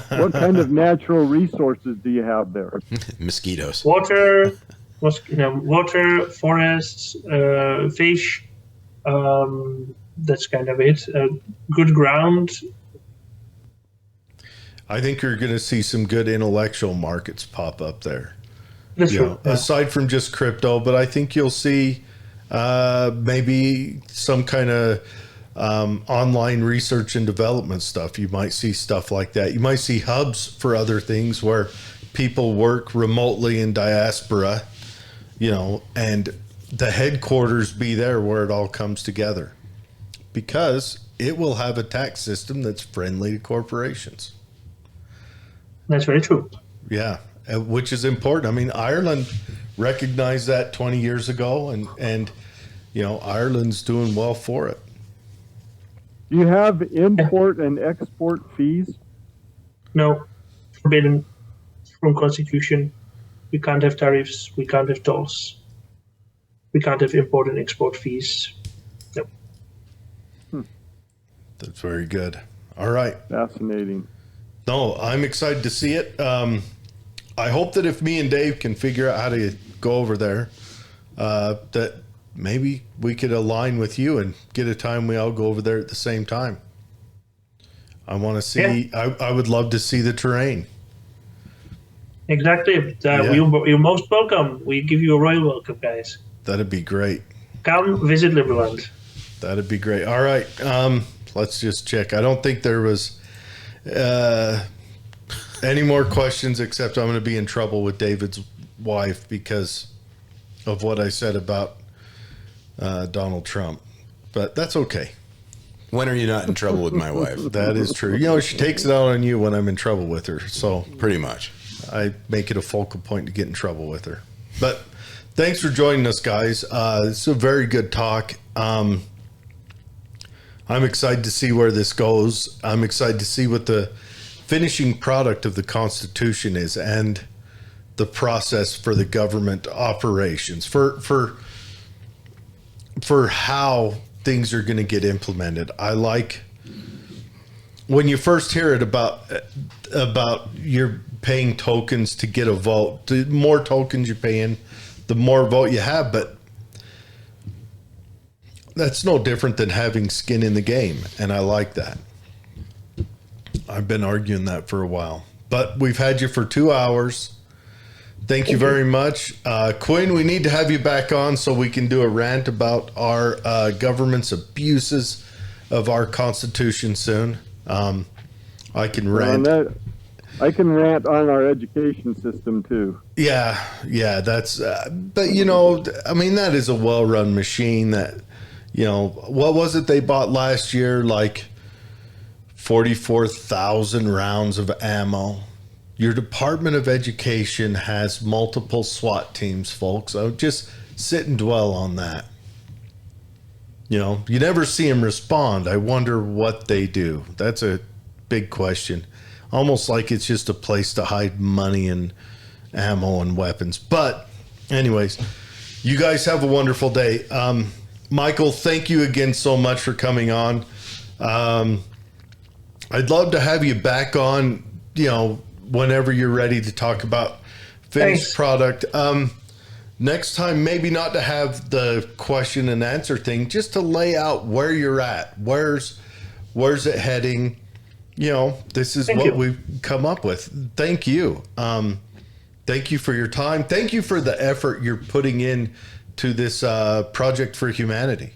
What kind of natural resources do you have there? Mosquitoes. Water, forests, fish. That's kind of it. Good ground. I think you're going to see some good intellectual markets pop up there. That's true. Yeah. Aside from just crypto, but I think you'll see maybe some kind of online research and development stuff. You might see stuff like that. You might see hubs for other things where people work remotely in diaspora, and the headquarters be there where it all comes together, because it will have a tax system that's friendly to corporations. That's very true. Yeah, which is important. I mean, Ireland recognized that 20 years ago, and Ireland's doing well for it. Do you have import and export fees? No, forbidden from Constitution. We can't have tariffs. We can't have tolls. We can't have import and export fees. No. That's very good. All right. Fascinating. No, I'm excited to see it. I hope that if me and Dave can figure out how to go over there, that maybe we could align with you and get a time we all go over there at the same time. I want to see, I would love to see the terrain. Exactly. You're most welcome. We give you a royal welcome, guys. That'd be great. Come visit Liberland. That'd be great. All right. Let's just check. I don't think there was any more questions, except I'm going to be in trouble with David's wife because of what I said about Donald Trump. But that's okay. When are you not in trouble with my wife? That is true. She takes it out on you when I'm in trouble with her. So pretty much. I make it a focal point to get in trouble with her. But thanks for joining us, guys. It's a very good talk. I'm excited to see where this goes. I'm excited to see what the finishing product of the Constitution is and the process for the government operations, for how things are going to get implemented. I like when you first hear it about you're paying tokens to get a vote. The more tokens you pay in, the more vote you have, but that's no different than having skin in the game, and I like that. I've been arguing that for a while, but we've had you for 2 hours. Thank you very much. Quinn, we need to have you back on so we can do a rant about our government's abuses of our Constitution soon. I can rant. I can rant on our education system too. Yeah, that's. But I mean, that is a well-run machine. That, what was it they bought last year? Like 44,000 rounds of ammo. Your Department of Education has multiple SWAT teams, folks. So just sit and dwell on that. You never see them respond. I wonder what they do. That's a big question. Almost like it's just a place to hide money and ammo and weapons. But anyways, you guys have a wonderful day. Michael, thank you again so much for coming on. I'd love to have you back on, whenever you're ready to talk about finished product. Next time, maybe not to have the question and answer thing, just to lay out where you're at. Where's it heading? This is what we've come up with. Thank you. Thank you for your time. Thank you for the effort you're putting in to this project for humanity,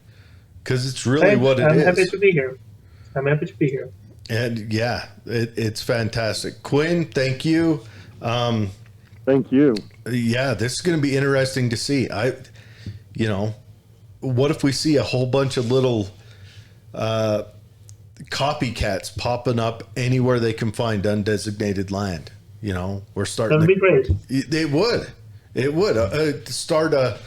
because it's really what it is. I'm happy to be here. And yeah, it's fantastic. Quin, thank you. Thank you. Yeah, this is going to be interesting to see. What if we see a whole bunch of little copycats popping up anywhere they can find undesignated land? We're starting. That'd be great. It would. Start a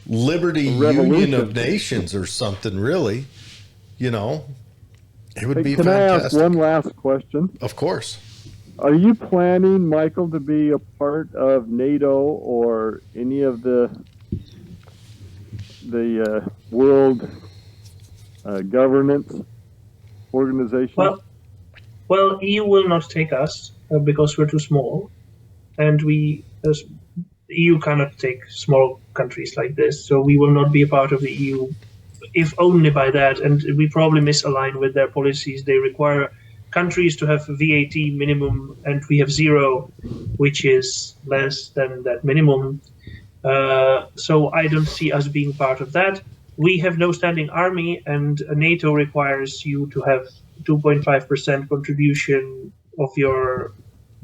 Liberty Union of Nations or something. Really, it would be fantastic. Can I ask one last question? Of course. Are you planning, Michael, to be a part of NATO or any of the world governance organizations? Well, EU will not take us because we're too small, and EU cannot take small countries like this. So we will not be a part of the EU, if only by that. And we probably misalign with their policies. They require countries to have VAT minimum, and we have 0, which is less than that minimum. So I don't see us being part of that. We have no standing army, and NATO requires you to have 2.5% contribution of your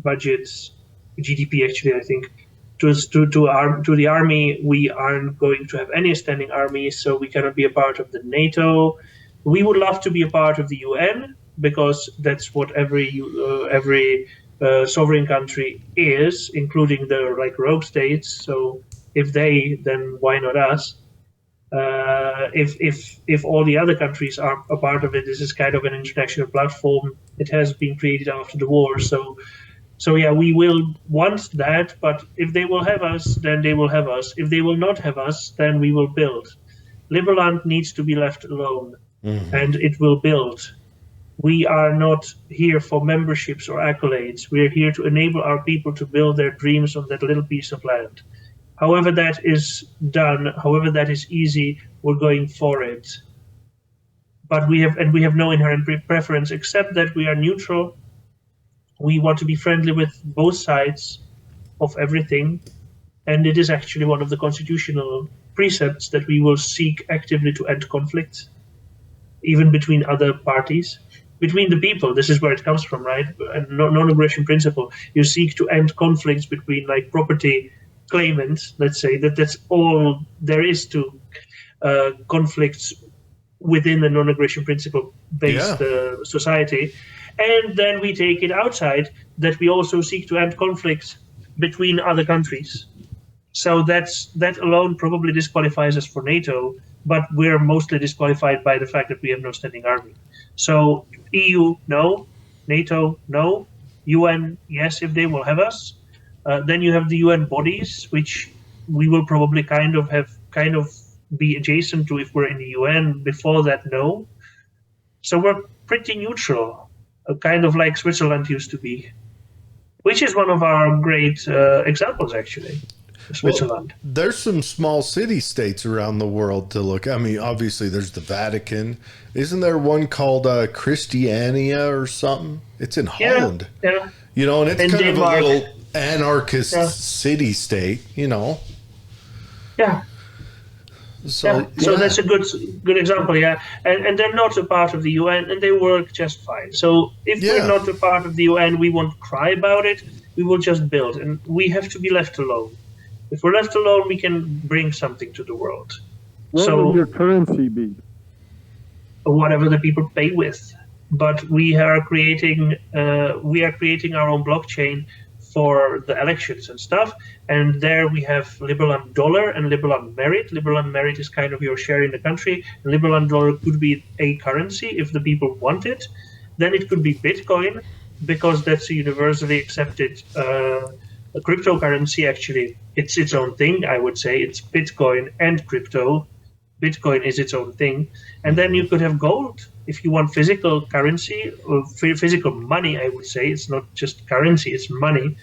budgets, GDP actually, I think, to the army. We aren't going to have any standing army, so we cannot be a part of the NATO. We would love to be a part of the UN, because that's what every sovereign country is, including the rogue states. So if they, then why not us? If all the other countries are a part of it, this is kind of an international platform. It has been created after the war. So yeah, we will want that. But if they will have us, then they will have us. If they will not have us, then we will build. Liberland needs to be left alone, and it will build. We are not here for memberships or accolades. We are here to enable our people to build their dreams on that little piece of land. However that is done, however that is easy, we're going for it. But we have no inherent preference, except that we are neutral. We want to be friendly with both sides of everything. And it is actually one of the constitutional precepts that we will seek actively to end conflict, even between other parties. Between the people, this is where it comes from, right? Non-aggression principle. You seek to end conflicts between property claimants, let's say, that's all there is to conflicts within the non-aggression principle based society. And then we take it outside, that we also seek to end conflicts between other countries. So that alone probably disqualifies us for NATO, but we're mostly disqualified by the fact that we have no standing army. So EU, no. NATO, no. UN, yes, if they will have us. Then you have the UN bodies, which we will probably kind of be adjacent to if we're in the UN. Before that, no. So we're pretty neutral, kind of like Switzerland used to be, which is one of our great examples, actually. Switzerland. Well, there's some small city-states around the world to look. I mean, obviously, there's the Vatican. Isn't there one called Christiania or something? It's in Holland. Yeah. And it's kind Denmark. of a little anarchist city-state, Yeah. So, so that's a good example, yeah. And they're not a part of the UN, and they work just fine. So if we're not a part of the UN, we won't cry about it. We will just build, and we have to be left alone. If we're left alone, we can bring something to the world. What will your currency be? Whatever the people pay with. But we are creating our own blockchain for the elections and stuff. And there we have Liberland dollar and Liberland merit. Liberland merit is kind of your share in the country. And Liberland dollar could be a currency if the people want it. Then it could be Bitcoin, because that's a universally accepted cryptocurrency. Actually, it's its own thing, I would say. It's Bitcoin and crypto. Bitcoin is its own thing. And then you could have gold if you want physical currency or physical money, I would say. It's not just currency, it's money.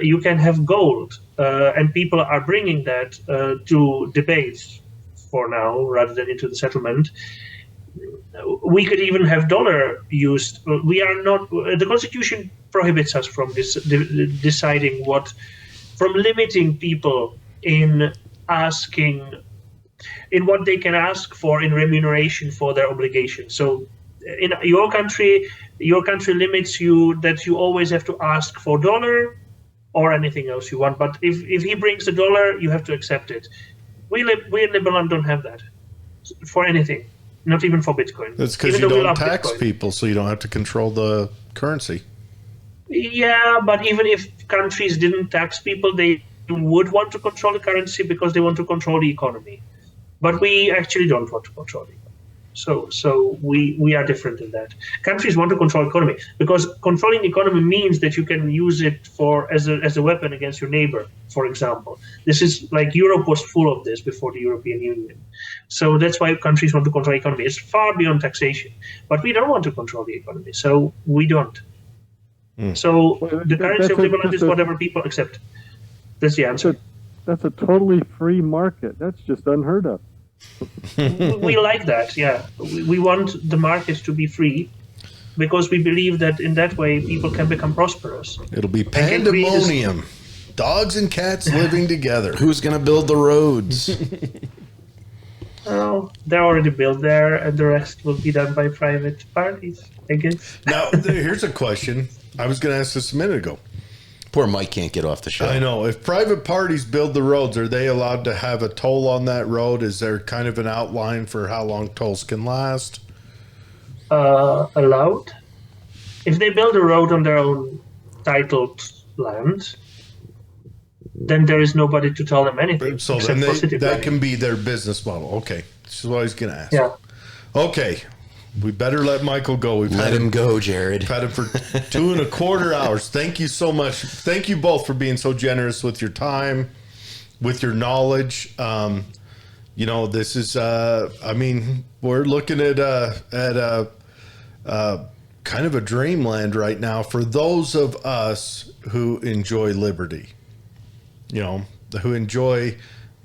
You can have gold. And people are bringing that to debates for now rather than into the settlement. We could even have dollar used. We are not. The Constitution prohibits us from deciding from limiting people in asking, in what they can ask for in remuneration for their obligation. So in your country limits you that you always have to ask for dollar or anything else you want. But if he brings the dollar, you have to accept it. We in Liberland don't have that for anything, not even for Bitcoin. That's because you don't tax people, so you don't have to control the currency. Yeah, but even if countries didn't tax people, they would want to control the currency because they want to control the economy. But we actually don't want to control it. So we are different in that. Countries want to control the economy because controlling the economy means that you can use it as a weapon against your neighbor, for example. This is like Europe was full of this before the European Union. So that's why countries want to control the economy. It's far beyond taxation. But we don't want to control the economy, so we don't. So the currency of Liberland is whatever people accept. That's the answer. That's a totally free market. That's just unheard of. We like that, yeah. We want the market to be free because we believe that in that way people can become prosperous. It'll be pandemonium. Dogs and cats living together. Who's going to build the roads? Oh, they're already built there, and the rest will be done by private parties, I guess. Now, here's a question. I was going to ask this a minute ago. Poor Mike can't get off the show. I know. If private parties build the roads, are they allowed to have a toll on that road? Is there kind of an outline for how long tolls can last? Allowed. If they build a road on their own titled land, then there is nobody to tell them anything. So then that can be their business model. Okay. This is what I was going to ask. Yeah. Okay. We better let Michael go. Let him go, Jared. We've had him for 2.25 hours. Thank you so much. Thank you both for being so generous with your time, with your knowledge. This is, we're looking at kind of a dreamland right now for those of us who enjoy liberty, who enjoy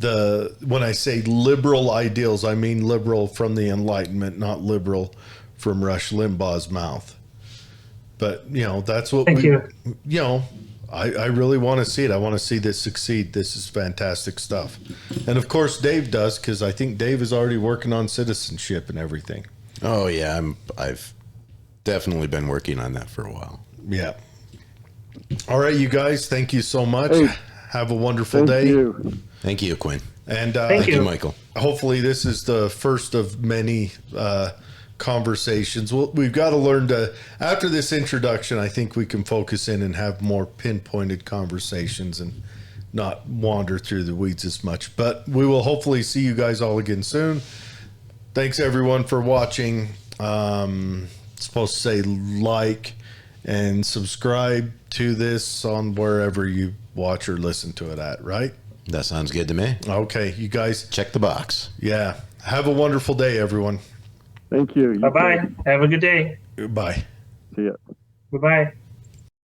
when I say liberal ideals, I mean liberal from the Enlightenment, not liberal from Rush Limbaugh's mouth. But, that's what I really want to see it. I want to see this succeed. This is fantastic stuff. And of course, Dave does, because I think Dave is already working on citizenship and everything. Oh, yeah. I've definitely been working on that for a while. Yeah. All right, you guys. Thank you so much. Hey, have a wonderful day. Thank you, Quinn. And thank you, Michael. Hopefully this is the first of many conversations. We've got to learn to, after this introduction, I think we can focus in and have more pinpointed conversations and not wander through the weeds as much. But we will hopefully see you guys all again soon. Thanks, everyone, for watching. Supposed to say like and subscribe to this on wherever you watch or listen to it at, right? That sounds good to me. Okay, you guys. Check the box. Yeah. Have a wonderful day, everyone. Thank you. Bye-bye. Have a good day. Bye. See ya. Bye-bye.